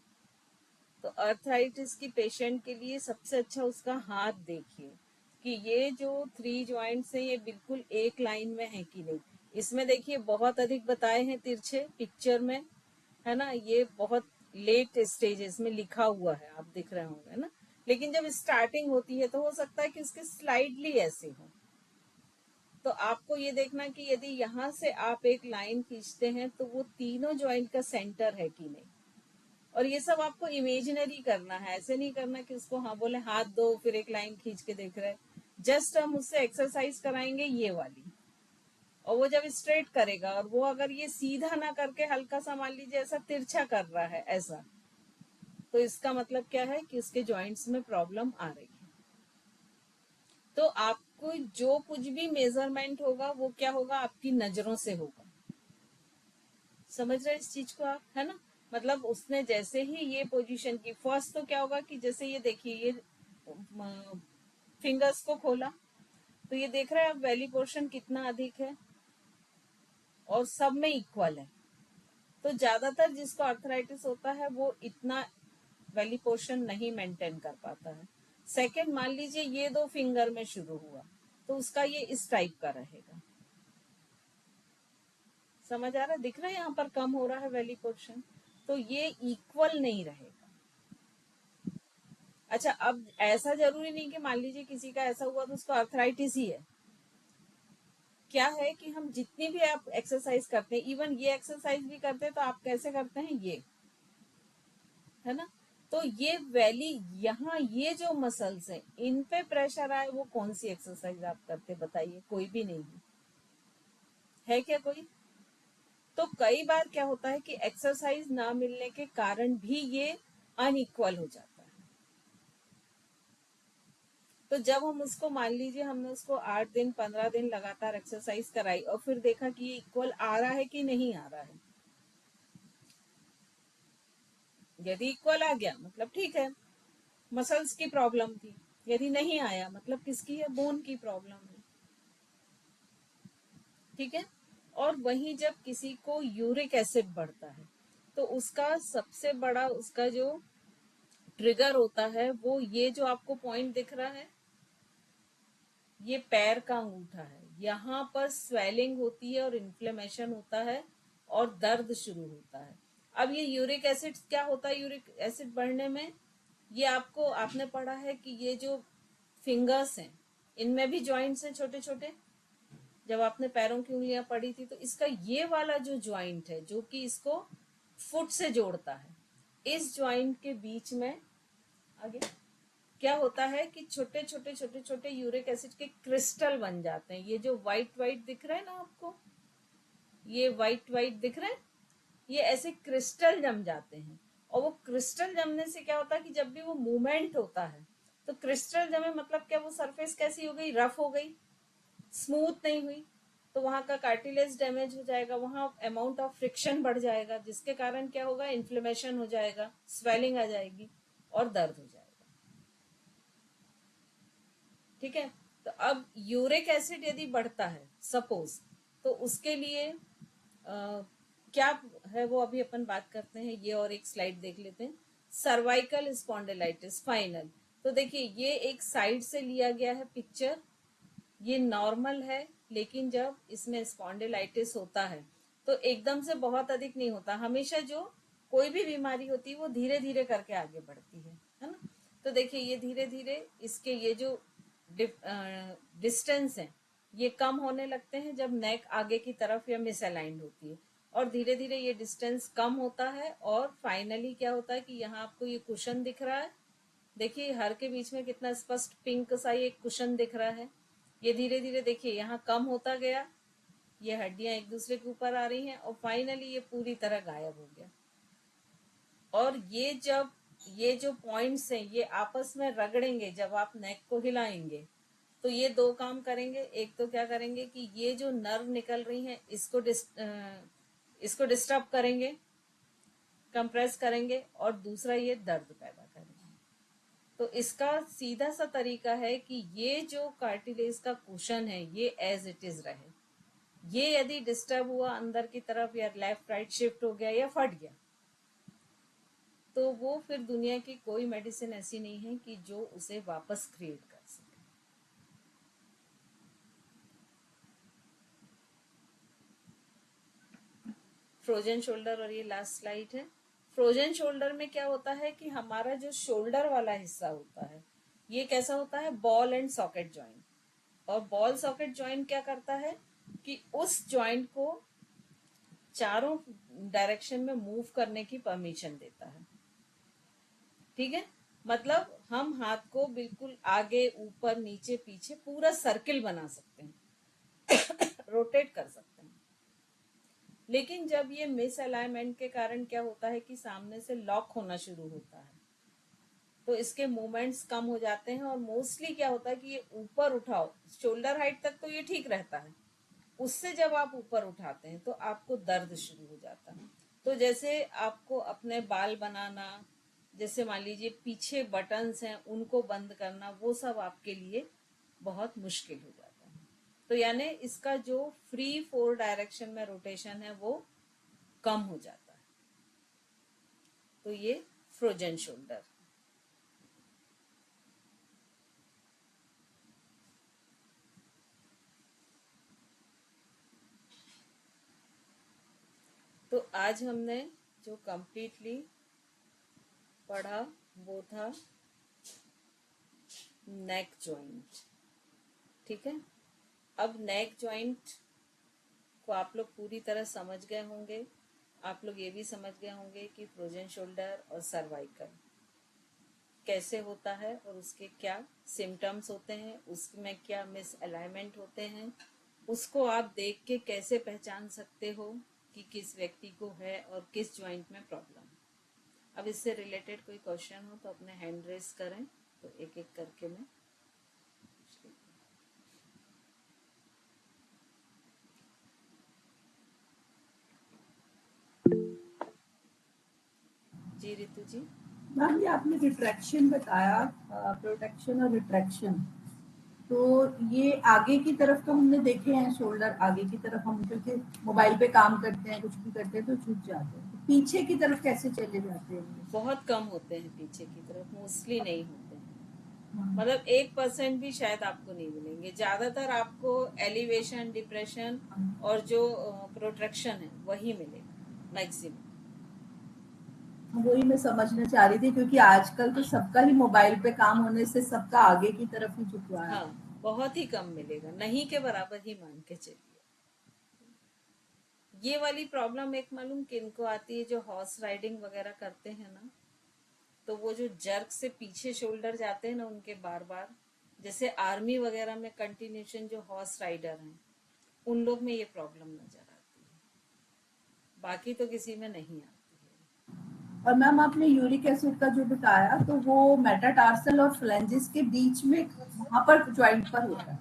[SPEAKER 2] तो अर्थराइटिस की पेशेंट के लिए सबसे अच्छा उसका हाथ देखिए कि ये जो 3 ज्वाइंट्स हैं ये बिल्कुल एक लाइन में है कि नहीं। इसमें देखिए बहुत अधिक बताए हैं तिरछे पिक्चर में, है ना। ये बहुत लेट स्टेजेस में लिखा हुआ है, आप दिख रहे होंगे ना। लेकिन जब स्टार्टिंग होती है तो हो सकता है कि उसके स्लाइडली ऐसे हो। तो आपको ये देखना कि यदि यहाँ से आप एक लाइन खींचते हैं तो वो तीनों ज्वाइंट का सेंटर है कि नहीं। और ये सब आपको इमेजिनरी करना है, ऐसे नहीं करना कि उसको हाँ बोले हाथ दो फिर एक लाइन खींच के देख रहे। जस्ट हम उससे एक्सरसाइज कराएंगे ये वाली, और वो जब स्ट्रेट करेगा और वो अगर ये सीधा ना करके हल्का सा मान लीजिए ऐसा तिरछा कर रहा है ऐसा, तो इसका मतलब क्या है कि उसके जॉइंट्स में प्रॉब्लम आ रही है। तो आपको जो कुछ भी मेजरमेंट होगा वो क्या होगा, आपकी नजरों से होगा। समझ रहे इस चीज को आप, है ना। मतलब उसने जैसे ही ये पोजीशन की, फर्स्ट तो क्या होगा कि जैसे ये देखिए ये फिंगर्स को खोला तो ये देख रहे हैं आप वैली पोर्शन कितना अधिक है और सब में इक्वल है। तो ज्यादातर जिसको आर्थराइटिस होता है वो इतना वैली पोर्शन नहीं मेंटेन कर पाता है। सेकंड, मान लीजिए ये 2 फिंगर में शुरू हुआ तो उसका ये इस टाइप का रहेगा। समझ आ रहा है, दिख रहा है यहाँ पर कम हो रहा है वैली पोर्शन, तो ये इक्वल नहीं रहेगा। अच्छा, अब ऐसा जरूरी नहीं कि मान लीजिए किसी का ऐसा हुआ तो उसको आर्थराइटिस ही है। क्या है कि हम जितनी भी आप एक्सरसाइज करते हैं, इवन ये एक्सरसाइज भी करते हैं तो आप कैसे करते हैं, ये है ना। तो ये वैली, यहाँ ये जो मसल्स हैं इन पे प्रेशर आए, वो कौन सी एक्सरसाइज आप करते बताइए, कोई भी नहीं है क्या कोई। तो कई बार क्या होता है कि एक्सरसाइज ना मिलने के कारण भी ये अनइक्वल हो जाता है। तो जब हम उसको मान लीजिए हमने उसको 8 दिन 15 दिन लगातार एक्सरसाइज कराई और फिर देखा कि ये इक्वल आ रहा है कि नहीं आ रहा है, यदि इक्वल आ गया मतलब ठीक है, मसल्स की प्रॉब्लम थी। यदि नहीं आया मतलब किसकी है, बोन की प्रॉब्लम है। ठीक है। और वहीं जब किसी को यूरिक एसिड बढ़ता है तो उसका सबसे बड़ा उसका जो ट्रिगर होता है वो ये जो आपको पॉइंट दिख रहा है, ये पैर का अंगूठा है। यहाँ पर स्वेलिंग होती है और इन्फ्लेमेशन होता है और दर्द शुरू होता है। अब ये यूरिक एसिड क्या होता है, यूरिक एसिड बढ़ने में ये आपको, आपने पढ़ा है कि ये जो फिंगर्स हैं इनमें भी जॉइंट्स हैं छोटे छोटे। जब आपने पैरों की उंगलियां पढ़ी थी तो इसका ये वाला जो जॉइंट है जो कि इसको फुट से जोड़ता है, इस जॉइंट के बीच में आगे क्या होता है कि छोटे छोटे छोटे छोटे यूरिक एसिड के क्रिस्टल बन जाते हैं। ये जो व्हाइट व्हाइट दिख रहा है ना आपको, ये व्हाइट व्हाइट दिख रहा है, ये ऐसे क्रिस्टल जम जाते हैं। और वो क्रिस्टल जमने से क्या होता है कि जब भी वो मूवमेंट होता है तो क्रिस्टल जमे मतलब क्या, वो सरफेस कैसी हो गई, रफ हो गई, स्मूथ नहीं हुई। तो वहां का कार्टिलेज डैमेज हो जाएगा, वहां अमाउंट ऑफ फ्रिक्शन बढ़ जाएगा, जिसके कारण क्या होगा, इन्फ्लेमेशन हो जाएगा, स्वेलिंग आ जाएगी और दर्द हो जाएगा। ठीक है। तो अब यूरिक एसिड यदि बढ़ता है सपोज, तो उसके लिए क्या है वो अभी अपन बात करते हैं। ये और एक स्लाइड देख लेते हैं, सर्वाइकल स्पॉन्डिलाइटिस फाइनल। तो देखिए ये एक साइड से लिया गया है पिक्चर, ये नॉर्मल है, लेकिन जब इसमें स्पॉन्डिलाइटिस होता है तो एकदम से बहुत अधिक नहीं होता। हमेशा जो कोई भी बीमारी होती है वो धीरे धीरे करके आगे बढ़ती है ना। तो देखिए ये धीरे धीरे इसके ये जो डिस्टेंस है ये कम होने लगते हैं जब नेक आगे की तरफ या मिसअलाइंड होती है, और धीरे धीरे ये डिस्टेंस कम होता है और फाइनली क्या होता है कि यहाँ आपको ये कुशन दिख रहा है। देखिए हर के बीच में कितना स्पष्ट पिंक सा ये कुशन दिख रहा है। ये धीरे धीरे देखिए यहाँ कम होता गया, ये हड्डियां एक दूसरे के ऊपर आ रही हैं और फाइनली ये पूरी तरह गायब हो गया। और ये जब ये जो पॉइंट्स हैं ये आपस में रगड़ेंगे, जब आप नेक को हिलाएंगे तो ये 2 काम करेंगे। एक तो क्या करेंगे कि ये जो नर्व निकल रही हैं इसको डिस्टर्ब करेंगे, कंप्रेस करेंगे, और दूसरा ये दर्द पैदा करेंगे। तो इसका सीधा सा तरीका है कि ये जो कार्टिलेज का कुशन है ये एज इट इज रहे। ये यदि डिस्टर्ब हुआ अंदर की तरफ या लेफ्ट राइट शिफ्ट हो गया या फट गया, तो वो फिर दुनिया की कोई मेडिसिन ऐसी नहीं है कि जो उसे वापस क्रिएट कर सके। फ्रोजन शोल्डर, और ये लास्ट स्लाइड है। फ्रोजन शोल्डर में क्या होता है कि हमारा जो शोल्डर वाला हिस्सा होता है ये कैसा होता है, बॉल एंड सॉकेट जॉइंट। और बॉल सॉकेट जॉइंट क्या करता है कि उस जॉइंट को चारों डायरेक्शन में मूव करने की परमिशन देता है। ठीक है, मतलब हम हाथ को बिल्कुल आगे ऊपर नीचे पीछे पूरा सर्किल बना सकते हैं रोटेट कर सकते हैं। लेकिन जब ये मिस अलाइनमेंट के कारण क्या होता है कि सामने से लॉक होना शुरू होता है, तो इसके मूवमेंट्स कम हो जाते हैं। और मोस्टली क्या होता है कि ये ऊपर उठाओ, शोल्डर हाइट तक तो ये ठीक रहता है, उससे जब आप ऊपर उठाते हैं तो आपको दर्द शुरू हो जाता है। तो जैसे आपको अपने बाल बनाना, जैसे मान लीजिए पीछे बटन्स हैं उनको बंद करना, वो सब आपके लिए बहुत मुश्किल हो जाता है। तो यानी इसका जो फ्री 4 डायरेक्शन में रोटेशन है वो कम हो जाता है। तो ये फ्रोजन शोल्डर। तो आज हमने जो कंप्लीटली पढ़ा वो था नेक जॉइंट। ठीक है, अब नेक जॉइंट को आप लोग पूरी तरह समझ गए होंगे। आप लोग ये भी समझ गए होंगे कि फ्रोजन शोल्डर और सर्वाइकल कैसे होता है और उसके क्या सिम्टम्स होते हैं, उसमें क्या मिस अलाइनमेंट होते हैं, उसको आप देख के कैसे पहचान सकते हो कि किस व्यक्ति को है और किस जॉइंट में प्रॉब्लम है। अब इससे रिलेटेड कोई क्वेश्चन हो तो अपने हैंड रेस करें, तो एक एक करके मैं पूछ लेती हूँ। जी रितु जी।
[SPEAKER 3] मैम ये आपने रिट्रैक्शन बताया, प्रोटेक्शन और रिट्रैक्शन, तो ये आगे की तरफ तो हमने देखे हैं, शोल्डर आगे की तरफ हम क्योंकि मोबाइल पे काम करते हैं कुछ भी करते हैं तो झुक जाते हैं, तो पीछे की तरफ कैसे चले जाते हैं?
[SPEAKER 2] बहुत कम होते हैं पीछे की तरफ, मोस्टली नहीं होते हैं। मतलब 1% भी शायद आपको नहीं मिलेंगे। ज्यादातर आपको एलिवेशन, डिप्रेशन और जो प्रोट्रैक्शन है वही मिलेगा मैक्सिमम।
[SPEAKER 3] वही मैं समझना चाह रही थी क्योंकि आजकल तो सबका ही मोबाइल पे काम होने से सबका आगे की तरफ ही झुकवा है।
[SPEAKER 2] हाँ, बहुत ही कम मिलेगा, नहीं के बराबर ही मान के चलिए। ये वाली प्रॉब्लम एक मालूम किनको आती है, जो हॉर्स राइडिंग वगैरह करते हैं ना, तो वो जो जर्क से पीछे शोल्डर जाते हैं ना उनके बार बार, जैसे आर्मी वगैरह में कंटिन्यूशन जो हॉर्स राइडर हैं उन लोग में ये प्रॉब्लम नजर आती है, बाकी तो किसी में नहीं आती है।
[SPEAKER 3] और मैम आपने यूरिक एसिड का जो बताया तो वो मेटाटार्सल और फ्लेंजिस के बीच में वहां पर ज्वाइंट पर होता है।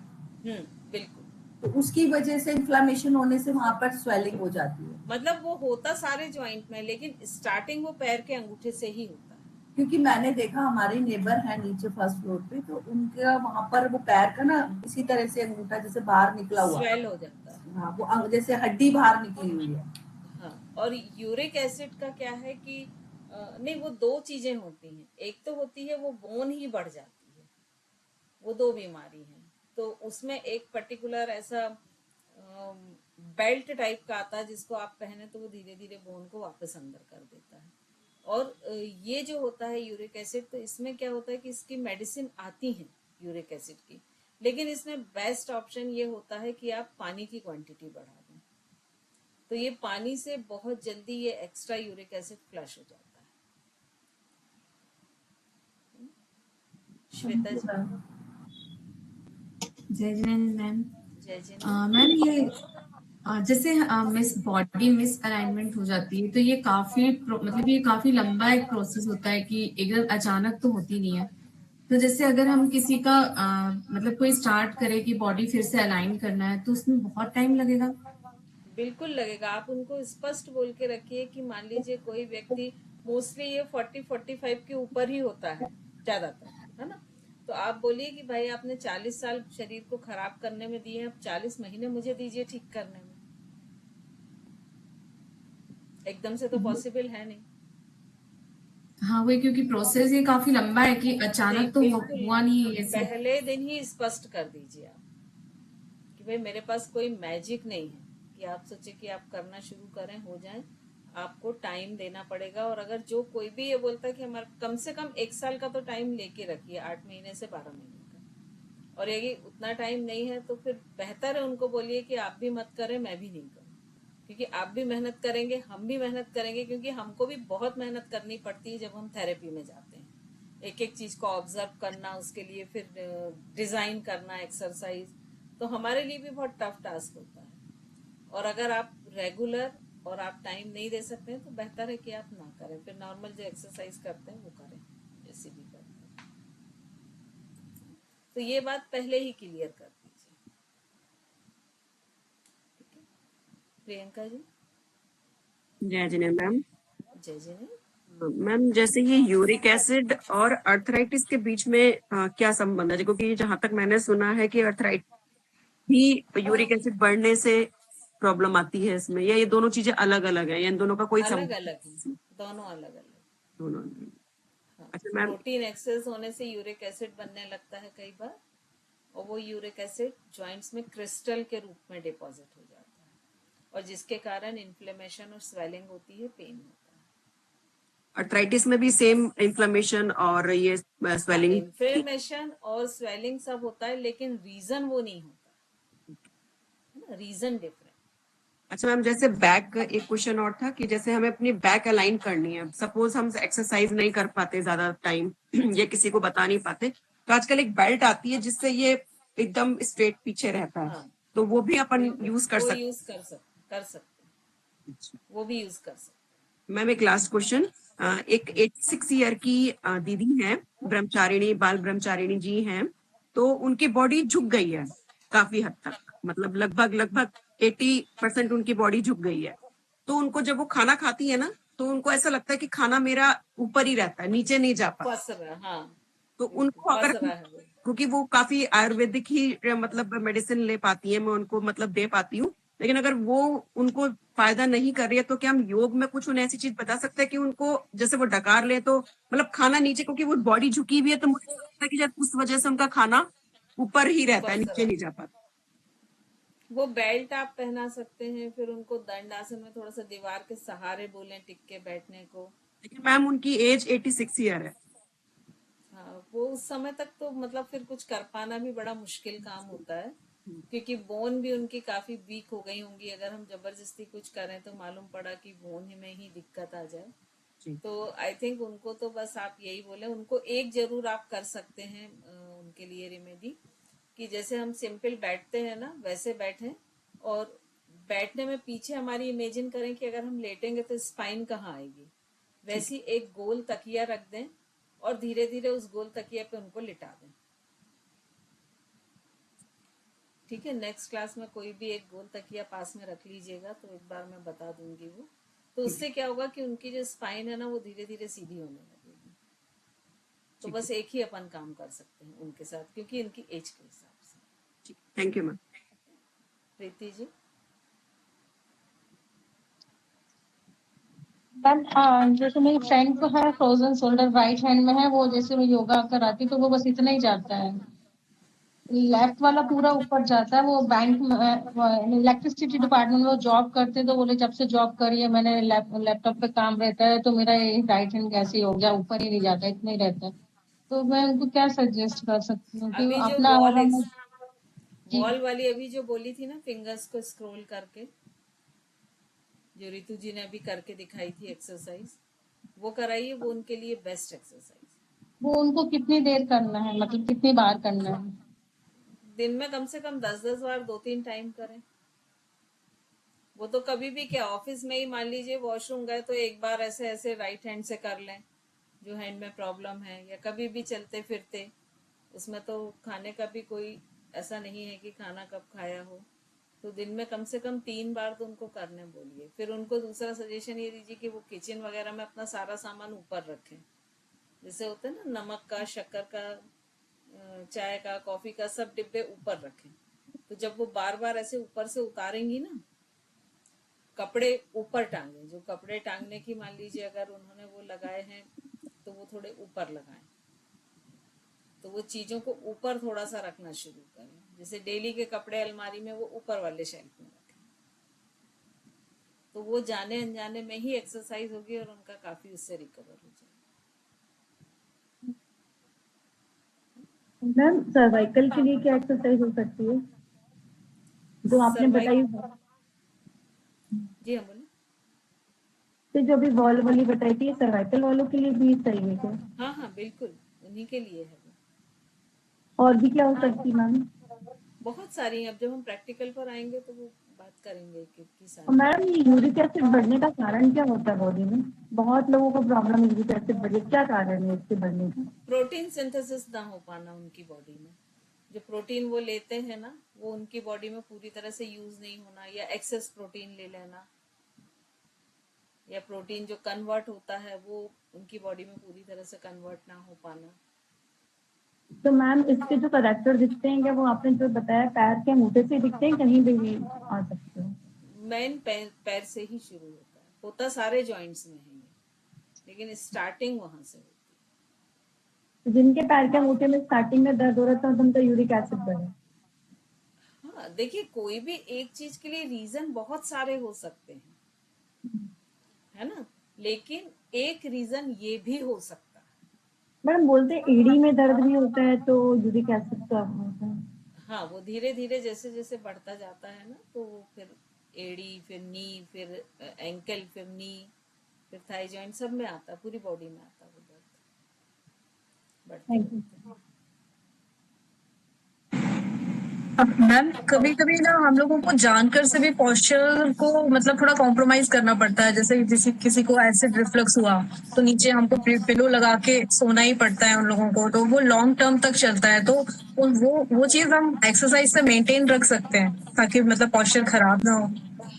[SPEAKER 2] बिल्कुल।
[SPEAKER 3] तो उसकी वजह से इन्फ्लामेशन होने से वहां पर स्वेलिंग हो जाती है।
[SPEAKER 2] मतलब वो होता सारे ज्वाइंट में, लेकिन स्टार्टिंग वो पैर के अंगूठे से ही होता है।
[SPEAKER 3] क्योंकि मैंने देखा हमारे नेबर है नीचे फर्स्ट फ्लोर पे, तो उनका वहां पर वो पैर का ना इसी तरह से अंगूठा जैसे बाहर निकला हुआ,
[SPEAKER 2] स्वेल हो जाता है।
[SPEAKER 3] हाँ वो जैसे हड्डी बाहर निकली हुई है।
[SPEAKER 2] हाँ, और यूरिक एसिड का क्या है कि नहीं, वो दो चीजें होती हैं। एक तो होती है वो बोन ही बढ़ जाती है, वो दो बीमारी है। तो उसमें एक पर्टिकुलर ऐसा बेल्ट टाइप का आता है जिसको आप पहने तो वो धीरे धीरे बोन को वापस अंदर कर देता है। और ये जो होता है यूरिक एसिड, तो इसमें क्या होता है कि इसकी मेडिसिन आती है यूरिक एसिड की, लेकिन इसमें बेस्ट ऑप्शन ये होता है कि आप पानी की क्वांटिटी बढ़ा दें। तो ये पानी से बहुत जल्दी ये एक्स्ट्रा यूरिक एसिड फ्लश हो जाता है। श्वेता जी।
[SPEAKER 6] जय जिनेंद्र मैम।
[SPEAKER 2] जय जी।
[SPEAKER 6] मैम ये जैसे मिस बॉडी मिस अलाइनमेंट हो जाती है तो ये काफी मतलब ये काफी लंबा एक प्रोसेस होता है कि एकदम अचानक तो होती नहीं है। तो जैसे अगर हम किसी का मतलब कोई स्टार्ट करे कि बॉडी फिर से अलाइन करना है तो उसमें बहुत टाइम लगेगा।
[SPEAKER 2] बिल्कुल लगेगा। आप उनको स्पष्ट बोल के रखिए कि मान लीजिए कोई व्यक्ति, मोस्टली ये 40-45 के ऊपर ही होता है ज्यादातर, है ना। तो आप बोलिए कि भाई आपने 40 साल शरीर को खराब करने में दिए, अब 40 महीने मुझे दीजिए ठीक करने में। एकदम से तो पॉसिबल है नहीं।
[SPEAKER 6] हाँ वही, क्योंकि प्रोसेस ये काफी लंबा है कि
[SPEAKER 2] नहीं,
[SPEAKER 6] अचानक तो
[SPEAKER 2] बिल्कुल
[SPEAKER 6] हुआ नहीं है ये सब।
[SPEAKER 2] पहले दिन ही स्पष्ट कर दीजिए आप कि भाई मेरे पास कोई मैजिक नहीं है कि आप सोचे कि आप करना शुरू करें हो जाए, आपको टाइम देना पड़ेगा। और अगर जो कोई भी ये बोलता है कि हमारे कम से कम 1 साल का तो टाइम लेके रखिए, 8 महीने से 12 महीने का। और यदि उतना टाइम नहीं है तो फिर बेहतर है उनको बोलिए कि आप भी मत करें, मैं भी नहीं करूँ, क्योंकि आप भी मेहनत करेंगे, हम भी मेहनत करेंगे, क्योंकि हमको भी बहुत मेहनत करनी पड़ती है जब हम थेरेपी में जाते हैं। एक एक चीज को ऑब्जर्व करना, उसके लिए फिर डिजाइन करना एक्सरसाइज, तो हमारे लिए भी बहुत टफ टास्क होता है। और अगर आप रेगुलर और आप टाइम नहीं दे सकते हैं तो बेहतर है कि आप ना करें, फिर नॉर्मल जो एक्सरसाइज करते हैं वो करें, जैसे भी करते हैं। तो ये बात पहले ही क्लियर कर दीजिए, ठीक है। प्रियंका जी।
[SPEAKER 7] जय जिने मैम।
[SPEAKER 2] जय जय।
[SPEAKER 7] मैम जैसे ये यूरिक एसिड और अर्थराइटिस के बीच में क्या संबंध है? क्योंकि जहां तक मैंने सुना है कि अर्थराइटिस भी यूरिक एसिड बढ़ने से प्रॉब्लम आती है इसमें, या ये दोनों चीजें अलग अलग है, या इन दोनों का कोई
[SPEAKER 2] अलग
[SPEAKER 7] संबंध?
[SPEAKER 2] अलग है, दोनों अलग अलग।
[SPEAKER 7] दोनों अलग।
[SPEAKER 2] हाँ,
[SPEAKER 7] अच्छा मैम।
[SPEAKER 2] प्रोटीन एक्सेस होने से यूरिक एसिड बनने लगता है कई बार, और वो यूरिक एसिड जॉइंट्स में क्रिस्टल के रूप में डिपॉजिट हो जाता है, और जिसके कारण इन्फ्लेमेशन और स्वेलिंग होती है, पेन होता है।
[SPEAKER 7] अर्थराइटिस में भी सेम इन्फ्लेमेशन और ये
[SPEAKER 2] हाँ,
[SPEAKER 7] स्वेलिंग?
[SPEAKER 2] इन्फ्लेमेशन और स्वेलिंग सब होता है, लेकिन रीजन वो नहीं होता है ना, रीजन डिफरेंट।
[SPEAKER 7] अच्छा मैम, जैसे बैक, एक क्वेश्चन और था कि जैसे हमें अपनी बैक अलाइन करनी है, सपोज हम एक्सरसाइज नहीं कर पाते ज्यादा टाइम या किसी को बता नहीं पाते, तो आजकल एक बेल्ट आती है जिससे ये एकदम स्ट्रेट पीछे रहता है,
[SPEAKER 2] हाँ,
[SPEAKER 7] तो वो भी अपन
[SPEAKER 2] बिल्कुल
[SPEAKER 7] यूज कर
[SPEAKER 2] वो
[SPEAKER 7] सकते
[SPEAKER 2] यूज कर सकते हैं, वो भी यूज कर सकते हैं।
[SPEAKER 7] मैम एक लास्ट क्वेश्चन। एक 86 ईयर की दीदी हैं, ब्रह्मचारिणी, बाल ब्रह्मचारिणी जी हैं, तो उनकी बॉडी झुक गई है काफी हद तक, मतलब लगभग लगभग 80% उनकी बॉडी झुक गई है। तो उनको जब वो खाना खाती है ना, तो उनको ऐसा लगता है कि खाना मेरा ऊपर ही रहता है, नीचे नहीं जा पाता।
[SPEAKER 2] फंस रहा, हाँ,
[SPEAKER 7] तो
[SPEAKER 2] बिल्कुल
[SPEAKER 7] उनको
[SPEAKER 2] फंस
[SPEAKER 7] अगर,
[SPEAKER 2] रहा है वो।
[SPEAKER 7] क्योंकि वो काफी आयुर्वेदिक ही मतलब मेडिसिन ले पाती है, मैं उनको मतलब दे पाती हूँ, लेकिन अगर वो उनको फायदा नहीं कर रही है, तो क्या हम योग में कुछ उन्हें ऐसी चीज बता सकते हैं कि उनको जैसे वो डकार ले तो मतलब खाना नीचे, क्योंकि वो बॉडी झुकी हुई है, तो मुझे लगता है कि शायद उस वजह से उनका खाना ऊपर ही रहता है,
[SPEAKER 2] फंस
[SPEAKER 7] नीचे
[SPEAKER 2] रहा,
[SPEAKER 7] नहीं जा पाता।
[SPEAKER 2] वो बेल्ट आप पहना सकते हैं, फिर उनको दंड आसन में थोड़ा सा दीवार के सहारे बोलें टिक के बैठने को।
[SPEAKER 7] लेकिन मैम उनकी एज 86 ईयर है।
[SPEAKER 2] हाँ, वो उस समय तक तो मतलब फिर कुछ कर पाना भी बड़ा मुश्किल काम होता है, क्योंकि बोन भी उनकी काफी वीक हो गई होंगी। अगर हम जबरदस्ती कुछ करें तो मालूम पड़ा कि बोन में ही दिक्कत आ जाए,
[SPEAKER 7] जी।
[SPEAKER 2] तो आई थिंक उनको तो बस आप यही बोले, उनको एक जरूर आप कर सकते हैं उनके लिए रेमेडी, कि जैसे हम सिंपल बैठते हैं ना वैसे बैठें, और बैठने में पीछे हमारी इमेजिन करें कि अगर हम लेटेंगे तो स्पाइन कहाँ आएगी, वैसी एक गोल तकिया रख दें और धीरे धीरे उस गोल तकिया पे उनको लिटा दें। ठीक है, नेक्स्ट क्लास में कोई भी एक गोल तकिया पास में रख लीजिएगा, तो एक बार मैं बता दूंगी वो, तो उससे क्या होगा कि उनकी जो स्पाइन है ना वो धीरे धीरे सीधी होने लगेगी। तो बस एक ही अपन काम कर सकते हैं उनके साथ, क्योंकि इनकी एज के हिसाब से।
[SPEAKER 7] Thank you ma'am.
[SPEAKER 2] Preeti ji.
[SPEAKER 1] Ma'am जैसे मेरी फ्रेंड को है फ्रोजन शोल्डर, राइट हैंड में है वो, जैसे वो योगा कराती तो वो बस इतना ही जाता है, लेफ्ट वाला पूरा ऊपर जाता है। वो बैंक में इलेक्ट्रिसिटी डिपार्टमेंट में वो जॉब करते, तो बोले जब से जॉब करी है मैंने लैपटॉप पे काम रहता है, तो मेरा ये राइट हैंड कैसे हो गया, ऊपर ही नहीं जाता, इतना ही रहता है। तो मैं उनको क्या सजेस्ट कर सकती हूँ कि
[SPEAKER 2] अभी जो
[SPEAKER 1] अपना अगर हम जी
[SPEAKER 2] वॉल वाली अभी जो बोली थी ना, फिंगर्स को स्क्रॉल करके, जो रितु जी ने अभी करके दिखाई थी एक्सरसाइज, वो कराइए, वो उनके लिए बेस्ट एक्सरसाइज।
[SPEAKER 1] वो उनको कितनी देर करना है, मतलब कितनी बार करना है?
[SPEAKER 2] दिन में कम से कम 10-10 बार 2-3 टाइम करें। वो तो कभी भी क्या, ऑफिस में ही मान लीजिए वॉशरूम गए तो एक बार ऐसे ऐसे राइट हैंड से कर लें जो हैंड में प्रॉब्लम है, या कभी भी चलते फिरते, उसमें तो खाने का भी कोई ऐसा नहीं है कि खाना कब खाया हो, तो दिन में कम से कम 3 बार तो उनको करने बोलिए। फिर उनको दूसरा सजेशन ये दीजिए कि वो किचन वगैरह में अपना सारा सामान ऊपर रखें, जैसे होता है ना, नमक का, शक्कर का, चाय का, कॉफी का, सब डिब्बे ऊपर रखें। तो जब वो बार बार ऐसे ऊपर से उतारेंगी ना, कपड़े ऊपर टांगे, जो कपड़े टांगने की मान लीजिए अगर उन्होंने वो लगाए हैं तो वो थोड़े ऊपर लगाएं। तो वो चीजों को ऊपर थोड़ा सा रखना शुरू करें, जैसे डेली के कपड़े अलमारी में वो ऊपर वाले शेल्फ में रखें। तो वो जाने अनजाने में ही एक्सरसाइज होगी और उनका काफी उससे रिकवर हो जाएगा।
[SPEAKER 8] मैम सर्वाइकल के लिए क्या एक्सरसाइज हो सकती है जो आपने बताई?
[SPEAKER 2] जी हाँ, बोलिए।
[SPEAKER 8] तो जो अभी वॉल वाली बताई थी, सर्वाइकल वालों के लिए भी सही है क्या?
[SPEAKER 2] हाँ हाँ, बिल्कुल उन्हीं के लिए है वो।
[SPEAKER 8] और भी क्या हो सकती मैम?
[SPEAKER 2] बहुत सारी हैं, अब जब हम प्रैक्टिकल पर आएंगे तो वो बात करेंगे कि
[SPEAKER 8] और
[SPEAKER 2] सारी।
[SPEAKER 8] मैम ये यूरिक एसिड बढ़ने का कारण क्या होता है बॉडी में? बहुत लोगों को प्रॉब्लम यूरिक एसिड बढ़े, क्या कारण है इसके बढ़ने का?
[SPEAKER 2] प्रोटीन सिंथेसिस ना हो पाना उनकी बॉडी में। जो प्रोटीन वो लेते हैं ना, वो उनकी बॉडी में पूरी तरह से यूज नहीं होना, या एक्सेस प्रोटीन ले लेना, या प्रोटीन जो कन्वर्ट होता है वो उनकी बॉडी में पूरी तरह से कन्वर्ट ना हो पाना।
[SPEAKER 8] तो मैम इसके जो करेक्टर दिखते हैं क्या, वो आपने जो बताया पैर के अंगूठे से दिखते हैं, कहीं पे भी आ सकते हैं?
[SPEAKER 2] मेन पैर से ही शुरू होता सारे जॉइंट्स में है ये, लेकिन स्टार्टिंग वहां से होती
[SPEAKER 8] तो जिनके पैर के अंगूठे में स्टार्टिंग में दर्द हो रहा था तो उनका यूरिक एसिड बढ़ा।
[SPEAKER 2] है। हाँ, देखिए कोई भी एक चीज के लिए रीजन बहुत सारे हो सकते हैं, है ना, लेकिन एक रीजन ये भी हो सकता है।
[SPEAKER 8] मैडम बोलते हैं एड़ी में दर्द भी होता है तो यूरिक एसिड का होता है।
[SPEAKER 2] हाँ, वो धीरे धीरे जैसे जैसे बढ़ता जाता है ना, तो वो फिर एड़ी, फिर नी, फिर एंकल, फिर नी, फिर थाई जॉइंट, सब में आता है, पूरी बॉडी में आता है वो दर्द बढ़ते
[SPEAKER 8] थैंक यू।
[SPEAKER 2] बढ़ते।
[SPEAKER 4] मैम कभी कभी ना हम लोगों को जानकर से भी पोस्चर को मतलब थोड़ा कॉम्प्रोमाइज करना पड़ता है। जैसे किसी किसी को एसिड रिफ्लक्स हुआ तो नीचे हमको पिलो लगा के सोना ही पड़ता है उन लोगों को, तो वो लॉन्ग टर्म तक चलता है। तो वो चीज हम एक्सरसाइज से मेंटेन रख सकते हैं ताकि मतलब पोस्चर खराब ना हो।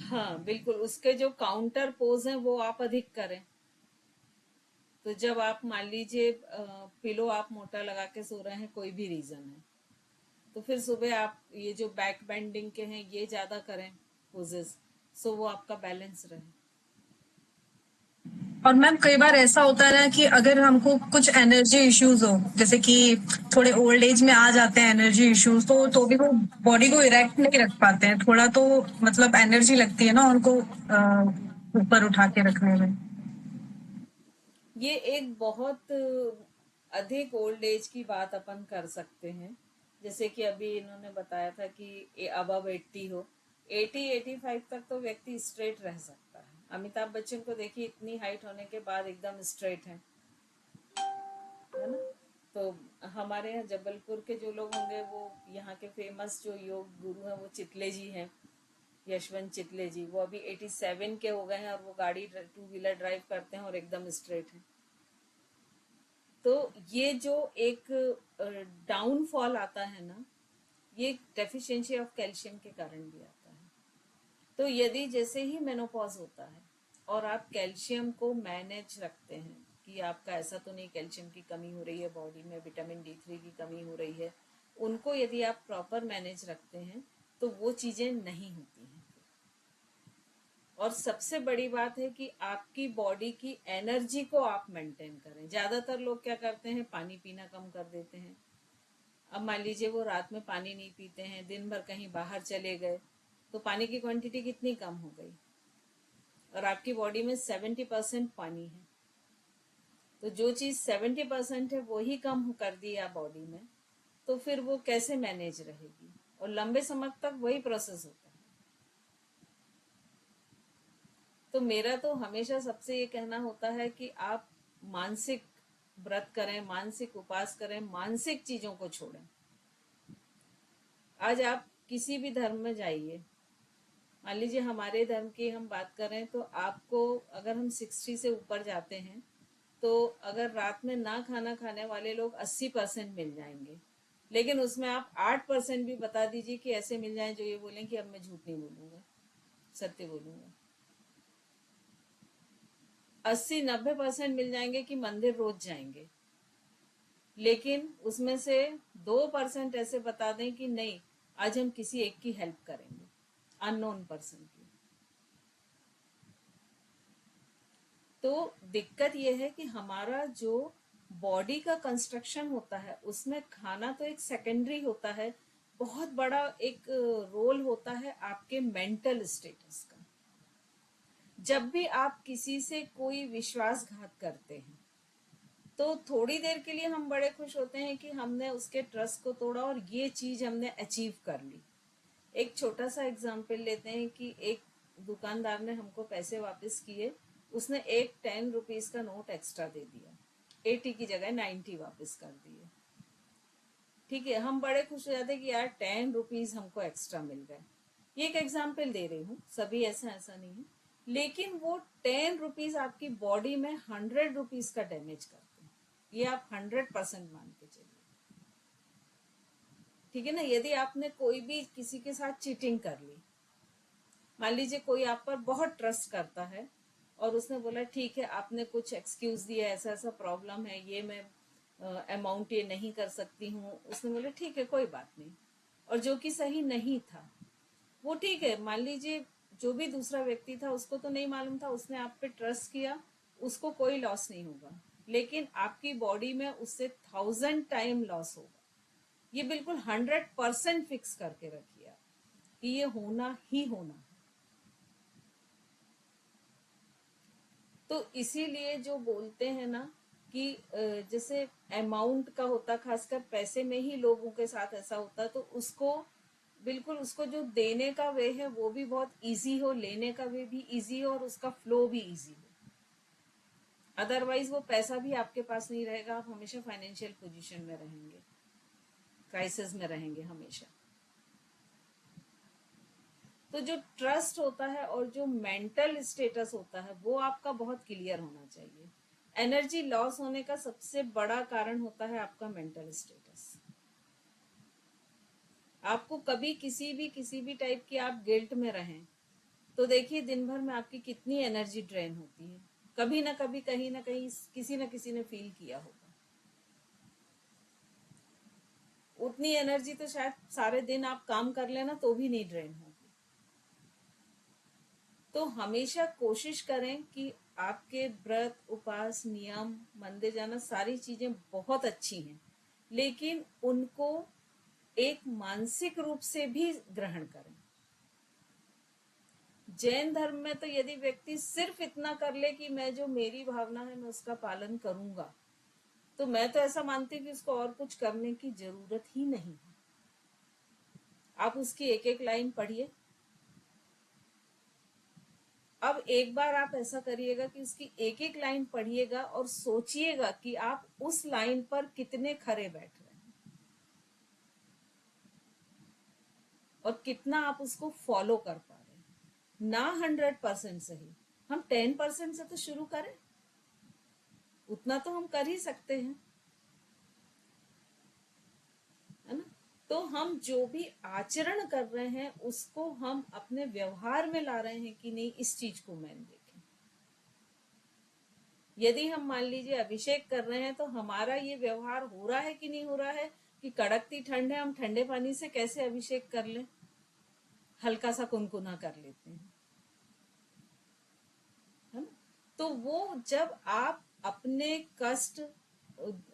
[SPEAKER 2] हाँ बिल्कुल, उसके जो काउंटर पोज हैं वो आप अधिक करें। तो जब आप मान लीजिए पिलो आप मोटा लगा के सो रहे हैं, कोई भी रीजन है, तो फिर सुबह आप ये जो बैक बेंडिंग के हैं ये ज्यादा करें पोजेस, सो वो आपका बैलेंस रहे।
[SPEAKER 4] और मैम कई बार ऐसा होता है ना कि अगर हमको कुछ एनर्जी इश्यूज हो, जैसे कि थोड़े ओल्ड एज में आ जाते हैं एनर्जी इश्यूज, तो भी वो बॉडी को इरेक्ट नहीं रख पाते हैं, थोड़ा तो मतलब एनर्जी लगती है ना उनको ऊपर उठा के रखने में।
[SPEAKER 2] ये एक बहुत अधिक ओल्ड एज की बात अपन कर सकते हैं। जैसे कि अभी इन्होंने बताया था कि अबव 80 हो, 80-85 तक तो व्यक्ति स्ट्रेट रह सकता है। अमिताभ बच्चन को देखिए, इतनी हाइट होने के बाद एकदम स्ट्रेट है ना। तो हमारे यहाँ जबलपुर के जो लोग होंगे, वो यहाँ के फेमस जो योग गुरु हैं वो चितले जी हैं, यशवंत चितले जी। वो अभी 87 के हो गए हैं और वो गाड़ी 2 व्हीलर ड्राइव करते हैं और एकदम स्ट्रेट है। तो ये जो एक डाउनफॉल आता है ना, ये डेफिशिएंसी ऑफ कैल्शियम के कारण भी आता है। तो यदि जैसे ही मेनोपॉज होता है और आप कैल्शियम को मैनेज रखते हैं कि आपका ऐसा तो नहीं कैल्शियम की कमी हो रही है बॉडी में, विटामिन D3 की कमी हो रही है, उनको यदि आप प्रॉपर मैनेज रखते हैं तो वो चीजें नहीं होती हैं। और सबसे बड़ी बात है कि आपकी बॉडी की एनर्जी को आप मेंटेन करें। ज्यादातर लोग क्या करते हैं, पानी पीना कम कर देते हैं। अब मान लीजिए वो रात में पानी नहीं पीते हैं, दिन भर कहीं बाहर चले गए, तो पानी की क्वांटिटी कितनी कम हो गई, और आपकी बॉडी में 70% पानी है। तो जो चीज 70% है वो ही कम कर दिया बॉडी में, तो फिर वो कैसे मैनेज रहेगी, और लंबे समय तक वही प्रोसेस होता है। तो मेरा तो हमेशा सबसे ये कहना होता है कि आप मानसिक व्रत करें, मानसिक उपास करें, मानसिक चीजों को छोड़ें। आज आप किसी भी धर्म में जाइए, मान लीजिए हमारे धर्म की हम बात करें, तो आपको अगर हम 60 से ऊपर जाते हैं तो अगर रात में ना खाना खाने वाले लोग 80% मिल जाएंगे, लेकिन उसमें आप 8% भी बता दीजिए कि ऐसे मिल जाएं जो ये बोलें कि अब मैं झूठ नहीं बोलूंगा, सत्य बोलूंगा। 80-90% मिल जाएंगे कि मंदिर रोज जाएंगे, लेकिन उसमें से 2% ऐसे बता दें कि नहीं, आज हम किसी एक की हेल्प करेंगे, अननोन पर्सन की। तो दिक्कत यह है कि हमारा जो बॉडी का कंस्ट्रक्शन होता है उसमें खाना तो एक सेकेंडरी होता है, बहुत बड़ा एक रोल होता है आपके मेंटल स्टेटस का। जब भी आप किसी से कोई विश्वासघात करते हैं तो थोड़ी देर के लिए हम बड़े खुश होते हैं कि हमने उसके ट्रस्ट को तोड़ा और ये चीज हमने अचीव कर ली। एक छोटा सा एग्जाम्पल लेते हैं कि एक दुकानदार ने हमको पैसे वापस किए, उसने एक 10 रुपीज का नोट एक्स्ट्रा दे दिया, 80 की जगह 90 वापस कर दिए। ठीक है, हम बड़े खुश हो जाते हैं कि यार 10 रुपीज हमको एक्स्ट्रा मिल गए। ये एक एग्जाम्पल दे रही हूँ, सभी ऐसा नहीं है, लेकिन वो 10 रुपीज आपकी बॉडी में 100 रुपीज का डैमेज करते हैं, ये आप 100% मान के चलिए। ठीक है ना। यदि आपने कोई भी किसी के साथ चीटिंग कर ली, मान लीजिए कोई आप पर बहुत ट्रस्ट करता है और उसने बोला ठीक है, आपने कुछ एक्सक्यूज दिया, ऐसा ऐसा प्रॉब्लम है, ये मैं अमाउंट ये नहीं कर सकती हूँ, उसने बोला ठीक है कोई बात नहीं, और जो कि सही नहीं था वो ठीक है, मान लीजिए जो भी दूसरा व्यक्ति था उसको तो नहीं मालूम था, उसने आप पे ट्रस्ट किया, उसको कोई लॉस नहीं होगा, लेकिन आपकी बॉडी में उससे 1000 टाइम लॉस होगा। ये बिल्कुल 100% फिक्स करके रखिए आप कि ये होना ही होना है। तो इसीलिए जो बोलते हैं ना कि जैसे अमाउंट का होता, खासकर पैसे में ही लोगों के साथ ऐसा होता है, तो उसको बिल्कुल, उसको जो देने का वे है वो भी बहुत इजी हो, लेने का वे भी इजी हो और उसका फ्लो भी इजी हो। अदरवाइज वो पैसा भी आपके पास नहीं रहेगा, आप हमेशा फाइनेंशियल पोजीशन में रहेंगे, क्राइसिस में रहेंगे हमेशा। तो जो ट्रस्ट होता है और जो मेंटल स्टेटस होता है वो आपका बहुत क्लियर होना चाहिए। एनर्जी लॉस होने का सबसे बड़ा कारण होता है आपका मेंटल स्टेटस। आपको कभी किसी भी टाइप की आप गिल्ट में रहें तो देखिए दिन भर में आपकी कितनी एनर्जी ड्रेन होती है, कभी ना कभी कहीं ना कहीं किसी ना किसी ने फील किया होगा। उतनी एनर्जी तो शायद सारे दिन आप काम कर लेना तो भी नहीं ड्रेन होगी। तो हमेशा कोशिश करें कि आपके व्रत, उपास, नियम, मंदिर जाना सारी चीजें बहुत अच्छी हैं, लेकिन उनको एक मानसिक रूप से भी ग्रहण करें। जैन धर्म में तो यदि व्यक्ति सिर्फ इतना कर ले कि मैं जो मेरी भावना है मैं उसका पालन करूंगा, तो मैं तो ऐसा मानती हूँ कि उसको और कुछ करने की जरूरत ही नहीं है। आप उसकी एक एक लाइन पढ़िए। अब एक बार आप ऐसा करिएगा कि उसकी एक एक लाइन पढ़िएगा और सोचिएगा कि आप उस लाइन पर कितने खरे बैठ रहे हैं और कितना आप उसको फॉलो कर पा रहे हैं। ना 100% सही, हम 10% से तो शुरू करें, उतना तो हम कर ही सकते हैं, है ना। तो हम जो भी आचरण कर रहे हैं उसको हम अपने व्यवहार में ला रहे हैं कि नहीं, इस चीज को मैंने देखें। यदि हम मान लीजिए अभिषेक कर रहे हैं तो हमारा ये व्यवहार हो रहा है कि नहीं हो रहा है कि कड़कती ठंड है, हम ठंडे पानी से कैसे अभिषेक कर लें, हल्का सा कुनकुना कर लेते हैं, है ना। तो वो जब आप अपने कष्ट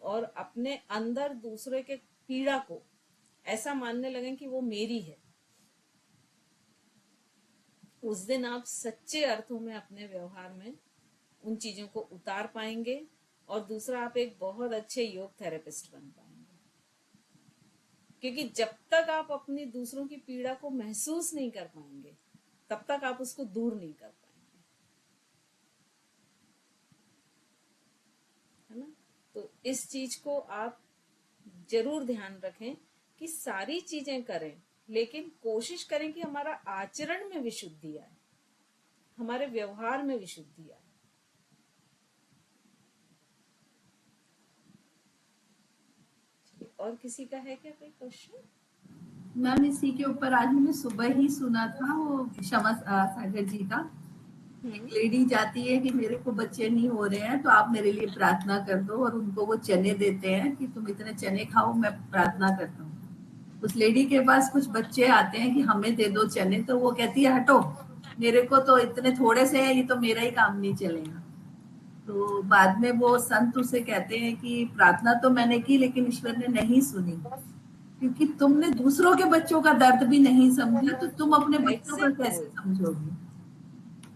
[SPEAKER 2] और अपने अंदर दूसरे के पीड़ा को ऐसा मानने लगे कि वो मेरी है, उस दिन आप सच्चे अर्थों में अपने व्यवहार में उन चीजों को उतार पाएंगे। और दूसरा, आप एक बहुत अच्छे योग थेरेपिस्ट बन पाएंगे, क्योंकि जब तक आप अपनी दूसरों की पीड़ा को महसूस नहीं कर पाएंगे तब तक आप उसको दूर नहीं कर पाएंगे, है ना। तो इस चीज को आप जरूर ध्यान रखें कि सारी चीजें करें, लेकिन कोशिश करें कि हमारा आचरण में विशुद्धि आए, हमारे व्यवहार में विशुद्धि आए। और किसी का है क्या कोई क्वेश्चन?
[SPEAKER 3] मैम इसी के ऊपर आज मैंने सुबह ही सुना था वो क्षमा सागर जी का,
[SPEAKER 2] हम्म।
[SPEAKER 3] लेडी जाती है कि मेरे को बच्चे नहीं हो रहे हैं तो आप मेरे लिए प्रार्थना कर दो, और उनको वो चने देते हैं कि तुम इतने चने खाओ, मैं प्रार्थना करता हूँ। उस लेडी के पास कुछ बच्चे आते हैं कि हमें दे दो चने, तो वो कहती है हटो, मेरे को तो इतने थोड़े से है, ये तो मेरा ही काम नहीं चलेगा। तो बाद में वो संत उसे कहते हैं कि प्रार्थना तो मैंने की लेकिन ईश्वर ने नहीं सुनी, क्योंकि तुमने दूसरों के बच्चों का दर्द भी नहीं समझा, तो तुम अपने बच्चों का
[SPEAKER 2] एग्जैक्टली
[SPEAKER 3] कैसे समझोगे?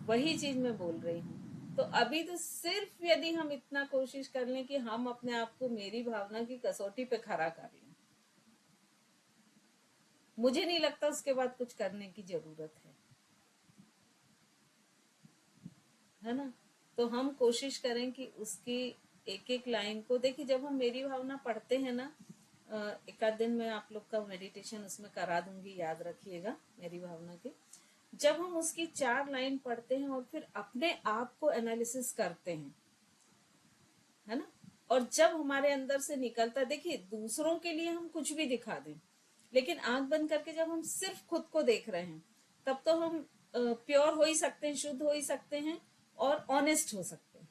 [SPEAKER 2] वही चीज मैं बोल रही हूँ। तो अभी तो सिर्फ यदि हम इतना कोशिश कर लें कि हम अपने आप को मेरी भावना की कसौटी पे खड़ा कर लें, मुझे नहीं लगता उसके बाद कुछ करने की जरूरत है ना। तो हम कोशिश करें कि उसकी एक एक लाइन को देखिए। जब हम मेरी भावना पढ़ते हैं ना, एक आध दिन में आप लोग का मेडिटेशन उसमें करा दूंगी, याद रखिएगा मेरी भावना की। जब हम उसकी 4 लाइन पढ़ते हैं और फिर अपने आप को एनालिसिस करते हैं, है ना, और जब हमारे अंदर से निकलता, देखिए दूसरों के लिए हम कुछ भी दिखा दें, लेकिन आंख बंद करके जब हम सिर्फ खुद को देख रहे हैं, तब तो हम प्योर हो ही सकते हैं, शुद्ध हो ही सकते हैं और ऑनेस्ट हो सकते हैं,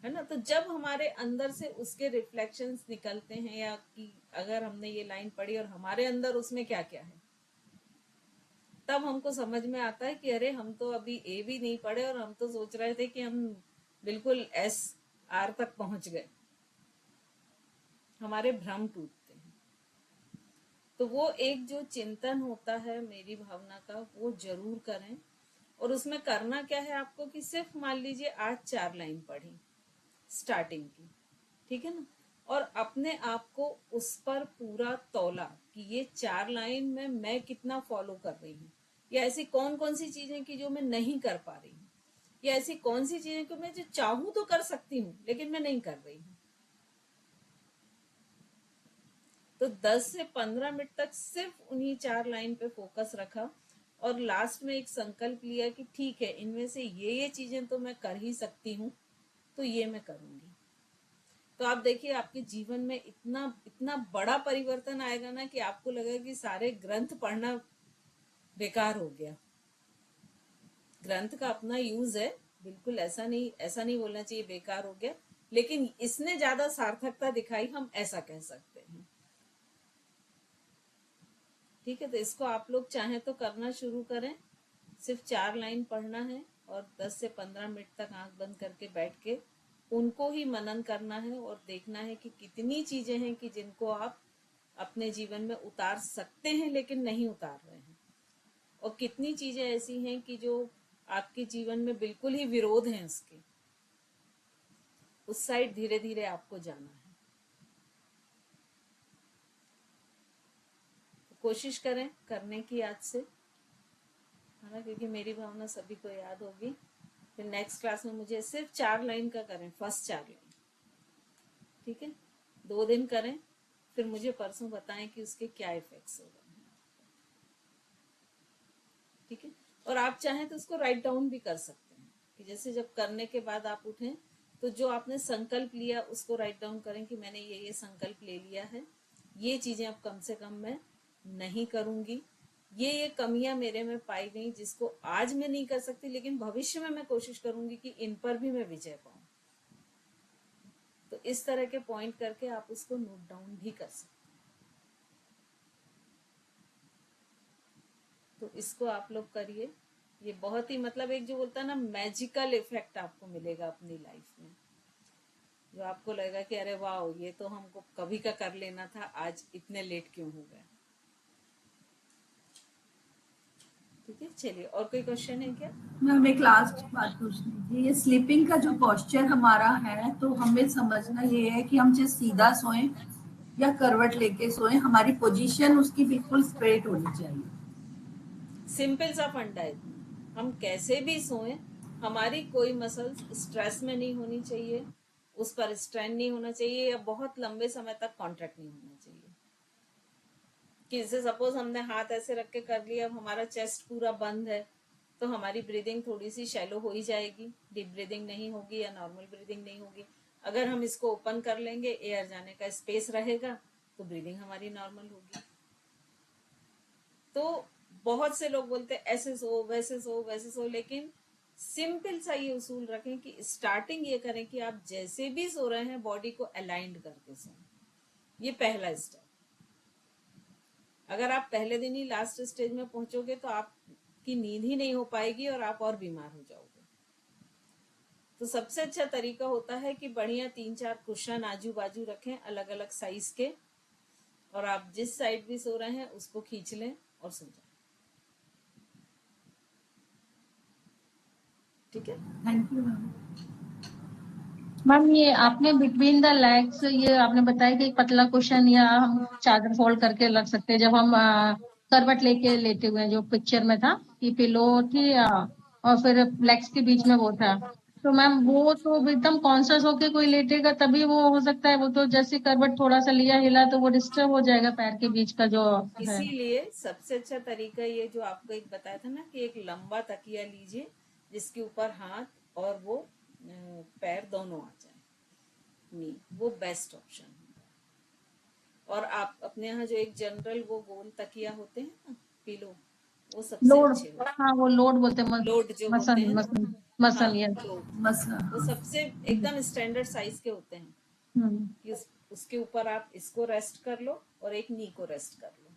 [SPEAKER 2] है ना। तो जब हमारे अंदर से उसके रिफ्लेक्शंस निकलते हैं, या कि अगर हमने ये लाइन पढ़ी और हमारे अंदर उसमें क्या क्या है, तब हमको समझ में आता है कि अरे हम तो अभी ए भी नहीं पढ़े और हम तो सोच रहे थे कि हम बिल्कुल एस आर तक पहुंच गए। हमारे भ्रम टूटते हैं। तो वो एक जो चिंतन होता है मेरी भावना का, वो जरूर करें। और उसमें करना क्या है आपको, कि सिर्फ मान लीजिए आज 4 लाइन पढ़ी स्टार्टिंग की, ठीक है ना, और अपने आप को उस पर पूरा तौला कि ये 4 लाइन में मैं कितना फॉलो कर रही हूँ, या ऐसी कौन कौन सी चीजें की जो मैं नहीं कर पा रही हूँ, या ऐसी कौन सी चीजें को मैं जो चाहूं तो कर सकती हूँ लेकिन मैं नहीं कर रही हूँ। तो 10 से 15 मिनट तक सिर्फ उन्हीं 4 लाइन पे फोकस रखा, और लास्ट में एक संकल्प लिया कि ठीक है, इनमें से ये चीजें तो मैं कर ही सकती हूँ, तो ये मैं करूंगी। तो आप देखिए आपके जीवन में इतना इतना बड़ा परिवर्तन आएगा ना, कि आपको लगेगा कि सारे ग्रंथ पढ़ना बेकार हो गया। ग्रंथ का अपना यूज है, बिल्कुल ऐसा नहीं बोलना चाहिए बेकार हो गया, लेकिन इसने ज्यादा सार्थकता दिखाई, हम ऐसा कह सकते हैं। ठीक है, तो इसको आप लोग चाहें तो करना शुरू करें। सिर्फ 4 लाइन पढ़ना है और 10 से 15 मिनट तक आंख बंद करके बैठ के उनको ही मनन करना है, और देखना है कि कितनी चीजें हैं कि जिनको आप अपने जीवन में उतार सकते हैं लेकिन नहीं उतार रहे हैं, और कितनी चीजें ऐसी हैं कि जो आपके जीवन में बिल्कुल ही विरोध हैं उसके। उस साइड धीरे धीरे आपको जाना है। तो कोशिश करें करने की आज से, है ना, क्योंकि मेरी भावना सभी को याद होगी। फिर नेक्स्ट क्लास में मुझे सिर्फ 4 लाइन का करें, फर्स्ट 4 लाइन, ठीक है। 2 दिन करें, फिर मुझे परसों बताएं कि उसके क्या इफेक्ट्स हो गए, ठीक है। और आप चाहें तो उसको राइट डाउन भी कर सकते हैं, कि जैसे जब करने के बाद आप उठें तो जो आपने संकल्प लिया उसको राइट डाउन करें कि मैंने ये संकल्प ले लिया है, ये चीजें अब कम से कम मैं नहीं करूंगी, ये कमियां मेरे में पाई गई जिसको आज मैं नहीं कर सकती, लेकिन भविष्य में मैं कोशिश करूंगी कि इन पर भी मैं विजय पाऊं। तो इस तरह के पॉइंट करके आप उसको नोट डाउन भी कर सकते हैं। तो इसको आप लोग करिए। ये बहुत ही मतलब एक जो बोलता है ना मैजिकल इफेक्ट आपको मिलेगा अपनी लाइफ में, जो आपको लगेगा कि अरे वाह, ये तो हमको कभी का कर लेना था, आज इतने लेट क्यों हो गए। ठीक है, चलिए और कोई क्वेश्चन है क्या?
[SPEAKER 3] मैम एक लास्ट बात पूछनी थी, ये स्लीपिंग का जो पोस्चर हमारा है, तो हमें समझना ये है कि हम चाहे सीधा सोएं या करवट लेके सोएं, हमारी पोजीशन उसकी बिल्कुल स्ट्रेट होनी चाहिए।
[SPEAKER 2] सिंपल सा फंडा है, हम कैसे भी सोएं, हमारी कोई मसल्स स्ट्रेस में नहीं होनी चाहिए, उस पर स्ट्रेन नहीं होना चाहिए, या बहुत लंबे समय तक कॉन्ट्रैक्ट नहीं होना चाहिए। कि जैसे सपोज हमने हाथ ऐसे रख के कर लिया, अब हमारा चेस्ट पूरा बंद है, तो हमारी ब्रीदिंग थोड़ी सी शैलो हो ही जाएगी, डीप ब्रीदिंग नहीं होगी या नॉर्मल ब्रीदिंग नहीं होगी। अगर हम इसको ओपन कर लेंगे, एयर जाने का स्पेस रहेगा, तो ब्रीदिंग हमारी नॉर्मल होगी। तो बहुत से लोग बोलते हैं ऐसे सो वैसे सो वैसे सो, लेकिन सिंपल सा ये उसूल रखें कि स्टार्टिंग ये करें कि आप जैसे भी सो रहे हैं बॉडी को अलाइंड करके सोएं। ये पहला स्टेप। अगर आप पहले दिन ही लास्ट स्टेज में पहुंचोगे तो आपकी नींद ही नहीं हो पाएगी और आप और बीमार हो जाओगे। तो सबसे अच्छा तरीका होता है कि बढ़िया 3-4 कुशन आजू बाजू रखें अलग अलग साइज के, और आप जिस साइड भी सो रहे हैं उसको खींच लें और सो जाएं। ठीक है,
[SPEAKER 3] थैंक यू मैम।
[SPEAKER 1] मैम ये आपने बिटवीन द लेग्स ये आपने बताया कि एक पतला कुशन या हम चादर फोल्ड करके रख सकते हैं जब हम करवट लेके लेटे हुए हैं, जो पिक्चर में था कि पिलो थी और फिर लेग्स के बीच में वो था। तो मैम वो तो एकदम कॉन्शियस होके कोई लेटेगा तभी वो हो सकता है, वो तो जैसे करवट थोड़ा सा लिया हिला तो वो डिस्टर्ब हो जाएगा पैर के बीच का जो है।
[SPEAKER 2] इसीलिए सबसे अच्छा तरीका ये जो आपको एक बताया था ना कि एक लंबा तकिया लीजिए जिसके ऊपर हाथ और वो पैर दोनों आ जाए, नी, वो बेस्ट ऑप्शन है। और आप अपने यहाँ जो एक जनरल वो गोल तकिया होते हैं ना, पिलो, वो सबसे
[SPEAKER 1] लोड,
[SPEAKER 2] अच्छे होते हैं।
[SPEAKER 1] हाँ वो लोड बोलते हैं,
[SPEAKER 2] लोड जो होते
[SPEAKER 1] मसन
[SPEAKER 2] हैं ना,
[SPEAKER 1] मसन मसन
[SPEAKER 2] हाँ,
[SPEAKER 1] ये
[SPEAKER 2] लोड,
[SPEAKER 3] बस
[SPEAKER 2] वो सबसे एकदम स्टैंडर्ड साइज के होते हैं कि उसके ऊपर आप इसको रेस्ट कर लो और एक नी को रेस्ट कर लो,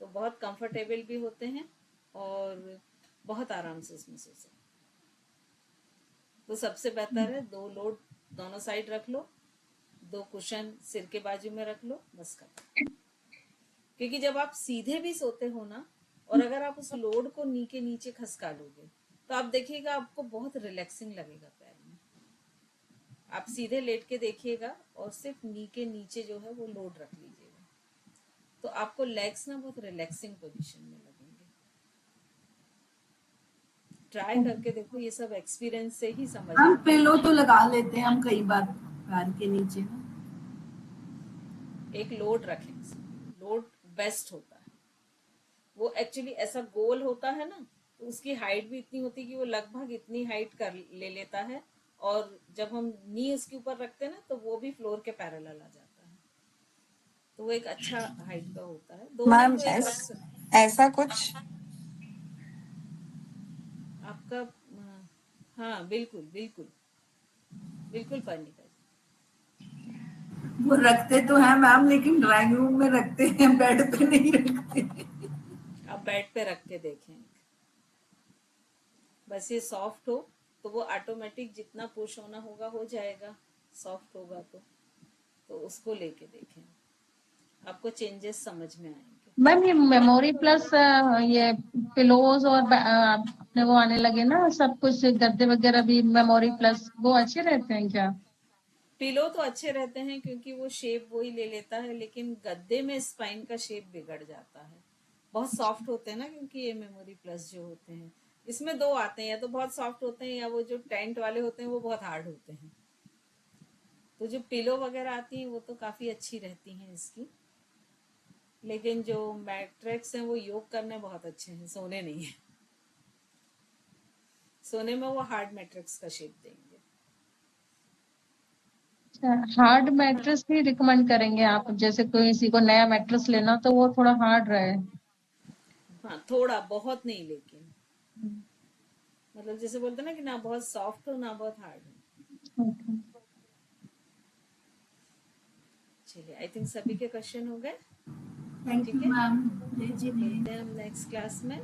[SPEAKER 2] तो बहुत कंफर्टेबल भी होते हैं और बहुत आराम से उसमें सो सकते। तो सबसे बेहतर है 2 लोड दोनों साइड रख लो, 2 कुशन सिर के बाजू में रख लो, बस कर। क्योंकि जब आप सीधे भी सोते हो ना और अगर आप उस लोड को नी के नीचे खसका लोगे तो आप देखिएगा आपको बहुत रिलैक्सिंग लगेगा पैर में। आप सीधे लेट के देखिएगा और सिर्फ नी के नीचे जो है वो लोड रख लीजिएगा, तो आपको लेग्स ना बहुत रिलैक्सिंग पोजीशन में लगेंगे। ट्राई करके देखो, ये सब एक्सपीरियंस से ही समझ
[SPEAKER 3] हम
[SPEAKER 2] में
[SPEAKER 3] पिलो तो लगा लेते हैं हम कई बार पैर के नीचे ना।
[SPEAKER 2] एक लोड रखें, लोड बेस्ट होता है। वो एक्चुअली ऐसा गोल होता है ना, तो उसकी हाइट भी इतनी होती है कि वो लगभग इतनी हाइट कर ले लेता है, और जब हम नी उसके ऊपर रखते हैं ना तो वो भी फ्लोर के पैरेलल आ जाता है, तो वो एक अच्छा हाइट का होता है। 2 नहीं
[SPEAKER 9] मैम
[SPEAKER 2] तो एक रख सकते
[SPEAKER 9] ऐसा कुछ
[SPEAKER 2] आपका। हाँ बिल्कुल बिल्कुल बिल्कुल पानिका जी,
[SPEAKER 3] वो रखते तो हैं मैम, लेकिन ड्राइंग रूम में रखते हैं, बेड पे नहीं रखते।
[SPEAKER 2] आप बेड पे रख के देखें, बस ये सॉफ्ट हो तो वो ऑटोमेटिक जितना पुश होना होगा हो जाएगा, सॉफ्ट होगा तो उसको लेके देखें, आपको चेंजेस समझ में आएंगे।
[SPEAKER 1] मैम ये मेमोरी प्लस ये पिलोज और अपने वो आने लगे ना सब कुछ गद्दे वगैरह भी मेमोरी प्लस, वो अच्छे रहते हैं क्या?
[SPEAKER 2] पिलो तो अच्छे रहते हैं क्योंकि वो शेप वही ले लेता है, लेकिन गद्दे में स्पाइन का शेप बिगड़ जाता है। बहुत सॉफ्ट होते हैं ना, क्योंकि ये मेमोरी प्लस जो होते हैं इसमें 2 आते हैं, या तो बहुत सॉफ्ट होते हैं या वो जो टेंट वाले होते हैं वो बहुत हार्ड होते हैं। तो जो पिलो वगैरह आती हैं वो तो काफी अच्छी रहती हैं इसकी, लेकिन जो मैट्रेक्स हैं वो योग करने बहुत अच्छे हैं, सोने नहीं है। सोने में वो हार्ड मैट्रेक्स का शेप देंगे।
[SPEAKER 1] हार्ड मैट्रेस भी रिकमेंड करेंगे आप, जैसे कोई किसी को नया मैट्रेस लेना तो वो थोड़ा हार्ड रहे?
[SPEAKER 2] हाँ थोड़ा, बहुत नहीं, लेकिन मतलब जैसे बोलते हैं ना कि ना बहुत सॉफ्ट हो ना बहुत हार्ड हो। चलिए, आई थिंक सभी के क्वेश्चन हो गए।
[SPEAKER 3] Thank you ma'am.
[SPEAKER 2] मिलते हैं हम नेक्स्ट क्लास में।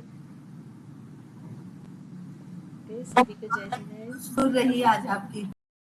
[SPEAKER 2] सभी को जय जिनेन्द्र।
[SPEAKER 3] सुन रही आज आपकी